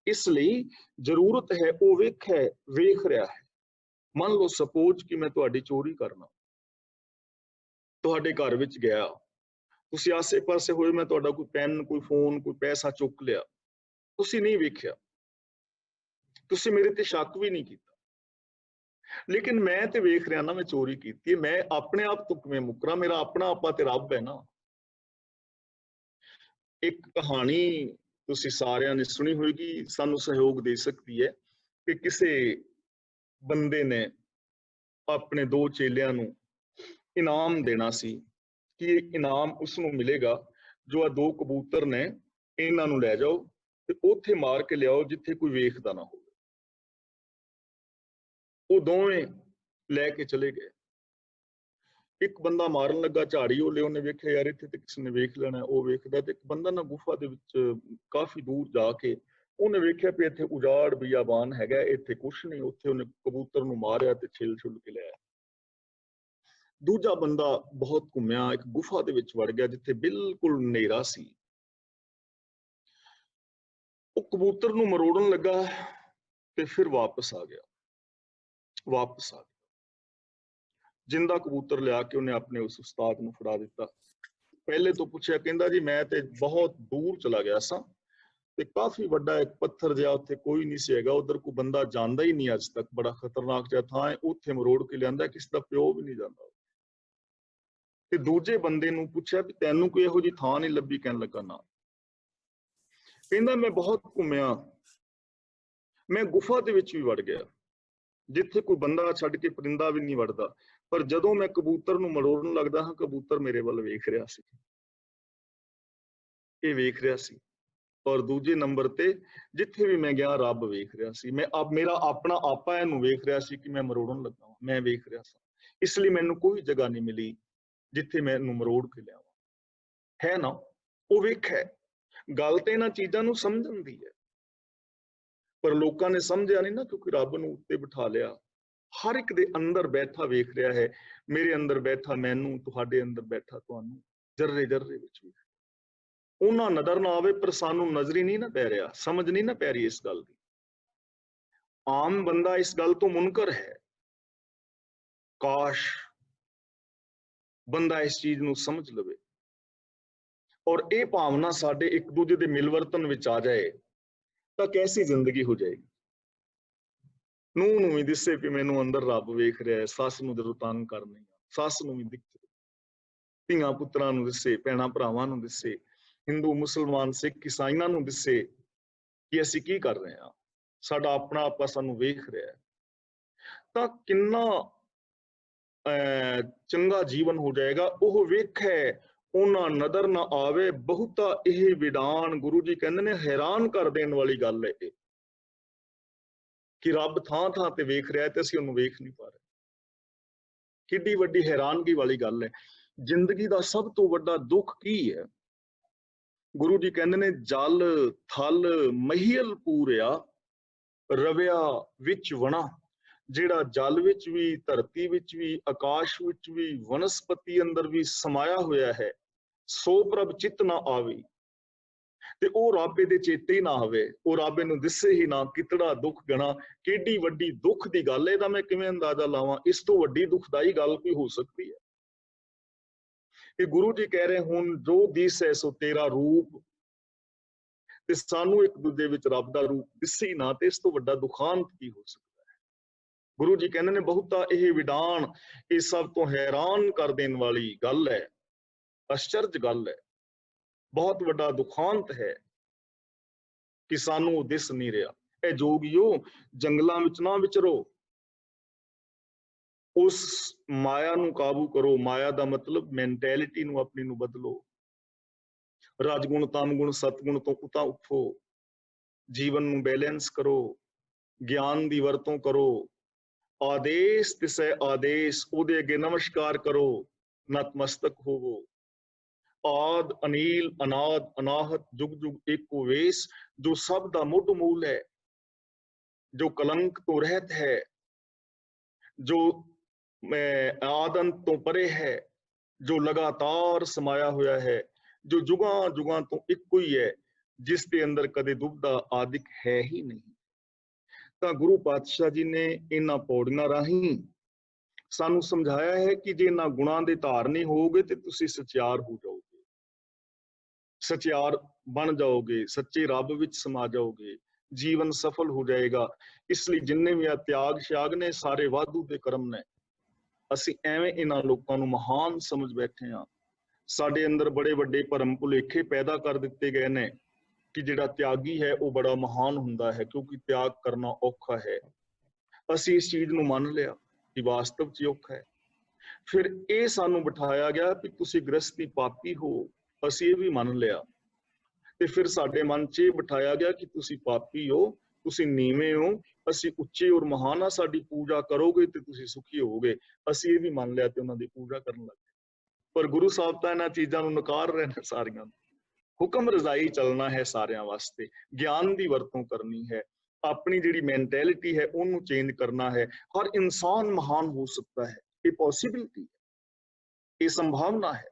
ਇਸ ਲਈ ਜ਼ਰੂਰਤ ਹੈ ਉਹ ਵੇਖ ਰਿਹਾ ਹੈ। ਮੰਨ ਲਓ ਸਪੋਜ਼ ਕਿ ਮੈਂ ਤੁਹਾਡੀ ਚੋਰੀ ਕਰਨਾ, ਤੁਹਾਡੇ ਘਰ ਵਿੱਚ ਗਿਆ, ਤੁਸੀਂ ਆਸੇ ਪਾਸੇ ਹੋਏ, ਮੈਂ ਤੁਹਾਡਾ ਕੋਈ ਪੈਨ, ਕੋਈ ਫੋਨ, ਕੋਈ ਪੈਸਾ ਚੁੱਕ ਲਿਆ, ਤੁਸੀਂ ਨਹੀਂ ਵੇਖਿਆ, ਤੁਸੀਂ ਮੇਰੇ ਤੇ ਸ਼ੱਕ ਵੀ ਨਹੀਂ ਕੀਤਾ। ਲੇਕਿਨ ਮੈਂ ਤੇ ਵੇਖ ਰਿਹਾ ਨਾ ਮੈਂ ਚੋਰੀ ਕੀਤੀ ਹੈ, ਮੈਂ ਆਪਣੇ ਆਪ ਤੋਂ ਕਿਵੇਂ ਮੁਕਰਾਂ? ਮੇਰਾ ਆਪਣਾ ਆਪਾ ਤੇ ਰੱਬ ਹੈ ਨਾ। ਇੱਕ ਕਹਾਣੀ ਤੁਸੀਂ ਸਾਰਿਆਂ ਨੇ ਸੁਣੀ ਹੋਏਗੀ, ਸਾਨੂੰ ਸਹਿਯੋਗ ਦੇ ਸਕਦੀ ਹੈ ਕਿ ਕਿਸੇ ਬੰਦੇ ਨੇ ਆਪਣੇ ਦੋ ਚੇਲਿਆਂ ਨੂੰ ਇਨਾਮ ਦੇਣਾ ਸੀ ਕਿ ਇਹ ਇਨਾਮ ਉਸ ਨੂੰ ਮਿਲੇਗਾ ਜੋ ਆ ਦੋ ਕਬੂਤਰ ਨੇ, ਇਹਨਾਂ ਨੂੰ ਲੈ ਜਾਓ ਤੇ ਉੱਥੇ ਮਾਰ ਕੇ ਲਿਆਓ ਜਿੱਥੇ ਕੋਈ ਵੇਖਦਾ ਨਾ ਹੋਵੇ। ਉਹ ਦੋਵੇਂ ਲੈ ਕੇ ਚਲੇ ਗਏ। ਇੱਕ ਬੰਦਾ ਮਾਰਨ ਲੱਗਾ ਝਾੜੀ ਉਹਲੇ, ਉਹਨੇ ਵੇਖਿਆ ਯਾਰ ਇੱਥੇ ਤੇ ਕਿਸੇ ਨੇ ਵੇਖ ਲੈਣਾ, ਉਹ ਵੇਖਦਾ ਤੇ ਇੱਕ ਬੰਦਾ ਨਾ ਗੁਫਾ ਦੇ ਵਿੱਚ ਕਾਫੀ ਦੂਰ ਜਾ ਕੇ ਉਹਨੇ ਵੇਖਿਆ ਵੀ ਇੱਥੇ ਉਜਾੜ ਬਿਆਬਾਨ ਹੈਗਾ, ਇੱਥੇ ਕੁਛ ਨਹੀਂ। ਉੱਥੇ ਉਹਨੇ ਕਬੂਤਰ ਨੂੰ ਮਾਰਿਆ ਤੇ ਛਿਲ ਛੁਲ ਕੇ ਲਿਆਇਆ। ਦੂਜਾ ਬੰਦਾ ਬਹੁਤ ਘੁੰਮਿਆ, ਇੱਕ ਗੁਫਾ ਦੇ ਵਿੱਚ ਵੜ ਗਿਆ ਜਿੱਥੇ ਬਿਲਕੁਲ ਹਨੇਰਾ ਸੀ। ਉਹ ਕਬੂਤਰ ਨੂੰ ਮਰੋੜਨ ਲੱਗਾ ਤੇ ਫਿਰ ਵਾਪਸ ਆ ਗਿਆ। ਜਿੰਦਾ ਕਬੂਤਰ ਲਿਆ ਕੇ ਉਹਨੇ ਆਪਣੇ ਉਸ ਉਸਤਾਦ ਨੂੰ ਫੜਾ ਦਿੱਤਾ। ਪਹਿਲੇ ਤੋਂ ਪੁੱਛਿਆ, ਕਹਿੰਦਾ ਜੀ ਮੈਂ ਤੇ ਬਹੁਤ ਦੂਰ ਚਲਾ ਗਿਆ ਸਾਂ ਤੇ ਕਾਫੀ ਵੱਡਾ ਇੱਕ ਪੱਥਰ ਜਿਹਾ, ਉੱਥੇ ਕੋਈ ਨਹੀਂ ਸੀ ਹੈਗਾ, ਉਧਰ ਕੋਈ ਬੰਦਾ ਜਾਂਦਾ ਹੀ ਨਹੀਂ ਅੱਜ ਤੱਕ, ਬੜਾ ਖਤਰਨਾਕ ਜਿਹਾ ਥਾਂ ਹੈ, ਉੱਥੇ ਮਰੋੜ ਕੇ ਲਿਆਂਦਾ, ਕਿਸੇ ਦਾ ਪਿਓ ਵੀ ਨਹੀਂ ਜਾਂਦਾ। ਤੇ ਦੂਜੇ ਬੰਦੇ ਨੂੰ ਪੁੱਛਿਆ ਵੀ ਤੈਨੂੰ ਕੋਈ ਇਹੋ ਜਿਹੀ ਥਾਂ ਨਹੀਂ ਲੱਭੀ? ਕਹਿਣ ਲੱਗਾ ਨਾ। ਕਹਿੰਦਾ ਮੈਂ ਬਹੁਤ ਘੁੰਮਿਆ, ਮੈਂ ਗੁਫਾ ਦੇ ਵਿੱਚ ਵੀ ਵੜ ਗਿਆ ਜਿੱਥੇ ਕੋਈ ਬੰਦਾ ਛੱਡ ਕੇ ਪਰਿੰਦਾ ਵੀ ਨਹੀਂ ਵੜਦਾ, ਪਰ ਜਦੋਂ ਮੈਂ ਕਬੂਤਰ ਨੂੰ ਮਰੋੜਨ ਲੱਗਦਾ ਹਾਂ, ਕਬੂਤਰ ਮੇਰੇ ਵੱਲ ਵੇਖ ਰਿਹਾ ਸੀ, ਇਹ ਵੇਖ ਰਿਹਾ ਸੀ। ਔਰ ਦੂਜੇ ਨੰਬਰ ਤੇ ਜਿੱਥੇ ਵੀ ਮੈਂ ਗਿਆ ਰੱਬ ਵੇਖ ਰਿਹਾ ਸੀ। ਮੇਰਾ ਆਪਣਾ ਆਪਾ ਇਹਨੂੰ ਵੇਖ ਰਿਹਾ ਸੀ ਕਿ ਮੈਂ ਮਰੋੜਨ ਲੱਗਾ, ਮੈਂ ਵੇਖ ਰਿਹਾ ਸਾਂ, ਇਸ ਲਈ ਮੈਨੂੰ ਕੋਈ ਜਗ੍ਹਾ ਨਹੀਂ ਮਿਲੀ ਜਿੱਥੇ ਮੈਂ ਇਹਨੂੰ ਮਰੋੜ ਕੇ ਲਿਆਵਾਂ। ਹੈ ਨਾ, ਉਹ ਵੇਖਿਆ। ਗੱਲ ਤੇ ਇਹਨਾਂ ਚੀਜ਼ਾਂ ਨੂੰ ਸਮਝਣ ਦੀ ਹੈ, ਪਰ ਲੋਕਾਂ ਨੇ ਸਮਝਿਆ ਨਹੀਂ ਨਾ, ਕਿਉਂਕਿ ਰੱਬ ਨੂੰ ਉੱਤੇ ਬਿਠਾ ਲਿਆ। ਹਰ ਇੱਕ ਦੇ ਅੰਦਰ ਬੈਠਾ ਵੇਖ ਰਿਹਾ ਹੈ, ਮੇਰੇ ਅੰਦਰ ਬੈਠਾ ਮੈਨੂੰ, ਤੁਹਾਡੇ ਅੰਦਰ ਬੈਠਾ ਤੁਹਾਨੂੰ, ਜਰਰੇ ਜਰਰੇ ਵਿੱਚ ਵੀ ਉਹਨਾਂ ਨਜ਼ਰ ਨਾ ਆਵੇ, ਪਰ ਸਾਨੂੰ ਨਜ਼ਰ ਹੀ ਨਹੀਂ ਨਾ ਪੈ ਰਿਹਾ, ਸਮਝ ਨਹੀਂ ਨਾ ਪੈ ਰਹੀ ਇਸ ਗੱਲ ਦੀ। ਆਮ ਬੰਦਾ ਇਸ ਗੱਲ ਤੋਂ ਮੁਨਕਰ ਹੈ। ਕਾਸ਼ ਬੰਦਾ ਇਸ ਚੀਜ਼ ਨੂੰ ਸਮਝ ਲਵੇ ਔਰ ਇਹ ਭਾਵਨਾ ਸਾਡੇ ਇੱਕ ਦੂਜੇ ਦੇ ਮਿਲਵਰਤਨ ਵਿੱਚ ਆ ਜਾਏ ਤਾਂ ਕੈਸੀ ਜ਼ਿੰਦਗੀ ਹੋ ਜਾਏਗੀ। ਨੂੰਹ ਨੂੰ ਵੀ ਦਿਸੇ ਵੀ ਮੈਨੂੰ ਅੰਦਰ ਰੱਬ ਵੇਖ ਰਿਹਾ ਹੈ, ਸੱਸ ਨੂੰ ਜਦੋਂ ਤੰਗ ਕਰਨੀ ਆ ਸੱਸ ਨੂੰ ਵੀ ਦਿਖੇ, ਧੀਆਂ ਪੁੱਤਰਾਂ ਨੂੰ ਦਿਸੇ, ਭੈਣਾਂ ਭਰਾਵਾਂ ਨੂੰ ਦਿਸੇ, ਹਿੰਦੂ ਮੁਸਲਮਾਨ ਸਿੱਖ ਈਸਾਈਆਂ ਨੂੰ ਦਿਸੇ ਕਿ ਅਸੀਂ ਕੀ ਕਰ ਰਹੇ ਹਾਂ, ਸਾਡਾ ਆਪਣਾ ਆਪਾ ਸਾਨੂੰ ਵੇਖ ਰਿਹਾ ਹੈ। ਤਾਂ ਕਿੰਨਾ ਚੰਗਾ ਜੀਵਨ ਹੋ ਜਾਏਗਾ। ਉਹ ਵੇਖੇ ਉਹਨਾਂ ਨਜ਼ਰ ਨਾ ਆਵੇ, ਬਹੁਤਾ ਇਹ ਵਿਡਾਨ, ਗੁਰੂ ਜੀ ਕਹਿੰਦੇ ਨੇ ਹੈਰਾਨ ਕਰ ਦੇਣ ਵਾਲੀ ਗੱਲ ਹੈ ਇਹ, ਕਿ ਰੱਬ ਥਾਂ ਥਾਂ ਤੇ ਵੇਖ ਰਿਹਾ ਤੇ ਅਸੀਂ ਉਹਨੂੰ ਵੇਖ ਨਹੀਂ ਪਾ ਰਹੇ। ਕਿੱਡੀ ਵੱਡੀ ਹੈਰਾਨਗੀ ਵਾਲੀ ਗੱਲ ਹੈ। ਜ਼ਿੰਦਗੀ ਦਾ ਸਭ ਤੋਂ ਵੱਡਾ ਦੁੱਖ ਕੀ ਹੈ? ਗੁਰੂ ਜੀ ਕਹਿੰਦੇ ਨੇ ਜਲ ਥਲ ਮਹੀਲ ਪੂਰਿਆ ਰਵਿਆ ਵਿੱਚ ਵਣਾ। ਜਿਹੜਾ ਜਲ ਵਿੱਚ ਵੀ, ਧਰਤੀ ਵਿੱਚ ਵੀ, ਆਕਾਸ਼ ਵਿੱਚ ਵੀ, ਵਨਸਪਤੀ ਅੰਦਰ ਵੀ ਸਮਾਇਆ ਹੋਇਆ ਹੈ, ਸੋ ਪ੍ਰਭ ਚਿੱਤ ਨਾ ਆਵੇ ਤੇ ਉਹ ਰੱਬ ਦੇ ਚੇਤੇ ਹੀ ਨਾ ਆਵੇ, ਉਹ ਰੱਬ ਨੂੰ ਦਿਸੇ ਹੀ ਨਾ, ਕਿਤੜਾ ਦੁੱਖ ਗਣਾ। ਕਿੱਡੀ ਵੱਡੀ ਦੁੱਖ ਦੀ ਗੱਲ ਹੈ, ਤਾਂ ਮੈਂ ਕਿਵੇਂ ਅੰਦਾਜ਼ਾ ਲਾਵਾਂ? ਇਸ ਤੋਂ ਵੱਡੀ ਦੁਖਦਾਈ ਗੱਲ ਕੋਈ ਹੋ ਸਕਦੀ ਹੈ? ਇਹ ਗੁਰੂ ਜੀ ਕਹਿ ਰਹੇ ਹੁਣ ਜੋ ਦਿਸੈ ਸੋ ਤੇਰਾ ਰੂਪ, ਤੇ ਸਾਨੂੰ ਇੱਕ ਦੂਜੇ ਵਿੱਚ ਰੱਬ ਦਾ ਰੂਪ ਦਿਸੇ ਹੀ ਨਾ, ਤੇ ਇਸ ਤੋਂ ਵੱਡਾ ਦੁਖਾਂਤ ਕੀ ਹੋ ਸਕਦਾ? ਗੁਰੂ ਜੀ ਕਹਿੰਦੇ ਨੇ ਬਹੁਤਾ ਇਹ ਵਿਡਾਨ, ਇਹ ਸਭ ਤੋਂ ਹੈਰਾਨ ਕਰ ਦੇਣ ਵਾਲੀ ਗੱਲ ਹੈ, ਅਚਰਜ ਗੱਲ ਹੈ, ਬਹੁਤ ਵੱਡਾ ਦੁਖਾਂਤ ਹੈ ਕਿ ਸਾਨੂੰ ਉਹ ਦਿਸ ਨਹੀਂ ਰਿਹਾ। ਇਹ ਜੋਗੀਓ ਜੰਗਲਾਂ ਵਿੱਚ ਨਾ ਵਿਚਰੋ, ਉਸ ਮਾਇਆ ਨੂੰ ਕਾਬੂ ਕਰੋ। ਮਾਇਆ ਦਾ ਮਤਲਬ ਮੈਂਟੈਲਿਟੀ ਨੂੰ ਆਪਣੀ ਨੂੰ ਬਦਲੋ, ਰਾਜਗੁਣ ਤਮਗੁਣ ਸਤਗੁਣ ਤੋਂ ਉਤਾਂ ਉੱਠੋ, ਜੀਵਨ ਨੂੰ ਬੈਲੈਂਸ ਕਰੋ, ਗਿਆਨ ਦੀ ਵਰਤੋਂ ਕਰੋ, ਆਦੇਸ਼ ਤਿਸੈ ਆਦੇਸ਼, ਉਹਦੇ ਅੱਗੇ ਨਮਸਕਾਰ ਕਰੋ, ਨਤਮਸਤਕ ਹੋਵੋ। ਆਦ ਅਨੀਲ ਅਨਾਦ ਅਨਾਹਤ ਜੁਗ ਜੁਗ ਏਕੋ ਵੇਸ, ਜੋ ਸਭ ਦਾ ਮੁੱਢ ਮੂਲ ਹੈ, ਜੋ ਕਲੰਕ ਤੋਂ ਰਹਿਤ ਹੈ, ਜੋ ਆਦੰਤ ਤੋਂ ਪਰੇ ਹੈ, ਜੋ ਲਗਾਤਾਰ ਸਮਾਇਆ ਹੋਇਆ ਹੈ, ਜੋ ਜੁਗਾਂ ਜੁਗਾਂ ਤੋਂ ਇੱਕੋ ਹੀ ਹੈ, ਜਿਸ ਦੇ ਅੰਦਰ ਕਦੇ ਦੁਬਦਾ ਆਦਿਕ ਹੈ ਹੀ ਨਹੀਂ। ਤਾਂ ਗੁਰੂ ਪਾਤਸ਼ਾਹ ਜੀ ਨੇ ਇਹਨਾਂ ਪੌੜੀਆਂ ਰਾਹੀਂ ਸਾਨੂੰ ਸਮਝਾਇਆ ਹੈ ਕਿ ਜੇ ਇਹਨਾਂ ਗੁਣਾਂ ਦੇ ਧਾਰਨੀ ਹੋਵੋਗੇ ਤੇ ਤੁਸੀਂ ਸਚਿਆਰ ਹੋ ਜਾਓਗੇ, ਸਚਿਆਰ ਬਣ ਜਾਓਗੇ, ਸੱਚੇ ਰੱਬ ਵਿੱਚ ਸਮਾ ਜਾਓਗੇ, ਜੀਵਨ ਸਫਲ ਹੋ ਜਾਏਗਾ। ਇਸ ਲਈ ਜਿੰਨੇ ਵੀ ਆ ਤਿਆਗ ਸ਼ਿਆਗ ਨੇ ਸਾਰੇ ਵਾਧੂ ਦੇ ਕਰਮ ਨੇ। ਅਸੀਂ ਐਵੇਂ ਇਹਨਾਂ ਲੋਕਾਂ ਨੂੰ ਮਹਾਨ ਸਮਝ ਬੈਠੇ ਹਾਂ। ਸਾਡੇ ਅੰਦਰ ਬੜੇ ਵੱਡੇ ਭਰਮ ਭੁਲੇਖੇ ਪੈਦਾ ਕਰ ਦਿੱਤੇ ਗਏ ਨੇ कि जिहड़ा त्यागी है वो बड़ा महान हुंदा है, क्योंकि त्याग करना औखा है। ਅਸੀਂ इस चीज ਨੂੰ ਮੰਨ ਲਿਆ कि वास्तव 'ਚ ਔਖਾ है। फिर ਇਹ ਸਾਨੂੰ ਬਿਠਾਇਆ ਗਿਆ ਕਿ ਤੁਸੀਂ ਗ੍ਰਸਤੀ ਪਾਪੀ ਹੋ, ਅਸੀਂ ਇਹ ਵੀ ਮੰਨ ਲਿਆ। ਤੇ ਫਿਰ ਸਾਡੇ ਮਨ 'ਚ ਇਹ ਬਿਠਾਇਆ ਗਿਆ ਕਿ ਤੁਸੀਂ ਪਾਪੀ ਹੋ, ਤੁਸੀਂ ਨੀਵੇਂ ਹੋ, ਅਸੀਂ ਉੱਚੇ ਔਰ ਮਹਾਨ ਆ, ਸਾਡੀ ਪੂਜਾ ਕਰੋਗੇ ਤੇ ਤੁਸੀਂ ਸੁਖੀ ਹੋਵੋਗੇ। ਅਸੀਂ ਇਹ ਵੀ ਮੰਨ ਲਿਆ ਤੇ ਉਹਨਾਂ ਦੀ ਪੂਜਾ ਕਰਨ ਲੱਗ ਗਏ। ਪਰ ਗੁਰੂ ਸਾਹਿਬ ਤਾਂ ਇਹਨਾਂ ਚੀਜ਼ਾਂ ਨੂੰ ਨਕਾਰ ਰਹੇ ਨੇ ਸਾਰੀਆਂ। ਹੁਕਮ ਰਜ਼ਾਈ ਚੱਲਣਾ ਹੈ ਸਾਰਿਆਂ ਵਾਸਤੇ, ਗਿਆਨ ਦੀ ਵਰਤੋਂ ਕਰਨੀ ਹੈ, ਆਪਣੀ ਜਿਹੜੀ ਮੈਂਟੈਲਿਟੀ ਹੈ ਉਹਨੂੰ ਚੇਂਜ ਕਰਨਾ ਹੈ। ਹਰ ਇਨਸਾਨ ਮਹਾਨ ਹੋ ਸਕਦਾ ਹੈ, ਇਹ ਪੋਸੀਬਿਲਿਟੀ ਹੈ, ਇਹ ਸੰਭਾਵਨਾ ਹੈ,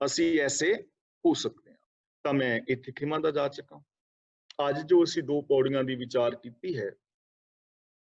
ਅਸੀਂ ਐਸੇ ਹੋ ਸਕਦੇ ਹਾਂ। ਤਾਂ ਮੈਂ ਇੱਥੇ ਖਿਮਾ ਦਾ ਜਾ ਚੁੱਕਾ। ਅੱਜ ਜੋ ਅਸੀਂ 2 ਪੌੜੀਆਂ ਦੀ ਵਿਚਾਰ ਕੀਤੀ ਹੈ,